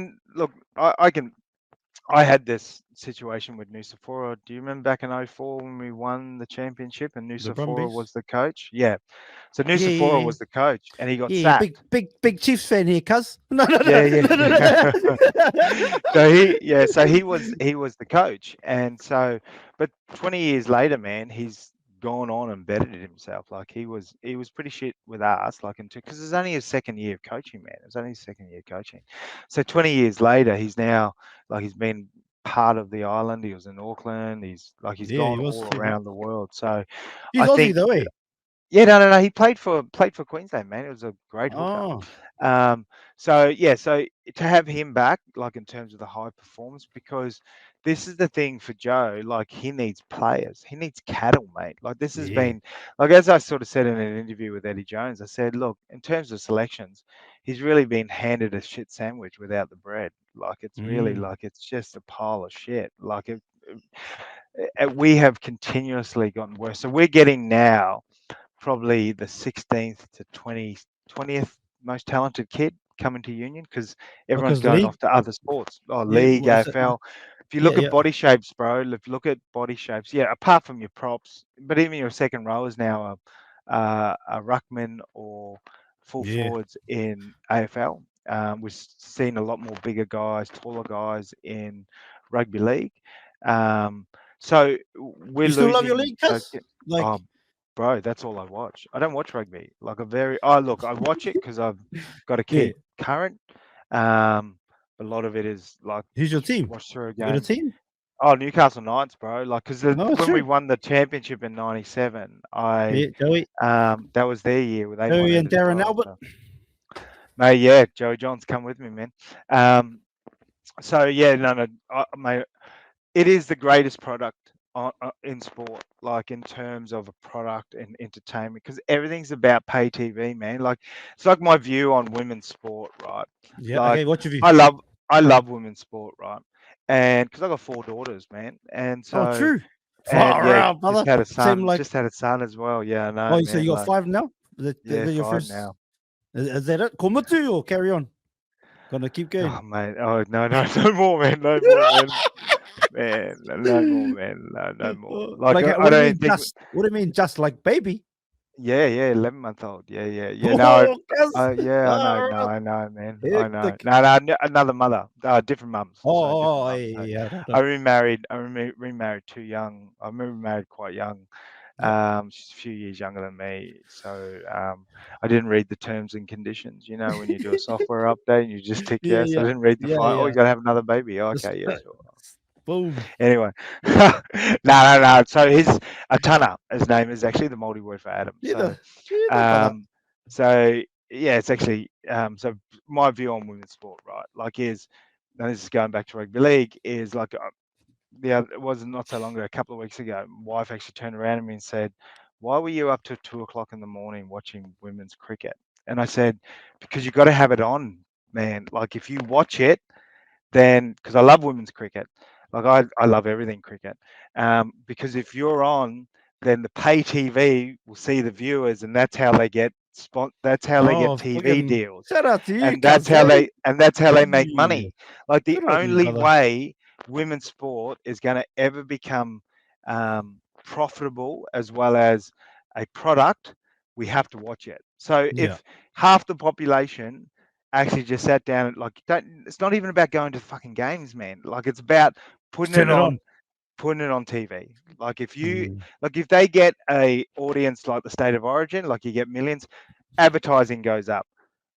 [SPEAKER 2] I had this situation with Nusafora. Do you remember back in '04 when we won the championship and
[SPEAKER 1] The
[SPEAKER 2] Nusafora
[SPEAKER 1] Brumbies.
[SPEAKER 2] was the coach? Yeah. So
[SPEAKER 1] Yeah,
[SPEAKER 2] Nusafora
[SPEAKER 1] yeah,
[SPEAKER 2] was the coach and he got
[SPEAKER 1] yeah.
[SPEAKER 2] sacked.
[SPEAKER 1] Big Chiefs fan here, cuz. No, no,
[SPEAKER 2] Yeah,
[SPEAKER 1] no.
[SPEAKER 2] yeah. So he was the coach, and so, but 20 years later, man, he's gone on and bettered himself. Like he was pretty shit with us, like because it's only his second year of coaching, man. It was only his second year coaching. So 20 years later, he's been part of the island. He was in Auckland. He's
[SPEAKER 1] Yeah,
[SPEAKER 2] gone
[SPEAKER 1] he was.
[SPEAKER 2] all around the world. So
[SPEAKER 1] He's
[SPEAKER 2] I
[SPEAKER 1] Aussie
[SPEAKER 2] think,
[SPEAKER 1] though, eh?
[SPEAKER 2] yeah, no. He played for Queensland, man. It was a great hooker.
[SPEAKER 1] Oh,
[SPEAKER 2] Um, so yeah, so to have him back, like in terms of the high performance, because this is the thing for Joe. Like, he needs players. He needs cattle, mate. Like, this has
[SPEAKER 1] Yeah.
[SPEAKER 2] been, like, as I sort of said in an interview with Eddie Jones, I said, look, in terms of selections, he's really been handed a shit sandwich without the bread. Like, it's really
[SPEAKER 1] Mm.
[SPEAKER 2] like, it's just a pile of shit. Like, we have continuously gotten worse. So we're getting now probably the 16th to 20th most talented kid coming to Union, because everyone's
[SPEAKER 1] Because
[SPEAKER 2] going
[SPEAKER 1] league.
[SPEAKER 2] off to other sports. Oh,
[SPEAKER 1] Yeah.
[SPEAKER 2] league,
[SPEAKER 1] What's it?
[SPEAKER 2] AFL. If you
[SPEAKER 1] Yeah.
[SPEAKER 2] look at
[SPEAKER 1] Yeah.
[SPEAKER 2] body shapes, bro, if you look at body shapes, yeah, apart from your props, but even your second row is now a ruckman or full
[SPEAKER 1] Yeah.
[SPEAKER 2] forwards in AFL. We've seen a lot more bigger guys, taller guys in rugby league. Um, so we're
[SPEAKER 1] You still love your
[SPEAKER 2] losing
[SPEAKER 1] league,
[SPEAKER 2] those.
[SPEAKER 1] cuz?
[SPEAKER 2] Oh,
[SPEAKER 1] Like,
[SPEAKER 2] bro, that's all I watch. I don't watch rugby. Like, a very, oh, look, I watch it because I've got to
[SPEAKER 1] yeah.
[SPEAKER 2] keep current. Um, a lot of it is like
[SPEAKER 1] Who's your team?
[SPEAKER 2] watch through a
[SPEAKER 1] You got a
[SPEAKER 2] game.
[SPEAKER 1] team?
[SPEAKER 2] Oh, Newcastle Knights, bro. Like, because
[SPEAKER 1] No,
[SPEAKER 2] when we
[SPEAKER 1] true.
[SPEAKER 2] won the championship in '97,
[SPEAKER 1] Yeah, Joey,
[SPEAKER 2] that was their year where they won
[SPEAKER 1] Joey
[SPEAKER 2] it
[SPEAKER 1] and
[SPEAKER 2] as
[SPEAKER 1] Darren
[SPEAKER 2] well.
[SPEAKER 1] Albert.
[SPEAKER 2] So, mate, yeah, Joey John's come with me, man. Um, so yeah, no, mate, it is the greatest product in sport, like in terms of a product and entertainment, because everything's about pay TV, man. Like, it's like my view on women's sport, right?
[SPEAKER 1] Yeah.
[SPEAKER 2] Like,
[SPEAKER 1] Okay. What have you?
[SPEAKER 2] I love I love women's sport, right? And because I got 4 daughters, man, and
[SPEAKER 1] Oh,
[SPEAKER 2] so,
[SPEAKER 1] true.
[SPEAKER 2] and
[SPEAKER 1] Far
[SPEAKER 2] yeah,
[SPEAKER 1] out, brother. Same like.
[SPEAKER 2] just had a son as well. Yeah, I know,
[SPEAKER 1] Oh, so
[SPEAKER 2] man.
[SPEAKER 1] you got
[SPEAKER 2] Like,
[SPEAKER 1] five now?
[SPEAKER 2] yeah,
[SPEAKER 1] That your
[SPEAKER 2] 5
[SPEAKER 1] first?
[SPEAKER 2] now.
[SPEAKER 1] Is that it? Komutu or carry on? Gonna keep going.
[SPEAKER 2] Oh, mate. Oh, no, no, no more, man. No more, man. Man, no more, man. No, no more. Like,
[SPEAKER 1] Like,
[SPEAKER 2] I
[SPEAKER 1] what do you
[SPEAKER 2] don't
[SPEAKER 1] mean?
[SPEAKER 2] think.
[SPEAKER 1] Just what do you mean? Just like baby?
[SPEAKER 2] Yeah, yeah, 11-month-old. Yeah, yeah, yeah. No,
[SPEAKER 1] Oh, cuz.
[SPEAKER 2] yeah, I know.
[SPEAKER 1] Far
[SPEAKER 2] No,
[SPEAKER 1] out.
[SPEAKER 2] I know, man. I know.
[SPEAKER 1] Hectic.
[SPEAKER 2] No, no, another mother. Different mums.
[SPEAKER 1] Oh,
[SPEAKER 2] So different
[SPEAKER 1] oh,
[SPEAKER 2] mums.
[SPEAKER 1] yeah,
[SPEAKER 2] So
[SPEAKER 1] yeah, right,
[SPEAKER 2] I
[SPEAKER 1] right.
[SPEAKER 2] remarried. Remarried too young. I remarried quite young.
[SPEAKER 1] Yeah,
[SPEAKER 2] She's a few years younger than me. So I didn't read the terms and conditions. You know, when you do a software update, and you just tick
[SPEAKER 1] yeah,
[SPEAKER 2] yes. I
[SPEAKER 1] yeah,
[SPEAKER 2] didn't read the
[SPEAKER 1] yeah,
[SPEAKER 2] fine. Oh,
[SPEAKER 1] yeah.
[SPEAKER 2] you got to have another baby.
[SPEAKER 1] Just
[SPEAKER 2] Okay, yeah, sure.
[SPEAKER 1] boom.
[SPEAKER 2] Anyway, no, no, no. So his Atana, his name is actually the Māori word for Adam.
[SPEAKER 1] Either,
[SPEAKER 2] So,
[SPEAKER 1] either, brother.
[SPEAKER 2] um, so yeah, it's actually so my view on women's sport, right? Like, is, and this is going back to rugby league, is like, it was not so long ago, a couple of weeks ago, my wife actually turned around to me and said, "Why were you up till 2 o'clock in the morning watching women's cricket?" And I said, "Because you got to have it on, man. Like, if you watch it, then, because I love women's cricket, like, I love everything cricket. Because if you're on, then the pay TV will see the viewers, and that's how they get that's how they get
[SPEAKER 1] Oh,
[SPEAKER 2] TV
[SPEAKER 1] fucking
[SPEAKER 2] deals,
[SPEAKER 1] shout out to you,
[SPEAKER 2] and that's
[SPEAKER 1] cuz,
[SPEAKER 2] how
[SPEAKER 1] eh?
[SPEAKER 2] they make
[SPEAKER 1] Yeah.
[SPEAKER 2] money. Like, the
[SPEAKER 1] Good on you,
[SPEAKER 2] only
[SPEAKER 1] brother.
[SPEAKER 2] way women's sport is going to ever become profitable as well as a product, we have to watch it. So
[SPEAKER 1] Yeah.
[SPEAKER 2] if half the population actually just sat down and, like, don't, it's not even about going to fucking games, man. Like, it's about
[SPEAKER 1] Just
[SPEAKER 2] putting
[SPEAKER 1] turn
[SPEAKER 2] it
[SPEAKER 1] it on.
[SPEAKER 2] on, TV. Like, if you,
[SPEAKER 1] Mm.
[SPEAKER 2] like, if they get a audience like the State of Origin, like, you get millions, advertising goes up,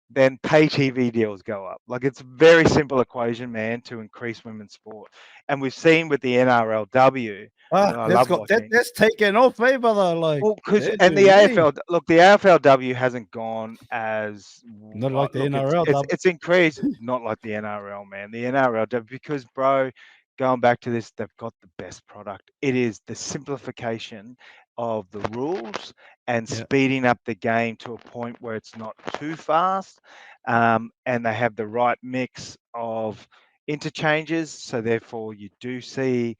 [SPEAKER 2] then pay TV deals go up. Like, it's a very simple equation, man, to increase women's sport. And we've seen with the NRLW
[SPEAKER 1] Ah,
[SPEAKER 2] that I love watching.
[SPEAKER 1] that's taken off, eh, brother? Like,
[SPEAKER 2] Well, because, and the
[SPEAKER 1] hey,
[SPEAKER 2] AFL, look, the AFLW hasn't gone as
[SPEAKER 1] not like the
[SPEAKER 2] look,
[SPEAKER 1] NRL dub.
[SPEAKER 2] it's increased, not like the NRL, man. The NRLW, because, bro, going back to this, they've got the best product. It is the simplification of the rules and
[SPEAKER 1] Yeah,
[SPEAKER 2] speeding up the game to a point where it's not too fast, and they have the right mix of interchanges. So therefore, you do see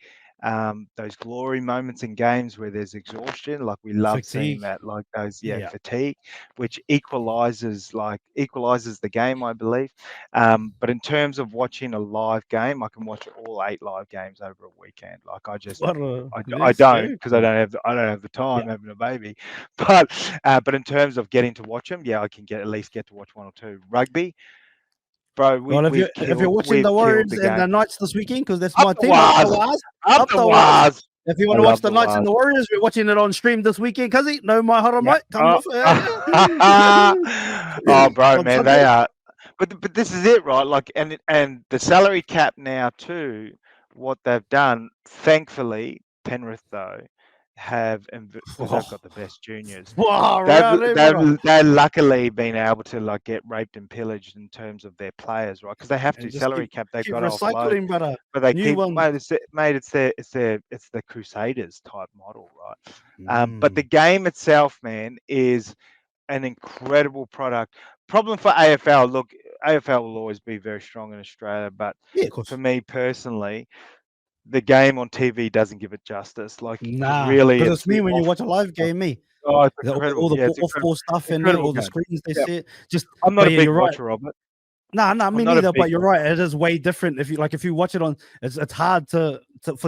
[SPEAKER 2] those glory moments in games where there's exhaustion, like we love seeing
[SPEAKER 1] fatigue.
[SPEAKER 2] that, like those, yeah,
[SPEAKER 1] Yeah,
[SPEAKER 2] fatigue, which equalizes the game, I believe. But in terms of watching a live game, I can watch all 8 live games over a weekend. Like,
[SPEAKER 1] what a
[SPEAKER 2] I
[SPEAKER 1] let's
[SPEAKER 2] don't,
[SPEAKER 1] go.
[SPEAKER 2] because I don't have the
[SPEAKER 1] Yeah.
[SPEAKER 2] time having a baby, but in terms of getting to watch them, yeah, I can at least get to watch one or two. Rugby, bro,
[SPEAKER 1] Well, if you're watching the
[SPEAKER 2] we've killed
[SPEAKER 1] Warriors
[SPEAKER 2] the
[SPEAKER 1] and the
[SPEAKER 2] game.
[SPEAKER 1] Knights this weekend, because that's
[SPEAKER 2] Up
[SPEAKER 1] my
[SPEAKER 2] the
[SPEAKER 1] team, up the
[SPEAKER 2] Waz,
[SPEAKER 1] Waz,
[SPEAKER 2] up
[SPEAKER 1] up
[SPEAKER 2] the
[SPEAKER 1] the Waz.
[SPEAKER 2] Waz.
[SPEAKER 1] If you
[SPEAKER 2] I
[SPEAKER 1] want to watch
[SPEAKER 2] love
[SPEAKER 1] the
[SPEAKER 2] the
[SPEAKER 1] Knights and
[SPEAKER 2] Waz.
[SPEAKER 1] the Warriors, we're watching it on stream this weekend, cuzzy. No, my hara
[SPEAKER 2] Yeah.
[SPEAKER 1] mate, come off.
[SPEAKER 2] Oh, bro,
[SPEAKER 1] On
[SPEAKER 2] man, they
[SPEAKER 1] Sunday.
[SPEAKER 2] are. But this is it, right? Like, and the salary cap now too. What they've done, thankfully, Penrith though, because they've got the best juniors.
[SPEAKER 1] Wow,
[SPEAKER 2] They've,
[SPEAKER 1] really, brother.
[SPEAKER 2] they've luckily been able to like get raped and pillaged in terms of their players, right? Because they have to
[SPEAKER 1] And just
[SPEAKER 2] salary cap. They've
[SPEAKER 1] keep
[SPEAKER 2] got to offload,
[SPEAKER 1] recycling, brother.
[SPEAKER 2] but they
[SPEAKER 1] New
[SPEAKER 2] keep
[SPEAKER 1] ones.
[SPEAKER 2] mate. It's the Crusaders type model, right? But the
[SPEAKER 1] Mm.
[SPEAKER 2] game itself, man, is an incredible product. Problem for AFL. Look, AFL will always be very strong in Australia, but
[SPEAKER 1] Yeah, of
[SPEAKER 2] for
[SPEAKER 1] course.
[SPEAKER 2] me personally, the game on TV doesn't give it justice. Like, because
[SPEAKER 1] Nah,
[SPEAKER 2] really,
[SPEAKER 1] because
[SPEAKER 2] it's
[SPEAKER 1] it's
[SPEAKER 2] the
[SPEAKER 1] me when you
[SPEAKER 2] off.
[SPEAKER 1] watch a live game, me.
[SPEAKER 2] Oh, it's
[SPEAKER 1] All
[SPEAKER 2] incredible.
[SPEAKER 1] the
[SPEAKER 2] Yeah, it's incredible.
[SPEAKER 1] off-ball stuff in there,
[SPEAKER 2] Incredible
[SPEAKER 1] all the
[SPEAKER 2] game.
[SPEAKER 1] screens they
[SPEAKER 2] Yeah,
[SPEAKER 1] see it. Just,
[SPEAKER 2] I'm not
[SPEAKER 1] but
[SPEAKER 2] a
[SPEAKER 1] yeah,
[SPEAKER 2] big
[SPEAKER 1] you're right.
[SPEAKER 2] watcher of it.
[SPEAKER 1] Nah,
[SPEAKER 2] I'm
[SPEAKER 1] me
[SPEAKER 2] not a
[SPEAKER 1] neither.
[SPEAKER 2] big
[SPEAKER 1] But you're right. It is way different. If you watch it on, it's hard for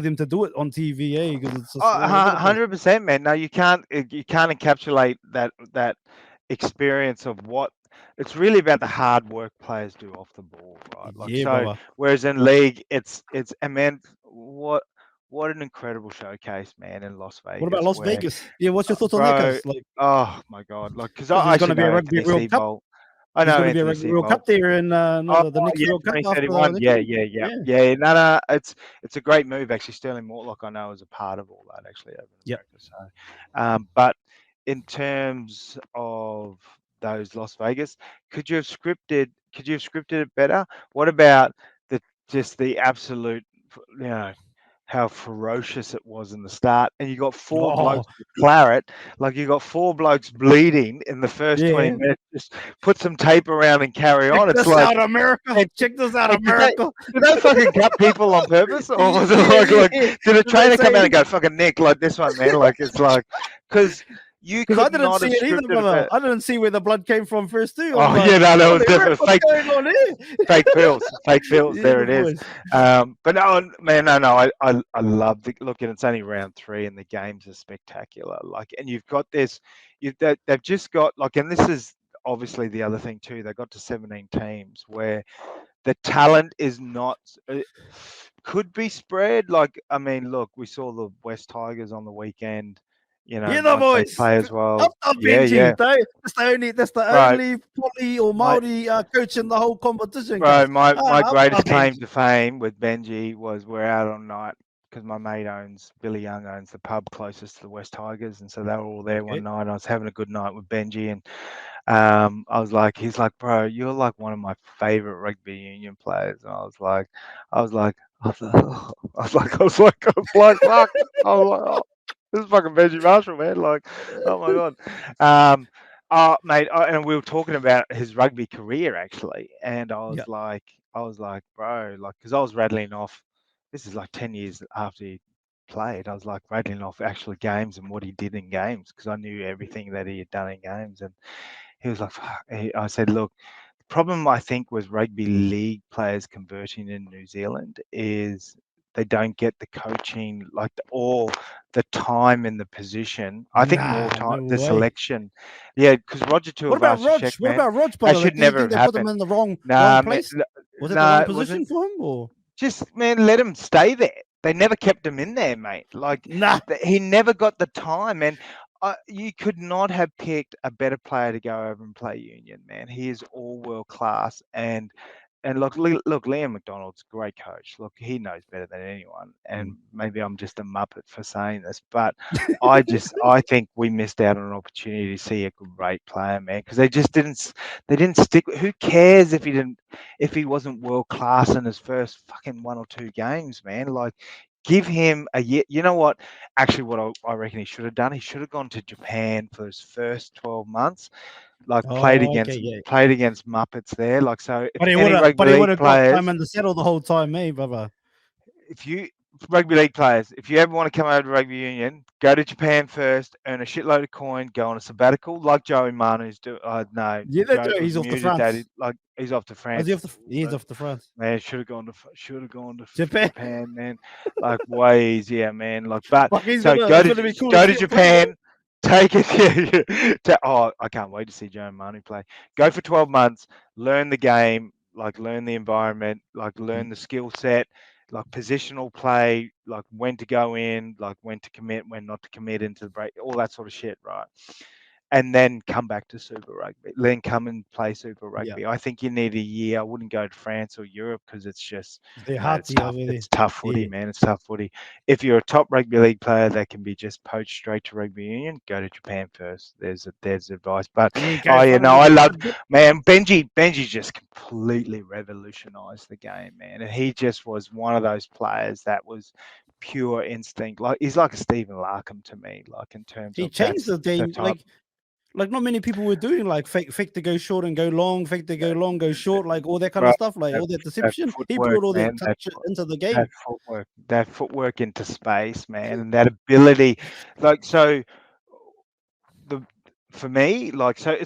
[SPEAKER 1] them to do it on TV, because it's just
[SPEAKER 2] Oh,
[SPEAKER 1] all over the place.
[SPEAKER 2] 100%, man. No, you can't encapsulate that experience of what it's really about the hard work players do off the ball, right? Like
[SPEAKER 1] Yeah,
[SPEAKER 2] so.
[SPEAKER 1] brother.
[SPEAKER 2] Whereas in league, it's and man, what an incredible showcase, man, in Las
[SPEAKER 1] What about
[SPEAKER 2] Vegas,
[SPEAKER 1] Las
[SPEAKER 2] where
[SPEAKER 1] Vegas? Yeah, what's your thoughts on that,
[SPEAKER 2] bro,
[SPEAKER 1] guys? Like,
[SPEAKER 2] oh my god, like because
[SPEAKER 1] because
[SPEAKER 2] I
[SPEAKER 1] there's going
[SPEAKER 2] actually
[SPEAKER 1] to be
[SPEAKER 2] know
[SPEAKER 1] a Rugby
[SPEAKER 2] Anthony
[SPEAKER 1] World Cup.
[SPEAKER 2] Seabolt. I
[SPEAKER 1] There's
[SPEAKER 2] know
[SPEAKER 1] going to be a
[SPEAKER 2] Anthony
[SPEAKER 1] Rugby World
[SPEAKER 2] Seabolt.
[SPEAKER 1] Cup there in
[SPEAKER 2] Oh,
[SPEAKER 1] the next
[SPEAKER 2] yeah,
[SPEAKER 1] World Cup after
[SPEAKER 2] 2031.
[SPEAKER 1] the
[SPEAKER 2] Yeah,
[SPEAKER 1] game.
[SPEAKER 2] yeah, yeah,
[SPEAKER 1] Yeah.
[SPEAKER 2] yeah. No, no, it's a great move actually. Sterling Mortlock, I know, is a part of all that actually over in
[SPEAKER 1] Yep.
[SPEAKER 2] America. So, but in terms of those Las Vegas, Could you have scripted it better? What about the just the absolute, you know, how ferocious it was in the start, and you got four
[SPEAKER 1] Oh,
[SPEAKER 2] blokes with claret, like you got four blokes bleeding in the first 20
[SPEAKER 1] yeah.
[SPEAKER 2] minutes. Just put some tape around and carry
[SPEAKER 1] Check
[SPEAKER 2] on. It's
[SPEAKER 1] this
[SPEAKER 2] like,
[SPEAKER 1] out, America.
[SPEAKER 2] and,
[SPEAKER 1] Check this out,
[SPEAKER 2] and
[SPEAKER 1] America.
[SPEAKER 2] did they fucking cut people on purpose, or was it
[SPEAKER 1] Yeah,
[SPEAKER 2] like
[SPEAKER 1] yeah.
[SPEAKER 2] did a
[SPEAKER 1] Did they
[SPEAKER 2] trainer come out
[SPEAKER 1] say?
[SPEAKER 2] and go fucking Nick like this one, man? Like it's like because you
[SPEAKER 1] Because I
[SPEAKER 2] could
[SPEAKER 1] didn't
[SPEAKER 2] not
[SPEAKER 1] see
[SPEAKER 2] have
[SPEAKER 1] it either,
[SPEAKER 2] scripted a
[SPEAKER 1] brother.
[SPEAKER 2] bit.
[SPEAKER 1] I didn't see where the blood came from first, too. I'm
[SPEAKER 2] Oh
[SPEAKER 1] like,
[SPEAKER 2] yeah, no, it was
[SPEAKER 1] holy rip,
[SPEAKER 2] different.
[SPEAKER 1] what's going on here?
[SPEAKER 2] Fake pills, fake pills.
[SPEAKER 1] Yeah,
[SPEAKER 2] There it is.
[SPEAKER 1] boys.
[SPEAKER 2] But no, man, no, no. I love the look. And it's only round three, and the games are spectacular. Like, and you've got this. They've just got like, and this is obviously the other thing too. They got to 17 teams where the talent is not could be spread. Like, I mean, look, we saw the West Tigers on the weekend. You know,
[SPEAKER 1] Yeah, the
[SPEAKER 2] once they
[SPEAKER 1] boys.
[SPEAKER 2] play as
[SPEAKER 1] Up,
[SPEAKER 2] well.
[SPEAKER 1] up,
[SPEAKER 2] Yeah,
[SPEAKER 1] Benji.
[SPEAKER 2] yeah,
[SPEAKER 1] That's the
[SPEAKER 2] bro.
[SPEAKER 1] only Poly or
[SPEAKER 2] My
[SPEAKER 1] Maori coach in the whole competition,
[SPEAKER 2] Bro,
[SPEAKER 1] cuz.
[SPEAKER 2] my
[SPEAKER 1] Up,
[SPEAKER 2] greatest claim
[SPEAKER 1] Benji.
[SPEAKER 2] to fame with Benji was we're out on night because my mate Billy Young owns the pub closest to the West Tigers, and so they were all there one
[SPEAKER 1] Okay.
[SPEAKER 2] night. I was having a good night with Benji, and I was like, he's like, bro, you're like one of my favorite rugby union players, and I was like, I was like, I was like, fuck, I was like, oh, this is fucking Benji Marshall, man, like, oh my god. Um, mate, and we were talking about his rugby career actually, and
[SPEAKER 1] Yeah.
[SPEAKER 2] I was like, bro, like, because I was rattling off. This is like 10 years after he played. I was like rattling off actual games and what he did in games because I knew everything that he had done in games. And he was like, "Fuck." I said, look, the problem I think with rugby league players converting in New Zealand is they don't get the coaching, like or the time in the position. I think more
[SPEAKER 1] Nah,
[SPEAKER 2] time,
[SPEAKER 1] no
[SPEAKER 2] the
[SPEAKER 1] way.
[SPEAKER 2] selection. Yeah, because Roger
[SPEAKER 1] What about
[SPEAKER 2] Tuivasa-Sheck,
[SPEAKER 1] Rog? What
[SPEAKER 2] man,
[SPEAKER 1] about Rog,
[SPEAKER 2] that
[SPEAKER 1] brother? Like,
[SPEAKER 2] should
[SPEAKER 1] do you
[SPEAKER 2] never
[SPEAKER 1] think
[SPEAKER 2] have
[SPEAKER 1] they put him
[SPEAKER 2] happened.
[SPEAKER 1] in the wrong
[SPEAKER 2] Nah, man,
[SPEAKER 1] place? Was it the
[SPEAKER 2] nah,
[SPEAKER 1] wrong
[SPEAKER 2] it wasn't.
[SPEAKER 1] position for him, or
[SPEAKER 2] Just man, let him stay there. They never kept him in there, mate. Like
[SPEAKER 1] nah?
[SPEAKER 2] he never got the time, and you could not have picked a better player to go over and play Union, man. He is all world class, and look, Liam McDonald's a great coach. Look, he knows better than anyone, and
[SPEAKER 1] Mm.
[SPEAKER 2] maybe I'm just a muppet for saying this, but I think we missed out on an opportunity to see a great player, man, because they didn't stick. Who cares if he wasn't world class in his first fucking one or two games, man? Like, give him a year. You know what? Actually, what I reckon he should have done, he should have gone to Japan for his first 12 months, like
[SPEAKER 1] Oh, okay, yeah.
[SPEAKER 2] played against Muppets there. Like, so if
[SPEAKER 1] But he would
[SPEAKER 2] any
[SPEAKER 1] have,
[SPEAKER 2] rugby league
[SPEAKER 1] got time
[SPEAKER 2] players,
[SPEAKER 1] in the saddle the whole time, eh, brother?
[SPEAKER 2] if you rugby league players, if you ever want to come over to rugby union, go to Japan first, earn a shitload of coin, go on a sabbatical, like Joey Manu's do. No,
[SPEAKER 1] Yeah,
[SPEAKER 2] Joe
[SPEAKER 1] he's
[SPEAKER 2] was
[SPEAKER 1] off to
[SPEAKER 2] muted. That
[SPEAKER 1] France.
[SPEAKER 2] like he's off to
[SPEAKER 1] Is he
[SPEAKER 2] France.
[SPEAKER 1] off to? He's off to France.
[SPEAKER 2] Man, should have gone to
[SPEAKER 1] Japan.
[SPEAKER 2] Japan, man. Like way easier, man. Like, but
[SPEAKER 1] Fuck,
[SPEAKER 2] so
[SPEAKER 1] it's gonna be cool to
[SPEAKER 2] go
[SPEAKER 1] see
[SPEAKER 2] to
[SPEAKER 1] him play though.
[SPEAKER 2] Japan, take it. Oh, I can't wait to see Joe Manu play. Go for 12 months, learn the game, like learn the environment, like learn the skill set, like positional play, like when to go in, like when to commit, when not to commit into the break, all that sort of shit, right? and then come back to Super Rugby, then come and play Super Rugby. I think you need a year. I wouldn't go to France or Europe because it's just,
[SPEAKER 1] They're
[SPEAKER 2] mate, it's
[SPEAKER 1] hearty
[SPEAKER 2] tough.
[SPEAKER 1] over there.
[SPEAKER 2] It's tough footy,
[SPEAKER 1] Yeah.
[SPEAKER 2] man. It's tough footy. If you're a top rugby league player that can be just poached straight to rugby union, go to Japan first. There's advice. But
[SPEAKER 1] Yeah,
[SPEAKER 2] oh,
[SPEAKER 1] go
[SPEAKER 2] you
[SPEAKER 1] follow
[SPEAKER 2] know,
[SPEAKER 1] the
[SPEAKER 2] I love,
[SPEAKER 1] blood drip.
[SPEAKER 2] man. Benji just completely revolutionised the game, man. And he just was one of those players that was pure instinct. Like he's like a Stephen Larkham to me. Like in terms
[SPEAKER 1] He
[SPEAKER 2] of
[SPEAKER 1] changed the
[SPEAKER 2] that's the
[SPEAKER 1] game.
[SPEAKER 2] type.
[SPEAKER 1] Like not many people were doing like fake to go short and go long, fake to go long, go short, like all that kind of
[SPEAKER 2] Right,
[SPEAKER 1] stuff, like
[SPEAKER 2] that,
[SPEAKER 1] all that
[SPEAKER 2] that
[SPEAKER 1] deception. He
[SPEAKER 2] footwork,
[SPEAKER 1] brought all that
[SPEAKER 2] man.
[SPEAKER 1] touch into the game.
[SPEAKER 2] That footwork into space, man, and that ability. Like so, the for me, like so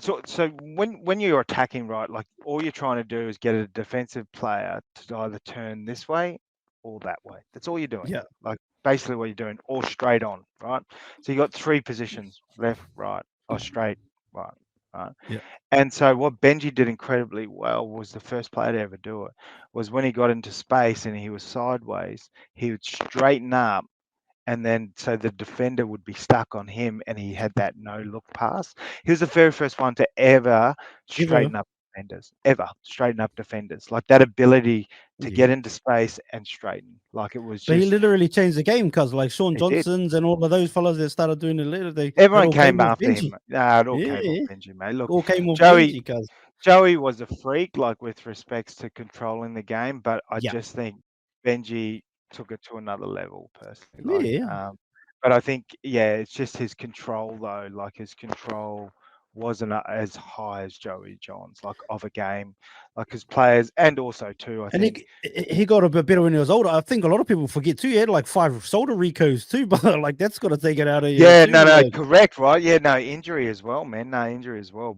[SPEAKER 2] when you're attacking, right, like all you're trying to do is get a defensive player to either turn this way or that way. That's all you're doing.
[SPEAKER 1] Yeah,
[SPEAKER 2] Like basically what you're doing, or straight on, right? So you got three positions: left, right, or straight, right, right.
[SPEAKER 1] yeah.
[SPEAKER 2] And so what Benji did incredibly well was the first player to ever do it. Was when he got into space and he was sideways, he would straighten up, and then so the defender would be stuck on him, and he had that no look pass. He was the very first one to ever
[SPEAKER 1] Ever.
[SPEAKER 2] straighten up defenders, ever straighten up defenders. Like that ability to
[SPEAKER 1] Yeah.
[SPEAKER 2] get into space and straighten. Like it was
[SPEAKER 1] But he
[SPEAKER 2] just,
[SPEAKER 1] literally changed the game because like Sean
[SPEAKER 2] it did.
[SPEAKER 1] Johnson's and all of those fellas that started doing it later, it
[SPEAKER 2] Everyone
[SPEAKER 1] all came
[SPEAKER 2] came
[SPEAKER 1] off
[SPEAKER 2] after
[SPEAKER 1] Benji.
[SPEAKER 2] him. Nah, it all
[SPEAKER 1] Yeah,
[SPEAKER 2] came off Benji, mate. Look,
[SPEAKER 1] all came off
[SPEAKER 2] Joey,
[SPEAKER 1] Benji because
[SPEAKER 2] Joey was a freak, like with respects to controlling the game, but I
[SPEAKER 1] yeah,
[SPEAKER 2] just think Benji took it to another level personally. Like,
[SPEAKER 1] yeah.
[SPEAKER 2] but I think, yeah, it's just his control though. Like his control wasn't as high as Joey John's, like of a game, like his players, and also too, I
[SPEAKER 1] And
[SPEAKER 2] think.
[SPEAKER 1] he got a bit better when he was older. I think a lot of people forget too. He had like 5 shoulder recos too, but like that's got to take it out of you
[SPEAKER 2] Yeah,
[SPEAKER 1] too.
[SPEAKER 2] no,
[SPEAKER 1] Like,
[SPEAKER 2] correct, right? Yeah, no, injury as well, man. No, injury as well.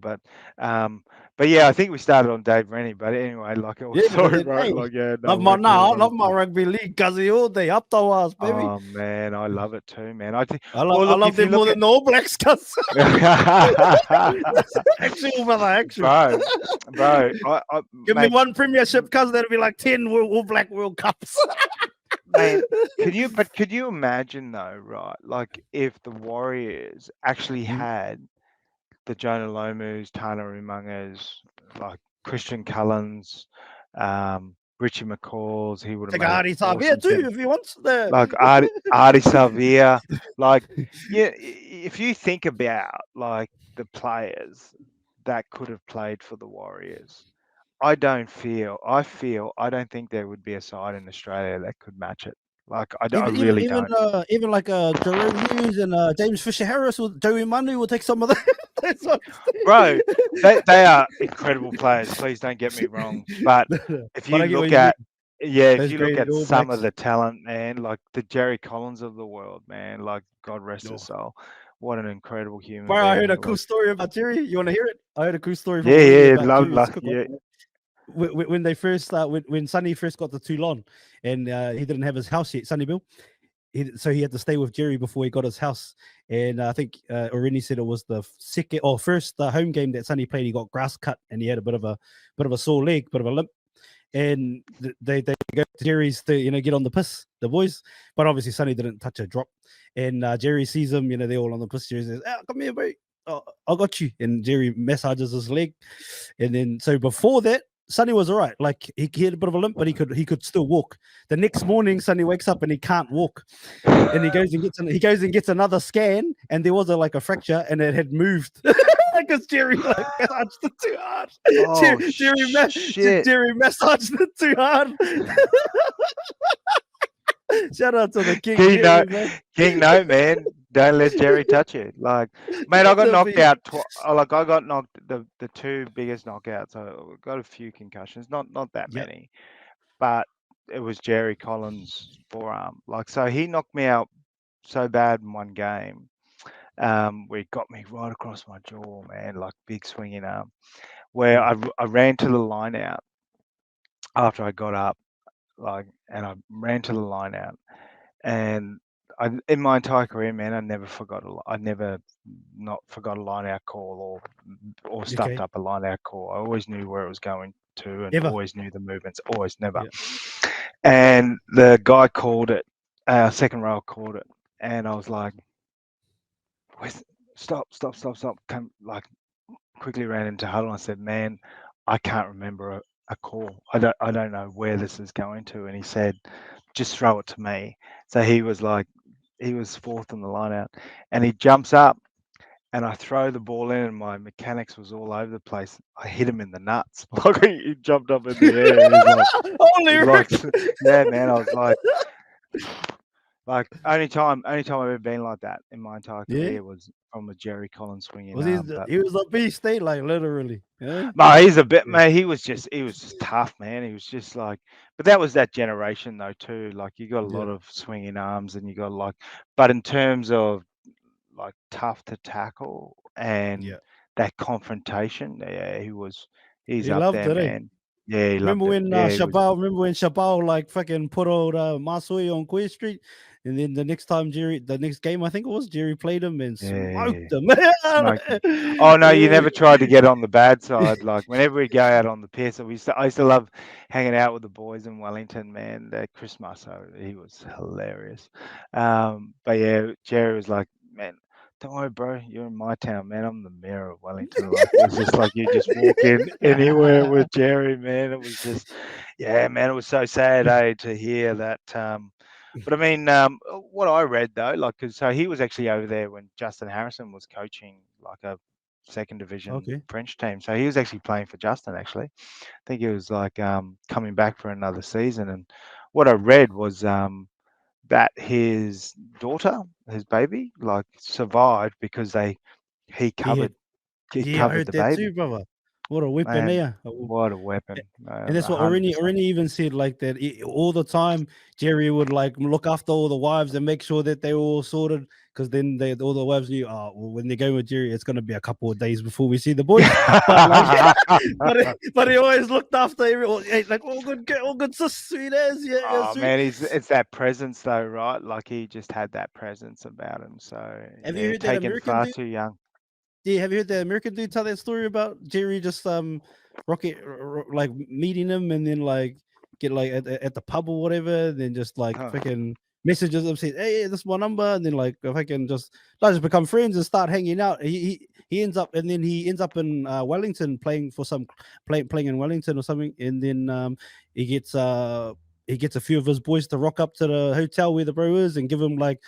[SPEAKER 2] Um, but yeah, I think we started on Dave Rennie. But anyway, like, oh,
[SPEAKER 1] yeah, but
[SPEAKER 2] sorry,
[SPEAKER 1] then
[SPEAKER 2] bro.
[SPEAKER 1] hey,
[SPEAKER 2] Like, yeah, no,
[SPEAKER 1] love my
[SPEAKER 2] we're
[SPEAKER 1] now. I
[SPEAKER 2] doing
[SPEAKER 1] love my
[SPEAKER 2] it.
[SPEAKER 1] rugby league, cuzzy all day up to us, baby.
[SPEAKER 2] Oh man, I love it too, man. I think.
[SPEAKER 1] I love
[SPEAKER 2] Well,
[SPEAKER 1] I
[SPEAKER 2] look,
[SPEAKER 1] love
[SPEAKER 2] if you
[SPEAKER 1] them more
[SPEAKER 2] look at,
[SPEAKER 1] than the All Blacks, cuz. Actual brother, actual.
[SPEAKER 2] bro,
[SPEAKER 1] Give me
[SPEAKER 2] mate,
[SPEAKER 1] one premiership, cuz that'll be like 10 All Black World Cups.
[SPEAKER 2] man, could you imagine though, right? Like, if the Warriors actually had the Jonah Lomus, Tana Umangas, like Christian Cullens, Richie McCalls, he would have
[SPEAKER 1] Take
[SPEAKER 2] made an
[SPEAKER 1] Hardy Tavia
[SPEAKER 2] awesome
[SPEAKER 1] too
[SPEAKER 2] team.
[SPEAKER 1] if he wants the.
[SPEAKER 2] Like Artie Savia, like, yeah, if you think about like the players that could have played for the Warriors, I don't think there would be a side in Australia that could match it. Like I
[SPEAKER 1] Even even
[SPEAKER 2] really
[SPEAKER 1] even
[SPEAKER 2] don't.
[SPEAKER 1] even like Jerome Hughes and James Fisher Harris or Joey Manu will take some of that. Those ones
[SPEAKER 2] Bro,
[SPEAKER 1] too.
[SPEAKER 2] they are incredible players. Please don't get me wrong, but if
[SPEAKER 1] But
[SPEAKER 2] you
[SPEAKER 1] I get what
[SPEAKER 2] look
[SPEAKER 1] you mean.
[SPEAKER 2] at, yeah, if
[SPEAKER 1] Those
[SPEAKER 2] you look
[SPEAKER 1] great
[SPEAKER 2] at
[SPEAKER 1] All
[SPEAKER 2] some of
[SPEAKER 1] Blacks.
[SPEAKER 2] the talent, man, like the Jerry Collins of the world, man, like God rest his
[SPEAKER 1] No.
[SPEAKER 2] soul, what an incredible human
[SPEAKER 1] Bro, I heard
[SPEAKER 2] being.
[SPEAKER 1] a cool
[SPEAKER 2] Like,
[SPEAKER 1] story about Jerry. You want to hear it? I heard a cool story from
[SPEAKER 2] yeah,
[SPEAKER 1] Winnie
[SPEAKER 2] yeah,
[SPEAKER 1] about Jerry. It's a quick one.
[SPEAKER 2] yeah,
[SPEAKER 1] When they first when Sonny first got to Toulon and he didn't have his house yet, Sonny Bill. So he had to stay with Jerry before he got his house. And I think Orini said it was the second or first home game that Sonny played. He got grass cut and he had a bit of a sore leg, bit of a limp. And they go to Jerry's to get on the piss, the boys. But obviously Sonny didn't touch a drop. And Jerry sees them, they're all on the piss. Jerry says, "Come here, mate. Oh, I got you." And Jerry massages his leg. And then so before that, Sonny was all right. Like he had a bit of a limp, but he could still walk. The next morning, Sonny wakes up and he can't walk. And he goes and gets another scan, and there was a fracture, and it had moved because Jerry massaged it too hard.
[SPEAKER 2] oh shit.
[SPEAKER 1] Jerry massaged it too hard. Shout out to the King
[SPEAKER 2] King, no,
[SPEAKER 1] Jerry, man.
[SPEAKER 2] King, no, man. Don't let Jerry touch you. Like, mate, I got knocked out. Like, I got knocked. The two biggest knockouts. I got a few concussions. Not that
[SPEAKER 1] Yep.
[SPEAKER 2] many, but it was Jerry Collins' forearm. Like, so he knocked me out so bad in one game. Where he got me right across my jaw, man. Like big swinging arm. Where I ran to the line out after I got up. Like, and I ran to the line out. And in my entire career, man, I never forgot not forgot a line out call or stuffed
[SPEAKER 1] Okay.
[SPEAKER 2] up a line out call. I always knew where it was going to and
[SPEAKER 1] Ever.
[SPEAKER 2] always knew the movements. Always, never.
[SPEAKER 1] Yeah.
[SPEAKER 2] And the guy called it. Second row called it, and I was like, stop. Come, like, quickly ran into huddle. And I said, man, I can't remember a call. I don't know where this is going to. And he said, just throw it to me. So he was fourth in the line out, and he jumps up, and I throw the ball in, and my mechanics was all over the place. I hit him in the nuts. Like, he jumped up in the air. And
[SPEAKER 1] Holy
[SPEAKER 2] like, yeah, man. I was like, only time I've ever been like that in my entire career was from a Jerry Collins swinging arm.
[SPEAKER 1] He was a beast, like literally. Yeah.
[SPEAKER 2] No, he's a bit, man. He was just tough, man. He was just like, but that was that generation though too. Like, you got a lot of swinging arms, and you got like, but in terms of like tough to tackle and that confrontation, yeah, he's
[SPEAKER 1] He
[SPEAKER 2] up
[SPEAKER 1] loved
[SPEAKER 2] there,
[SPEAKER 1] it, eh?
[SPEAKER 2] man. Yeah, he
[SPEAKER 1] Remember
[SPEAKER 2] loved it.
[SPEAKER 1] when
[SPEAKER 2] Yeah,
[SPEAKER 1] Remember when Chabal like fucking put out Masui on Queer Street, and then the next game I think it was Jerry played him and smoked him.
[SPEAKER 2] smoked him. Oh no, you never tried to get on the bad side. Like, whenever we go out on the pier, so I used to love hanging out with the boys in Wellington, man. That Chris Musso, he was hilarious. But yeah, Jerry was like, man, don't worry, bro. You're in my town, man. I'm the mayor of Wellington. Like, it was just like you just walk in anywhere with Jerry, man. It was just, yeah, man. It was so sad, to hear that. But I mean, what I read though, like, so he was actually over there when Justin Harrison was coaching like a second division French team. So he was actually playing for Justin. Actually, I think he was like coming back for another season. And what I read was that his daughter, his baby, like, survived because he covered
[SPEAKER 1] I heard
[SPEAKER 2] the
[SPEAKER 1] that
[SPEAKER 2] baby.
[SPEAKER 1] too, brother. What a weapon,
[SPEAKER 2] Man,
[SPEAKER 1] yeah.
[SPEAKER 2] what a weapon.
[SPEAKER 1] And that's what Arini even said, like that all the time. Jerry would like look after all the wives and make sure that they were all sorted, because then all the wives knew, well, when they're going with Jerry, it's going to be a couple of days before we see the boys. But like, but he always looked after everyone, like all good, so sweet as
[SPEAKER 2] Oh
[SPEAKER 1] sweet.
[SPEAKER 2] man, it's that presence though, right? Like, he just had that presence about him. So
[SPEAKER 1] have you heard that
[SPEAKER 2] taken
[SPEAKER 1] American
[SPEAKER 2] far
[SPEAKER 1] dude?
[SPEAKER 2] too young.
[SPEAKER 1] Yeah, have you heard the American dude tell that story about Jerry just like meeting him and then like get like at the pub or whatever, and then just like freaking messages him saying, "Hey, this is my number," and then like if I can just become friends and start hanging out. He ends up in Wellington playing for playing in Wellington or something, and then he gets a few of his boys to rock up to the hotel where the bro is and give him like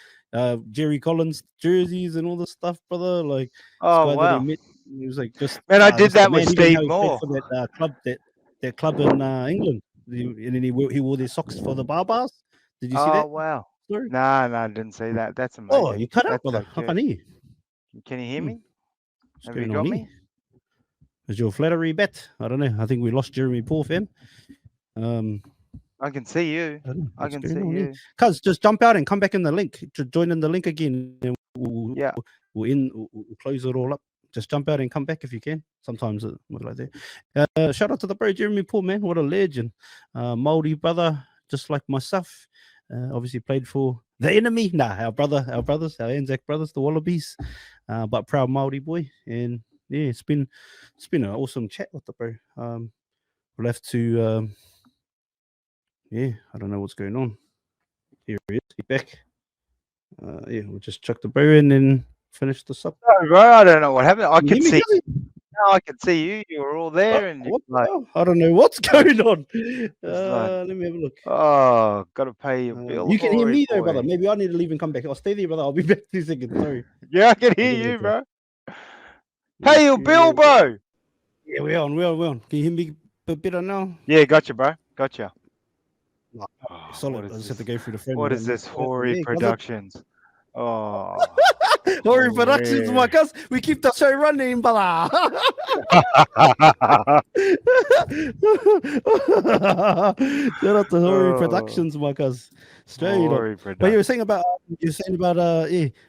[SPEAKER 1] Jerry Collins jerseys and all this stuff, brother. Like, this guy that he met, he was like, just
[SPEAKER 2] man, I did that with
[SPEAKER 1] man, even
[SPEAKER 2] Steve
[SPEAKER 1] though he
[SPEAKER 2] Moore
[SPEAKER 1] played for that club in England, and then he wore their socks for the Barbars. Did you see that?
[SPEAKER 2] Oh wow.
[SPEAKER 1] Story?
[SPEAKER 2] No, I didn't see that. That's amazing.
[SPEAKER 1] Oh, you cut out, brother.
[SPEAKER 2] So
[SPEAKER 1] Can you
[SPEAKER 2] hear me?
[SPEAKER 1] What's
[SPEAKER 2] Have you
[SPEAKER 1] going
[SPEAKER 2] got
[SPEAKER 1] on
[SPEAKER 2] me?
[SPEAKER 1] here? Is your flattery bet? I don't know. I think we lost Jeremy Paul, fam.
[SPEAKER 2] I can see you. I can see you.
[SPEAKER 1] Cuz just jump out and come back in the link. Join in the link again, and we'll close it all up. Just jump out and come back if you can. Sometimes it looks like that. Shout out to the bro Jeremy Paul, man. What a legend. Maori brother, just like myself. Obviously played for the enemy. Our brothers, our Anzac brothers, the Wallabies. But proud Maori boy. And yeah, it's been an awesome chat with the bro. We'll have to I don't know what's going on. Here he is. He's back. We'll just chuck the bro in and finish this up.
[SPEAKER 2] No, bro, I don't know what happened. I can see. No, I can see you. You were all there, and
[SPEAKER 1] like, I don't know what's going on. Let me have a look.
[SPEAKER 2] Oh, got to pay your bill.
[SPEAKER 1] You can hear me though, brother. Maybe I need to leave and come back. I'll stay there, brother. I'll be back 2 seconds. Sorry.
[SPEAKER 2] Yeah, I can hear you, bro. Pay your bill, bro.
[SPEAKER 1] Yeah, we're on. Can you hear me a bit better now?
[SPEAKER 2] Yeah, gotcha, bro. Gotcha.
[SPEAKER 1] Oh, solid. I just have to go through the phone.
[SPEAKER 2] What is this? Hori Productions. Oh,
[SPEAKER 1] Hori Productions, my cuz. We keep the show running, brother. Shout out to Hori Productions, my cuz. Straight up. But you were saying about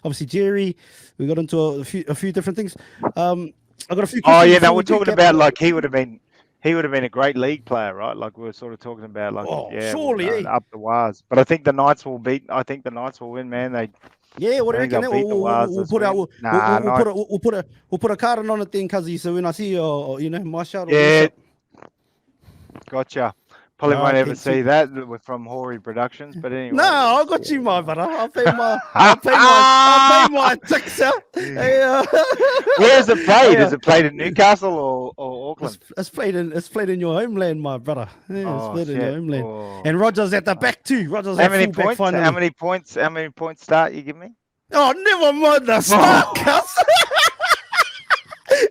[SPEAKER 1] obviously Jerry. We got into a few different things. I got a few questions.
[SPEAKER 2] Oh yeah, no, we're talking about like he would have been a great league player, right? Like we were sort of talking about, like
[SPEAKER 1] surely
[SPEAKER 2] up the Wars. But I think the Knights will win, man. What
[SPEAKER 1] do you reckon? We'll put a card on it then, cuzzy. So when I see my shout.
[SPEAKER 2] Yeah. Gotcha. Probably won't ever
[SPEAKER 1] Okay,
[SPEAKER 2] see
[SPEAKER 1] sweet.
[SPEAKER 2] that from Hori Productions, but
[SPEAKER 1] No,
[SPEAKER 2] anyway.
[SPEAKER 1] I got you, my brother. I'll pay my tax out. Hey,
[SPEAKER 2] Where is it
[SPEAKER 1] oh
[SPEAKER 2] played?
[SPEAKER 1] yeah.
[SPEAKER 2] Is it played in Newcastle or
[SPEAKER 1] It's,
[SPEAKER 2] Auckland?
[SPEAKER 1] it's played in it's played in your homeland, my brother. Yeah, it's
[SPEAKER 2] Oh
[SPEAKER 1] played in your
[SPEAKER 2] shit!
[SPEAKER 1] homeland.
[SPEAKER 2] Oh.
[SPEAKER 1] And Roger's at the back too. Roger's
[SPEAKER 2] How
[SPEAKER 1] at
[SPEAKER 2] many
[SPEAKER 1] fullback
[SPEAKER 2] points? How
[SPEAKER 1] finally.
[SPEAKER 2] many points? How many points start you give me?
[SPEAKER 1] Oh, never mind the start,
[SPEAKER 2] Oh,
[SPEAKER 1] cuz.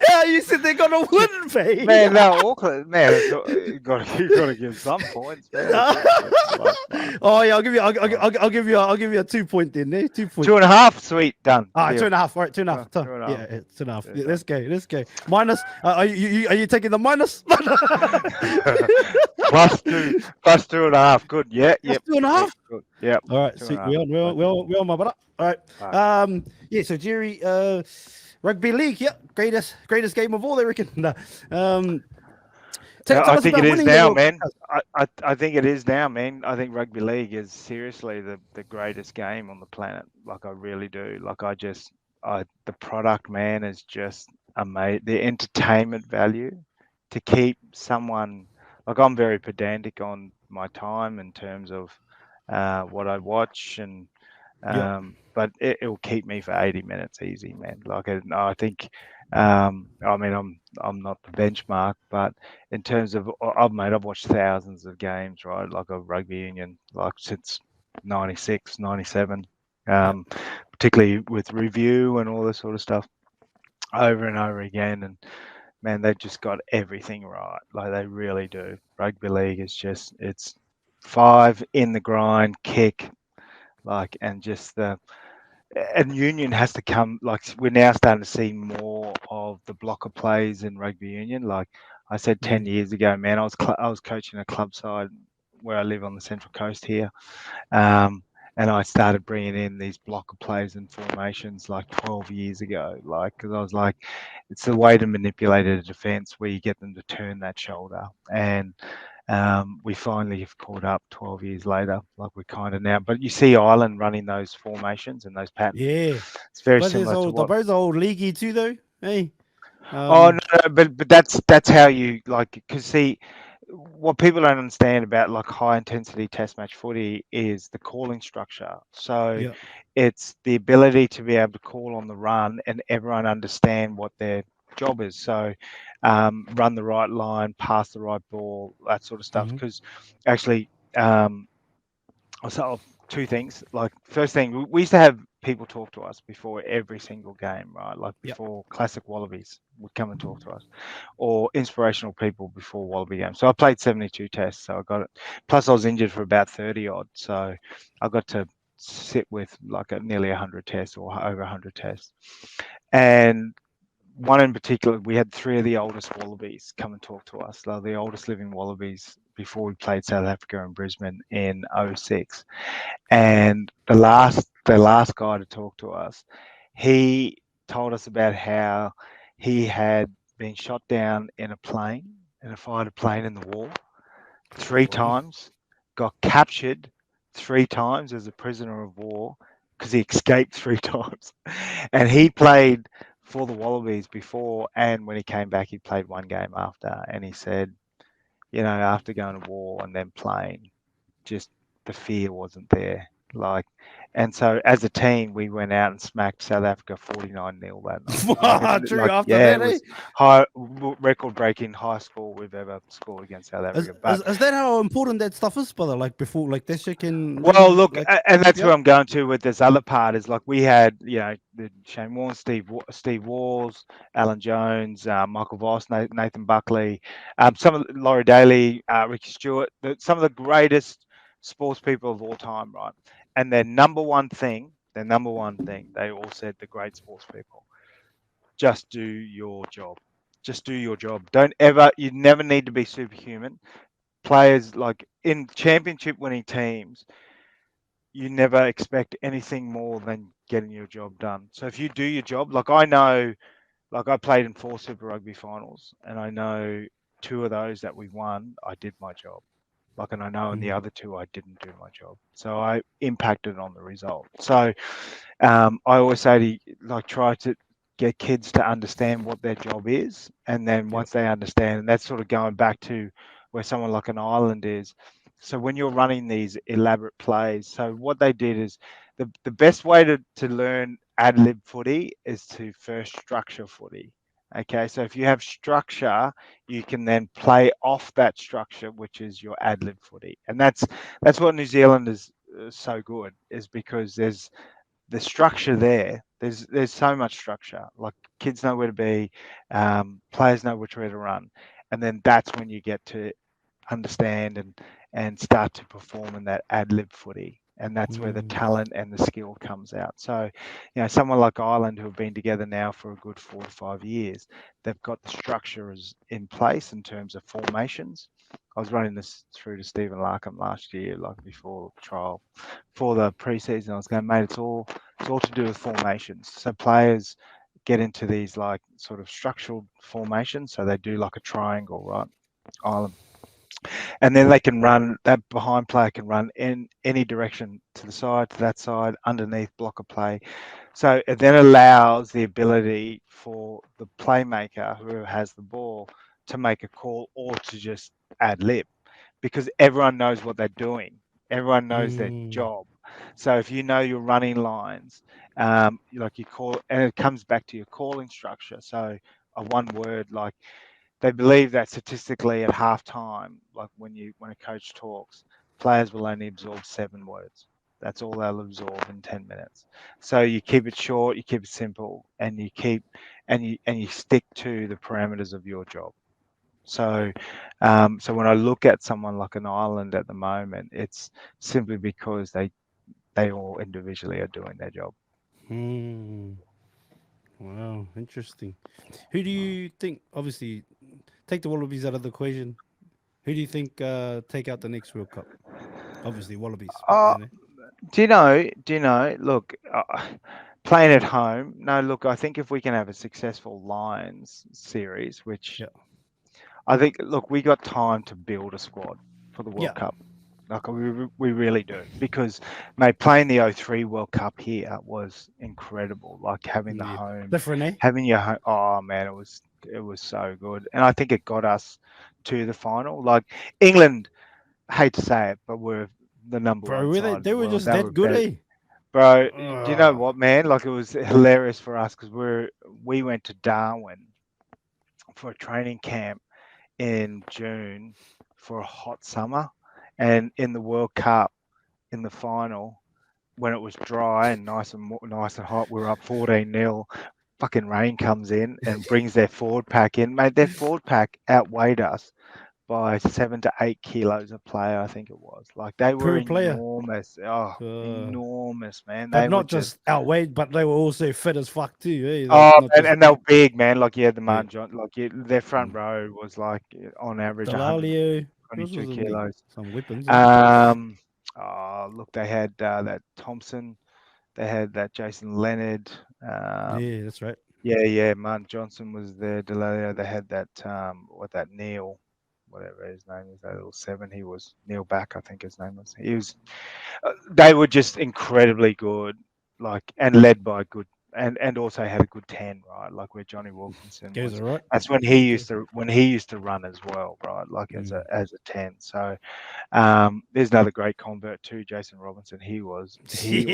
[SPEAKER 1] Yeah, you said they're gonna win, baby.
[SPEAKER 2] man, no, Auckland, man, you got to give some points, man. It's Auckland. Like, fuck.
[SPEAKER 1] Oh yeah, I'll give you. I'll,
[SPEAKER 2] Oh.
[SPEAKER 1] I'll, I'll give you. I'll give you a 2 point then. Eh? 2 point.
[SPEAKER 2] 2.5, sweet, done,
[SPEAKER 1] Ah, two
[SPEAKER 2] deal.
[SPEAKER 1] and a half. All right, two and a half.
[SPEAKER 2] Two and a
[SPEAKER 1] Yeah,
[SPEAKER 2] half.
[SPEAKER 1] it's enough.
[SPEAKER 2] Yeah,
[SPEAKER 1] Yeah,
[SPEAKER 2] done.
[SPEAKER 1] let's go. Let's go. Minus. Are you taking the minus?
[SPEAKER 2] plus 2.5. Good. Yeah,
[SPEAKER 1] That's
[SPEAKER 2] yep.
[SPEAKER 1] two and a
[SPEAKER 2] Sweet.
[SPEAKER 1] half.
[SPEAKER 2] Good. Yep.
[SPEAKER 1] All right,
[SPEAKER 2] Two
[SPEAKER 1] sweet.
[SPEAKER 2] and a
[SPEAKER 1] We
[SPEAKER 2] half.
[SPEAKER 1] on. We on, my brother. All right.
[SPEAKER 2] Fuck.
[SPEAKER 1] Yeah. So Jerry, rugby league. Yeah, greatest game of all. I reckon. No. Tell
[SPEAKER 2] I
[SPEAKER 1] us
[SPEAKER 2] think it
[SPEAKER 1] about
[SPEAKER 2] is
[SPEAKER 1] winning the
[SPEAKER 2] now,
[SPEAKER 1] World Cup.
[SPEAKER 2] man. I think it is now, man. I think rugby league is seriously the greatest game on the planet. Like I really do. Like the product, man, is just amazing. The entertainment value to keep someone like I'm very pedantic on my time in terms of what I watch and
[SPEAKER 1] Yeah.
[SPEAKER 2] but it'll keep me for 80 minutes easy, man. Like I think I mean I'm not the benchmark, but in terms of I've watched thousands of games, right? Like of rugby union, like since 96, 97,
[SPEAKER 1] Yeah.
[SPEAKER 2] particularly with review and all this sort of stuff over and over again. And man, they've just got everything right. Like they really do. Rugby league is just it's 5 in the grind, kick, like and just the and union has to come like we're now starting to see more of the blocker plays in rugby union. Like I said 10 years ago, man, I was coaching a club side where I live on the Central Coast here, and I started bringing in these blocker plays and formations like 12 years ago. Like because I was like, it's the way to manipulate a defense where you get them to turn that shoulder and. We finally have caught up 12 years later, like we're kind of now. But you see Ireland running those formations and those patterns.
[SPEAKER 1] Yeah.
[SPEAKER 2] It's very
[SPEAKER 1] But there's
[SPEAKER 2] similar to
[SPEAKER 1] old. The
[SPEAKER 2] what.
[SPEAKER 1] boys are old leaguey too, though. Hey.
[SPEAKER 2] Oh no, but that's how you like. Because see, what people don't understand about like high intensity test match footy is the calling structure. So
[SPEAKER 1] Yeah.
[SPEAKER 2] it's the ability to be able to call on the run and everyone understand what their job is. So run the right line, pass the right ball, that sort of stuff.
[SPEAKER 1] Mhm.
[SPEAKER 2] Because actually, I'll start off two things. Like first thing, we used to have people talk to us before every single game, right? Like
[SPEAKER 1] Yeah.
[SPEAKER 2] before classic Wallabies would come and talk to us, or inspirational people before Wallaby games. So I played 72 tests, so I got it. Plus I was injured for about 30 odd, so I got to sit with like nearly 100 tests or over 100 tests. And one in particular, we had 3 of the oldest Wallabies come and talk to us. They're the oldest living Wallabies before we played South Africa and Brisbane in '06. And the last guy to talk to us, he told us about how he had been shot down in a fighter plane in the war, 3
[SPEAKER 1] Wow.
[SPEAKER 2] times, got captured 3 times as a prisoner of war because he escaped 3 times. And he played for the Wallabies before, and when he came back, he played 1 game after. And he said, after going to war and then playing, just the fear wasn't there. Like, and so as a team, we went out and smacked South Africa 49-0 that night.
[SPEAKER 1] True. After
[SPEAKER 2] Yeah,
[SPEAKER 1] that,
[SPEAKER 2] it
[SPEAKER 1] eh?
[SPEAKER 2] was record-breaking high score we've ever scored against South
[SPEAKER 1] Is,
[SPEAKER 2] Africa.
[SPEAKER 1] is,
[SPEAKER 2] But
[SPEAKER 1] is that how important that stuff is, brother? Like before, like that shit can
[SPEAKER 2] well,
[SPEAKER 1] really
[SPEAKER 2] look,
[SPEAKER 1] like
[SPEAKER 2] and that's
[SPEAKER 1] yeah.
[SPEAKER 2] where I'm going to with this other part is like we had, the Shane Warne, Steve Walls, Alan Jones, Michael Voss, Nathan Buckley, some of Laurie Daly, Ricky Stewart, some of the greatest sports people of all time, right? And their number one thing, they all said, the great sports people, just do your job. Just do your job. You never need to be superhuman. Players like in championship winning teams, you never expect anything more than getting your job done. So if you do your job, like I know, like I played in 4 Super Rugby finals, and I know 2 of those that we won, I did my job. Like, and I know in the other 2, I didn't do my job. So I impacted on the result. So I always say try to get kids to understand what their job is. And then
[SPEAKER 1] Yeah.
[SPEAKER 2] once they understand, and that's sort of going back to where someone like an Ireland is. So when you're running these elaborate plays, so what they did is the best way to learn ad lib footy is to first structure footy. Okay, so if you have structure, you can then play off that structure, which is your ad lib footy, and that's what New Zealand is so good, is because there's the structure there. There's so much structure. Like kids know where to be, players know which way to run, and then that's when you get to understand and start to perform in that ad lib footy. And that's where the
[SPEAKER 1] Mm,
[SPEAKER 2] talent and the skill comes out. So, someone like Ireland who have been together now for a good 4 to 5 years, they've got the structures in place in terms of formations. I was running this through to Stephen Larkham last year, like before trial, for the preseason. I was going, mate, it's all to do with formations. So players get into these like sort of structural formations. So they do like a triangle, right? Ireland, and then they can run, that behind player can run in any direction, to the side, to that side, underneath, block a play. So it then allows the ability for the playmaker who has the ball to make a call or to just ad lib, because everyone knows what they're doing. Everyone knows their
[SPEAKER 1] mm,
[SPEAKER 2] job. So if you know your running lines, like you call, and it comes back to your calling structure. So a one word, like they believe that statistically at halftime, like when a coach talks, players will only absorb 7 words. That's all they'll absorb in 10 minutes. So you keep it short, you keep it simple, and you stick to the parameters of your job. So, so when I look at someone like an Ireland at the moment, it's simply because they all individually are doing their job.
[SPEAKER 1] mm. Wow, interesting. Who do you think? Obviously, take the Wallabies out of the equation. Who do you think take out the next World Cup? Obviously, Wallabies, but
[SPEAKER 2] Uh,
[SPEAKER 1] you know,
[SPEAKER 2] do you know? Do you know? Look, playing at home. No, look. I think if we can have a successful Lions series, which
[SPEAKER 1] yeah,
[SPEAKER 2] I think, look, we got time to build a squad for the
[SPEAKER 1] yeah,
[SPEAKER 2] World Cup. Like we really do, because mate, playing the '03 World Cup here was incredible. Like having the
[SPEAKER 1] yeah.
[SPEAKER 2] home,
[SPEAKER 1] Different, eh?
[SPEAKER 2] having your home. Oh man, it was so good, and I think it got us to the final. Like England, hate to say it, but we're the number
[SPEAKER 1] Bro,
[SPEAKER 2] one
[SPEAKER 1] were
[SPEAKER 2] side in
[SPEAKER 1] they
[SPEAKER 2] the
[SPEAKER 1] were
[SPEAKER 2] world.
[SPEAKER 1] just
[SPEAKER 2] They were
[SPEAKER 1] that good,
[SPEAKER 2] better,
[SPEAKER 1] eh?
[SPEAKER 2] bro. Do you know
[SPEAKER 1] Oh,
[SPEAKER 2] what, man? Like it was hilarious for us because we went to Darwin for a training camp in June for a hot summer, and in the World Cup in the final, when it was dry and nice and hot, we were up 14-0. Fucking rain comes in and brings their forward pack in. Mate, their forward pack outweighed us by 7 to 8 kilos a player, I think it was. Like they were
[SPEAKER 1] per player.
[SPEAKER 2] enormous. Oh,
[SPEAKER 1] Uh,
[SPEAKER 2] enormous, man.
[SPEAKER 1] but
[SPEAKER 2] They were
[SPEAKER 1] not
[SPEAKER 2] just
[SPEAKER 1] just outweighed, but they were also fit as fuck too, eh? Like
[SPEAKER 2] oh,
[SPEAKER 1] not just
[SPEAKER 2] and they were big, man. Like yeah, the
[SPEAKER 1] yeah.
[SPEAKER 2] man John, like yeah, their front
[SPEAKER 1] Mm.
[SPEAKER 2] row was like on average
[SPEAKER 1] Delalio, who else
[SPEAKER 2] 122
[SPEAKER 1] was in there?
[SPEAKER 2] kilos.
[SPEAKER 1] Some weapons, eh?
[SPEAKER 2] Um, oh, look, they had that Thompson. They had that Jason Leonard.
[SPEAKER 1] Yeah, that's right.
[SPEAKER 2] Yeah, Martin Johnson was there. Delalio. They had that that Neil, whatever his name is, that little seven. He was Neil Back, I think his name was. He was. They were just incredibly good, like and led by good. And also had a good 10, right? Like where Johnny Wilkinson
[SPEAKER 1] Goes
[SPEAKER 2] was.
[SPEAKER 1] all right.
[SPEAKER 2] That's when
[SPEAKER 1] Okay.
[SPEAKER 2] he used to run as well, right? Like
[SPEAKER 1] Mm.
[SPEAKER 2] as a 10. So there's another great convert too, Jason Robinson. He was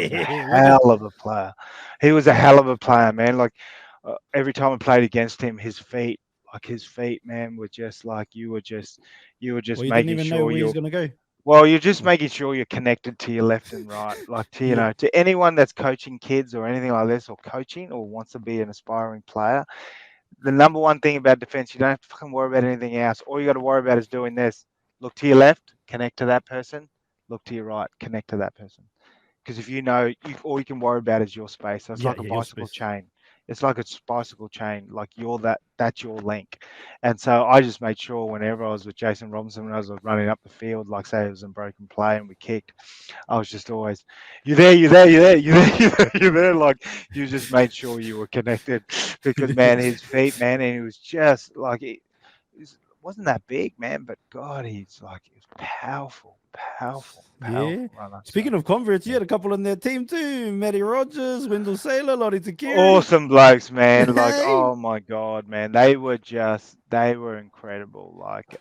[SPEAKER 2] a
[SPEAKER 1] Yeah, was it?
[SPEAKER 2] hell of a player. He was a hell of a player, man. Like every time I played against him, his feet, man, were just like you were
[SPEAKER 1] Well,
[SPEAKER 2] just
[SPEAKER 1] you didn't
[SPEAKER 2] making
[SPEAKER 1] even know
[SPEAKER 2] sure
[SPEAKER 1] where he's gonna go.
[SPEAKER 2] you're just making sure you're connected to your left and right. Like to
[SPEAKER 1] Yeah.
[SPEAKER 2] to anyone that's coaching kids or anything like this, or coaching or wants to be an aspiring player, the number one thing about defense, you don't have to fucking worry about anything else. All you got to worry about is doing this. Look to your left, connect to that person. Look to your right, connect to that person. Because if all you can worry about is your space. So it's
[SPEAKER 1] Yeah,
[SPEAKER 2] like a
[SPEAKER 1] yeah, your
[SPEAKER 2] bicycle
[SPEAKER 1] space.
[SPEAKER 2] chain. It's like a bicycle chain. Like that's your link. And so I just made sure whenever I was with Jason Robinson, when I was running up the field, like say it was in broken play and we kicked, I was just always, you there, you there, you there, you there, you there, you there. Like you just made sure you were connected because man, his feet, man, and he was just like wasn't that big, man, but God, he's powerful,
[SPEAKER 1] Yeah.
[SPEAKER 2] powerful runner. So
[SPEAKER 1] Speaking of converts, you
[SPEAKER 2] yeah.
[SPEAKER 1] had a couple in their team too. Matty Rogers, Wendell Sailor, Lottie Takiri.
[SPEAKER 2] Awesome blokes, man. Like,
[SPEAKER 1] Hey.
[SPEAKER 2] oh my God, man. They were incredible. Like,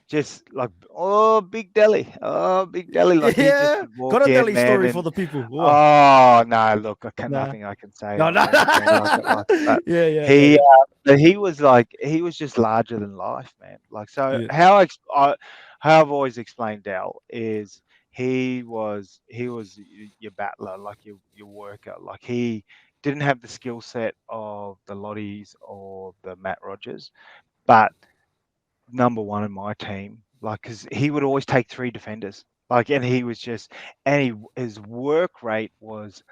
[SPEAKER 2] just like, oh, Big Delhi, like he just
[SPEAKER 1] Yeah,
[SPEAKER 2] would walk
[SPEAKER 1] got a
[SPEAKER 2] in,
[SPEAKER 1] Delhi
[SPEAKER 2] man,
[SPEAKER 1] story for
[SPEAKER 2] and
[SPEAKER 1] the people. What?
[SPEAKER 2] oh no, look, I can't,
[SPEAKER 1] Nah,
[SPEAKER 2] nothing I can say
[SPEAKER 1] no,
[SPEAKER 2] on
[SPEAKER 1] no.
[SPEAKER 2] anything like it, but
[SPEAKER 1] Yeah, yeah, yeah,
[SPEAKER 2] he,
[SPEAKER 1] yeah.
[SPEAKER 2] but he was like, he was just larger than life, man. Like, so
[SPEAKER 1] Yeah,
[SPEAKER 2] how I've always explained Dal is he was your battler, like your worker, like he didn't have the skill set of the Lotties or the Matt Rogers, but number one in my team, like, because he would always take three defenders, like, and he was just, and his work rate was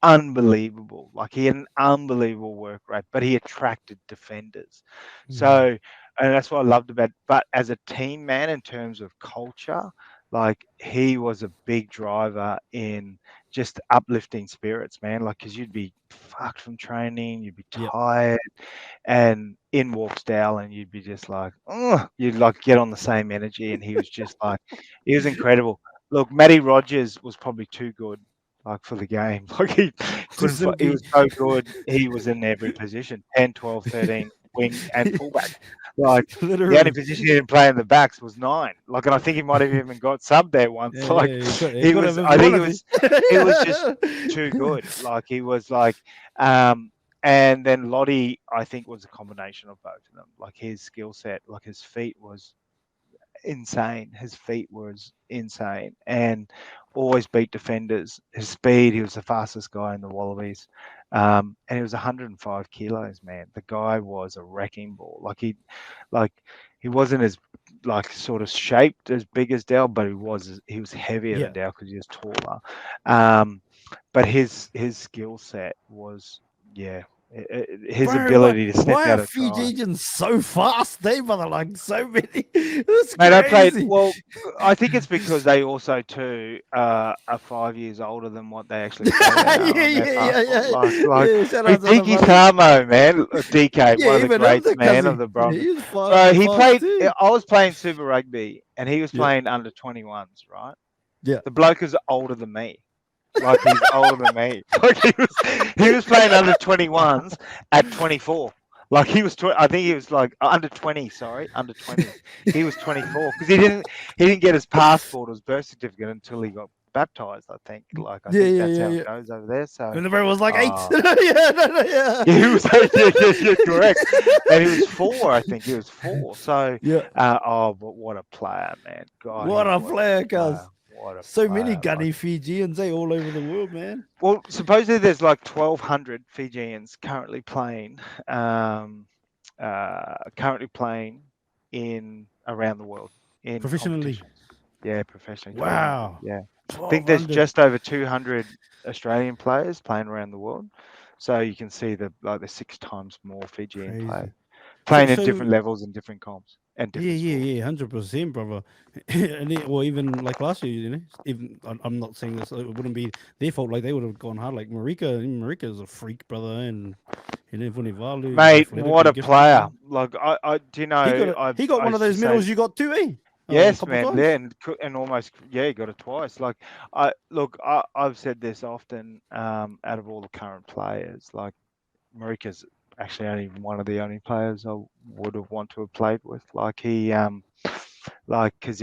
[SPEAKER 2] unbelievable. Like, he had an unbelievable work rate, but he attracted defenders.
[SPEAKER 1] mm,
[SPEAKER 2] So, and that's what I loved about. But as a team man, in terms of culture, like, he was a big driver in just uplifting spirits, man. Like, because you'd be fucked from training, you'd be
[SPEAKER 1] yep.
[SPEAKER 2] tired, and in walks Dal, and you'd be just like, oh, you'd like get on the same energy, and he was just like, he was incredible. Look, Matty Rogers was probably too good, like, for the game. Like, he
[SPEAKER 1] Too
[SPEAKER 2] couldn't. He
[SPEAKER 1] simply.
[SPEAKER 2] was so good. He was in every position: 10, 12, 13, wing and fullback. Like, the only
[SPEAKER 1] Literally.
[SPEAKER 2] position he didn't play in the backs was 9. Like, and I think he might have even got sub there once.
[SPEAKER 1] Yeah,
[SPEAKER 2] Like,
[SPEAKER 1] yeah, he
[SPEAKER 2] he
[SPEAKER 1] got
[SPEAKER 2] was.
[SPEAKER 1] him if he
[SPEAKER 2] I think
[SPEAKER 1] wanted to.
[SPEAKER 2] it was just too good. Like, he was like. Um, and then Lottie, I think, was a combination of both of them. Like, his skill set, like his feet was insane. His feet was insane, and always beat defenders. His speed, he was the fastest guy in the Wallabies, and he was 105 kilos, man. The guy was a wrecking ball. Like he wasn't as like sort of shaped as big as Dell, but he was heavier
[SPEAKER 1] Yeah.
[SPEAKER 2] than Dell because he was taller. Um, but his skill set was, yeah, his
[SPEAKER 1] Bro, why,
[SPEAKER 2] ability to step
[SPEAKER 1] why are
[SPEAKER 2] out of try.
[SPEAKER 1] Fijians so fast? They brother like so many. It's
[SPEAKER 2] Mate, I played
[SPEAKER 1] crazy.
[SPEAKER 2] well. I think it's because they also too are 5 years older than what they actually say they
[SPEAKER 1] Yeah,
[SPEAKER 2] are on their
[SPEAKER 1] yeah, yeah,
[SPEAKER 2] passport.
[SPEAKER 1] yeah.
[SPEAKER 2] Like
[SPEAKER 1] Yeah, shout
[SPEAKER 2] we
[SPEAKER 1] out to the
[SPEAKER 2] Pinky
[SPEAKER 1] brothers.
[SPEAKER 2] Samo, man, DK,
[SPEAKER 1] Yeah,
[SPEAKER 2] one of the
[SPEAKER 1] even him,
[SPEAKER 2] greats,
[SPEAKER 1] the
[SPEAKER 2] man, of
[SPEAKER 1] Kazi.
[SPEAKER 2] the Broncos.
[SPEAKER 1] He's
[SPEAKER 2] Bro,
[SPEAKER 1] fucking
[SPEAKER 2] he
[SPEAKER 1] fast
[SPEAKER 2] played.
[SPEAKER 1] too.
[SPEAKER 2] I was playing Super Rugby, and he was
[SPEAKER 1] Yeah,
[SPEAKER 2] playing under 21s, right?
[SPEAKER 1] yeah.
[SPEAKER 2] The bloke is older than me. Like, he's older than me. Like, he was playing under 21s at 24. Like, I think he was like under 20. Sorry, under 20s. He was 24 because he didn't get his passport or his birth certificate until he got baptized. I think. Like, I
[SPEAKER 1] Yeah,
[SPEAKER 2] think
[SPEAKER 1] yeah,
[SPEAKER 2] that's
[SPEAKER 1] yeah,
[SPEAKER 2] how it
[SPEAKER 1] yeah.
[SPEAKER 2] goes over there. So,
[SPEAKER 1] And the bro was like 8.
[SPEAKER 2] uh,
[SPEAKER 1] Yeah, no, no, yeah.
[SPEAKER 2] yeah, he was. Yeah, correct. And he was 4. I think he was 4. So,
[SPEAKER 1] Yeah.
[SPEAKER 2] but what a player, man! God,
[SPEAKER 1] What
[SPEAKER 2] he
[SPEAKER 1] a
[SPEAKER 2] was
[SPEAKER 1] player,
[SPEAKER 2] a player.
[SPEAKER 1] cuz.
[SPEAKER 2] What a
[SPEAKER 1] So many
[SPEAKER 2] player! Like.
[SPEAKER 1] gunny Fijians, all over the world, man.
[SPEAKER 2] Well, supposedly there's like 1,200 Fijians um, currently playing in around the world in
[SPEAKER 1] Professionally.
[SPEAKER 2] competitions. Yeah, professionally, 1,200.
[SPEAKER 1] Wow.
[SPEAKER 2] Yeah, I think there's
[SPEAKER 1] 1,200.
[SPEAKER 2] just over 200 Australian players playing around the world. So you can see the 6 times more Fijian players
[SPEAKER 1] Crazy. So,
[SPEAKER 2] playing at
[SPEAKER 1] so
[SPEAKER 2] different levels and different comps and
[SPEAKER 1] yeah,
[SPEAKER 2] different
[SPEAKER 1] yeah,
[SPEAKER 2] sports.
[SPEAKER 1] yeah, 100%, brother. And or even like last year, even I'm not saying this, it wouldn't be their fault. Like they would have gone hard. Like Marika is a freak, brother, and Vunivalu is
[SPEAKER 2] Mate, what
[SPEAKER 1] athletically
[SPEAKER 2] a
[SPEAKER 1] gifted,
[SPEAKER 2] player!
[SPEAKER 1] man.
[SPEAKER 2] Like, I do you know
[SPEAKER 1] He got
[SPEAKER 2] I
[SPEAKER 1] one of
[SPEAKER 2] used to
[SPEAKER 1] those
[SPEAKER 2] say.
[SPEAKER 1] medals you got too, eh? A
[SPEAKER 2] Yes,
[SPEAKER 1] couple
[SPEAKER 2] man. Yeah,
[SPEAKER 1] times.
[SPEAKER 2] and almost, yeah, he got it twice. Like, I've said this often. Out of all the current players, like, Marika's actually only one of the only players I would have want to have played with. Like, like, because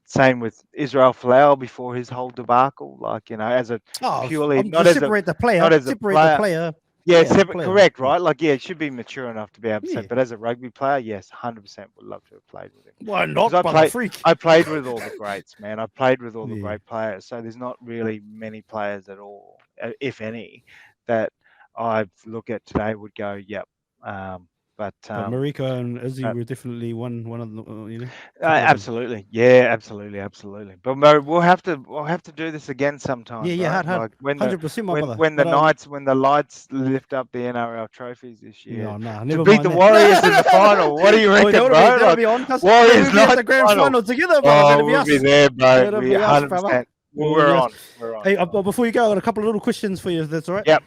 [SPEAKER 2] same with Israel Folau before his whole debacle. Like, as a
[SPEAKER 1] Oh,
[SPEAKER 2] purely
[SPEAKER 1] I'm just separate the player.
[SPEAKER 2] not as a
[SPEAKER 1] Separate the
[SPEAKER 2] player.
[SPEAKER 1] player.
[SPEAKER 2] Yeah,
[SPEAKER 1] Yeah, the
[SPEAKER 2] separate,
[SPEAKER 1] player.
[SPEAKER 2] correct,
[SPEAKER 1] Yeah,
[SPEAKER 2] right? Like, yeah, it should be mature enough to be able to say.
[SPEAKER 1] yeah.
[SPEAKER 2] But as a rugby player, yes, 100% would love to have played with him
[SPEAKER 1] Why
[SPEAKER 2] because
[SPEAKER 1] not, brother? Freak.
[SPEAKER 2] I played with all the greats, man. I played with all the
[SPEAKER 1] Yeah.
[SPEAKER 2] great players. So there's not really many players at all, if any, that I look at today would go, yep. Um, but
[SPEAKER 1] But Marika and Izzy
[SPEAKER 2] uh,
[SPEAKER 1] were definitely one of the couple of them.
[SPEAKER 2] absolutely, yeah, absolutely, absolutely. But Mo, we'll have to do this again sometime,
[SPEAKER 1] Yeah, yeah,
[SPEAKER 2] bro.
[SPEAKER 1] hard,
[SPEAKER 2] Like, when the
[SPEAKER 1] 100%, my
[SPEAKER 2] when
[SPEAKER 1] brother.
[SPEAKER 2] when the
[SPEAKER 1] But
[SPEAKER 2] Knights when the lights lift up the NRL trophies this year
[SPEAKER 1] no, nah,
[SPEAKER 2] to
[SPEAKER 1] never
[SPEAKER 2] beat
[SPEAKER 1] mind
[SPEAKER 2] the
[SPEAKER 1] that.
[SPEAKER 2] Warriors in the final. What do you
[SPEAKER 1] Oh,
[SPEAKER 2] reckon, bro?
[SPEAKER 1] that'll
[SPEAKER 2] Like,
[SPEAKER 1] be on, cause
[SPEAKER 2] Warriors
[SPEAKER 1] we'll be at the
[SPEAKER 2] Knights
[SPEAKER 1] grand
[SPEAKER 2] final.
[SPEAKER 1] final together, brother. That'll
[SPEAKER 2] Oh,
[SPEAKER 1] be
[SPEAKER 2] we'll be
[SPEAKER 1] us.
[SPEAKER 2] there, bro.
[SPEAKER 1] That'll
[SPEAKER 2] We
[SPEAKER 1] be us, brother.
[SPEAKER 2] 100%.
[SPEAKER 1] It'll
[SPEAKER 2] We're
[SPEAKER 1] be us.
[SPEAKER 2] on. We're on.
[SPEAKER 1] Hey,
[SPEAKER 2] We're on.
[SPEAKER 1] but before you go, I got a couple of little questions for you, if that's all right.
[SPEAKER 2] Yep.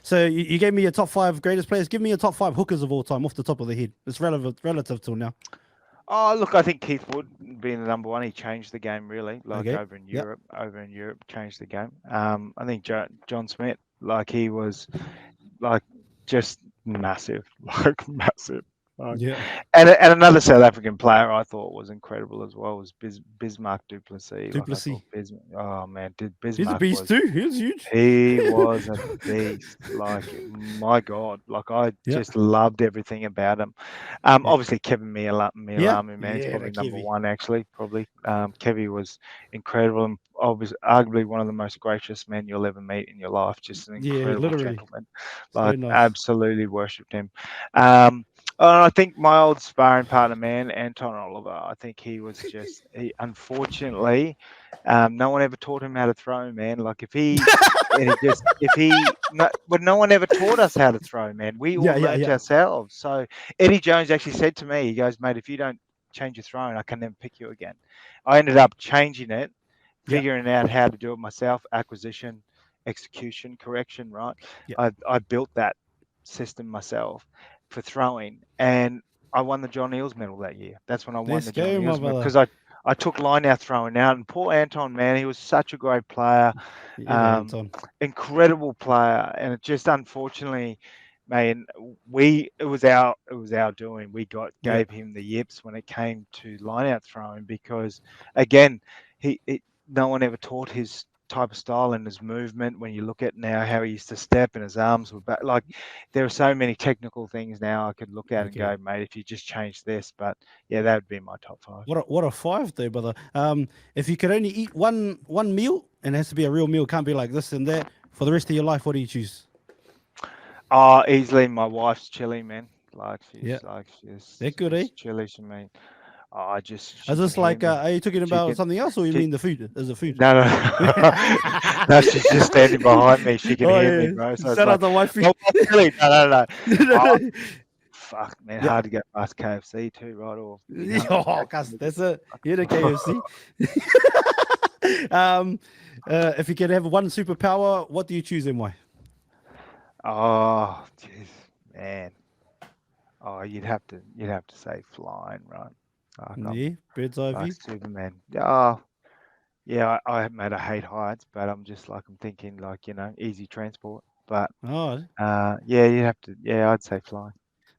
[SPEAKER 1] So you gave me your top 5 greatest players. Give me your top 5 hookers of all time off the top of the head. It's relative till now.
[SPEAKER 2] Oh, look, I think Keith Wood being the number one, he changed the game really. Like,
[SPEAKER 1] Okay.
[SPEAKER 2] over in
[SPEAKER 1] Yep.
[SPEAKER 2] Europe, changed the game. I think John Smith, like, he was like just massive, like massive. Like,
[SPEAKER 1] Yeah.
[SPEAKER 2] and another South African player I thought was incredible as well was Bismarck Duplessis. Like I
[SPEAKER 1] Duplessis.
[SPEAKER 2] thought oh man,
[SPEAKER 1] He's a
[SPEAKER 2] Bismarck
[SPEAKER 1] beast
[SPEAKER 2] was
[SPEAKER 1] too. He was huge.
[SPEAKER 2] he was a beast. Like my God, like I
[SPEAKER 1] Yeah.
[SPEAKER 2] just loved everything about him.
[SPEAKER 1] Yeah.
[SPEAKER 2] Obviously Kevin
[SPEAKER 1] Yeah.
[SPEAKER 2] Mialami, man, is
[SPEAKER 1] Yeah,
[SPEAKER 2] probably
[SPEAKER 1] that
[SPEAKER 2] number
[SPEAKER 1] Kiwi.
[SPEAKER 2] one actually. Probably Kevy was incredible and obviously arguably one of the most gracious men you'll ever meet in your life. Just an
[SPEAKER 1] Yeah,
[SPEAKER 2] incredible
[SPEAKER 1] literally.
[SPEAKER 2] gentleman.
[SPEAKER 1] So
[SPEAKER 2] Like
[SPEAKER 1] nice.
[SPEAKER 2] absolutely worshipped him. I think my old sparring partner, man, Anton Oliver. I think he was just unfortunately, no one ever taught him how to throw, man. Like but no one ever taught us how to throw, man. We all learnt ourselves. So Eddie Jones actually said to me, he goes, mate, if you don't change your throwing, I can never pick you again. I ended up changing it, figuring out how to do it myself, acquisition, execution, correction, right?
[SPEAKER 1] Yeah.
[SPEAKER 2] I built that system myself for throwing, and I won the John Eales Medal that year. That's when I won
[SPEAKER 1] Let's
[SPEAKER 2] the John
[SPEAKER 1] go, my
[SPEAKER 2] Eales Medal
[SPEAKER 1] brother.
[SPEAKER 2] because I took line out throwing out, and poor Anton, man, he was such a great player,
[SPEAKER 1] Yeah, Anton.
[SPEAKER 2] incredible player, and it just unfortunately, man, it was our doing. We gave him the yips when it came to line out throwing because again, no one ever taught his type of style and his movement. When you look at now how he used to step and his arms were back, like there are so many technical things now I could look at and go, mate, if you just change this. But yeah, that would be my top five.
[SPEAKER 1] What a five though, brother. If you could only eat one meal, and it has to be a real meal, can't be like this and that, for the rest of your life, what do you choose?
[SPEAKER 2] Oh, easily my wife's chili, man. Like she's
[SPEAKER 1] that good, eh?
[SPEAKER 2] chili to me. Oh,
[SPEAKER 1] Is this like, are you talking about something else, or you mean the food? Is the food?
[SPEAKER 2] No, no, she's just standing behind me. She can hear me, bro. So
[SPEAKER 1] Shout out to wifey.
[SPEAKER 2] no. Oh, fuck, man, hard to get past KFC too, right? Or
[SPEAKER 1] that's it. You're the KFC. If you could have one superpower, what do you choose and why?
[SPEAKER 2] Oh, jeez, man. Oh, you'd have to say flying, right? Like
[SPEAKER 1] bird's eye view.
[SPEAKER 2] Superman. Oh, yeah. I hate heights, but I'm thinking easy transport. But yeah, you have to. Yeah, I'd say flying.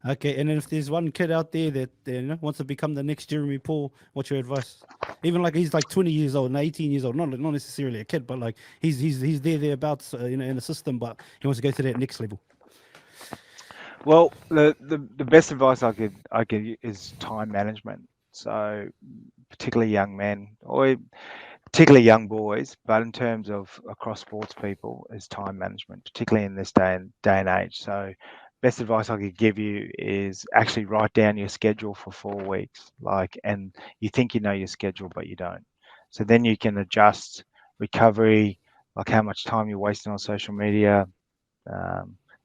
[SPEAKER 1] Okay, and then if there's one kid out there that wants to become the next Jeremy Paul, what's your advice? Even like he's like 20 years old, 18 years old, not necessarily a kid, but like he's thereabouts, in the system, but he wants to go to that next level.
[SPEAKER 2] Well, the best advice I could is time management. So particularly young men or particularly young boys, but in terms of across sports people, is time management, particularly in this day and age. So best advice I could give you is actually write down your schedule for 4 weeks, and you think you know your schedule, but you don't. So then you can adjust recovery, like how much time you're wasting on social media,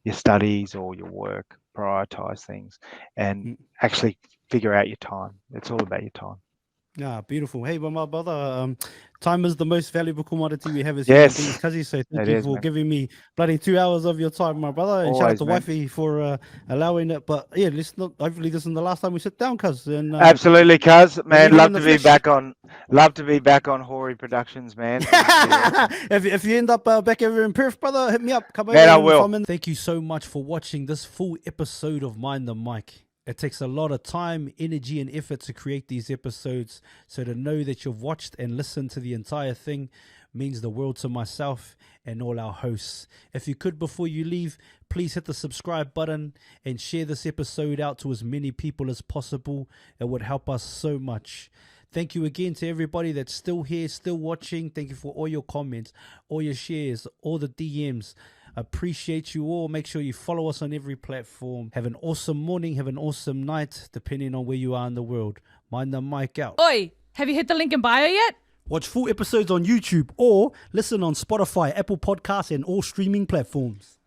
[SPEAKER 2] your studies or your work, prioritize things, and actually figure out your time. It's all about your time.
[SPEAKER 1] Yeah, beautiful. Hey, my brother, time is the most valuable commodity we have as human beings, Kazi. So thank you for giving me bloody 2 hours of your time, my brother. And shout out to wifey for allowing it. But yeah, hopefully this is the last time we sit down, cuz.
[SPEAKER 2] Absolutely, cuz. Man, love to be back on Hori Productions, man.
[SPEAKER 1] if you end up back over in Perth, brother, hit me up. Come over.
[SPEAKER 2] Man, I will.
[SPEAKER 1] Thank you so much for watching this full episode of Mind the Mic. It takes a lot of time, energy, and effort to create these episodes. So to know that you've watched and listened to the entire thing means the world to myself and all our hosts. If you could, before you leave, please hit the subscribe button and share this episode out to as many people as possible. It would help us so much. Thank you again to everybody that's still here, still watching. Thank you for all your comments, all your shares, all the DMs. Appreciate you all. Make sure you follow us on every platform. Have an awesome morning. Have an awesome night, depending on where you are in the world. Mind the mic out.
[SPEAKER 3] Oi, have you hit the link in bio yet?
[SPEAKER 1] Watch full episodes on YouTube or listen on Spotify, Apple Podcasts, and all streaming platforms.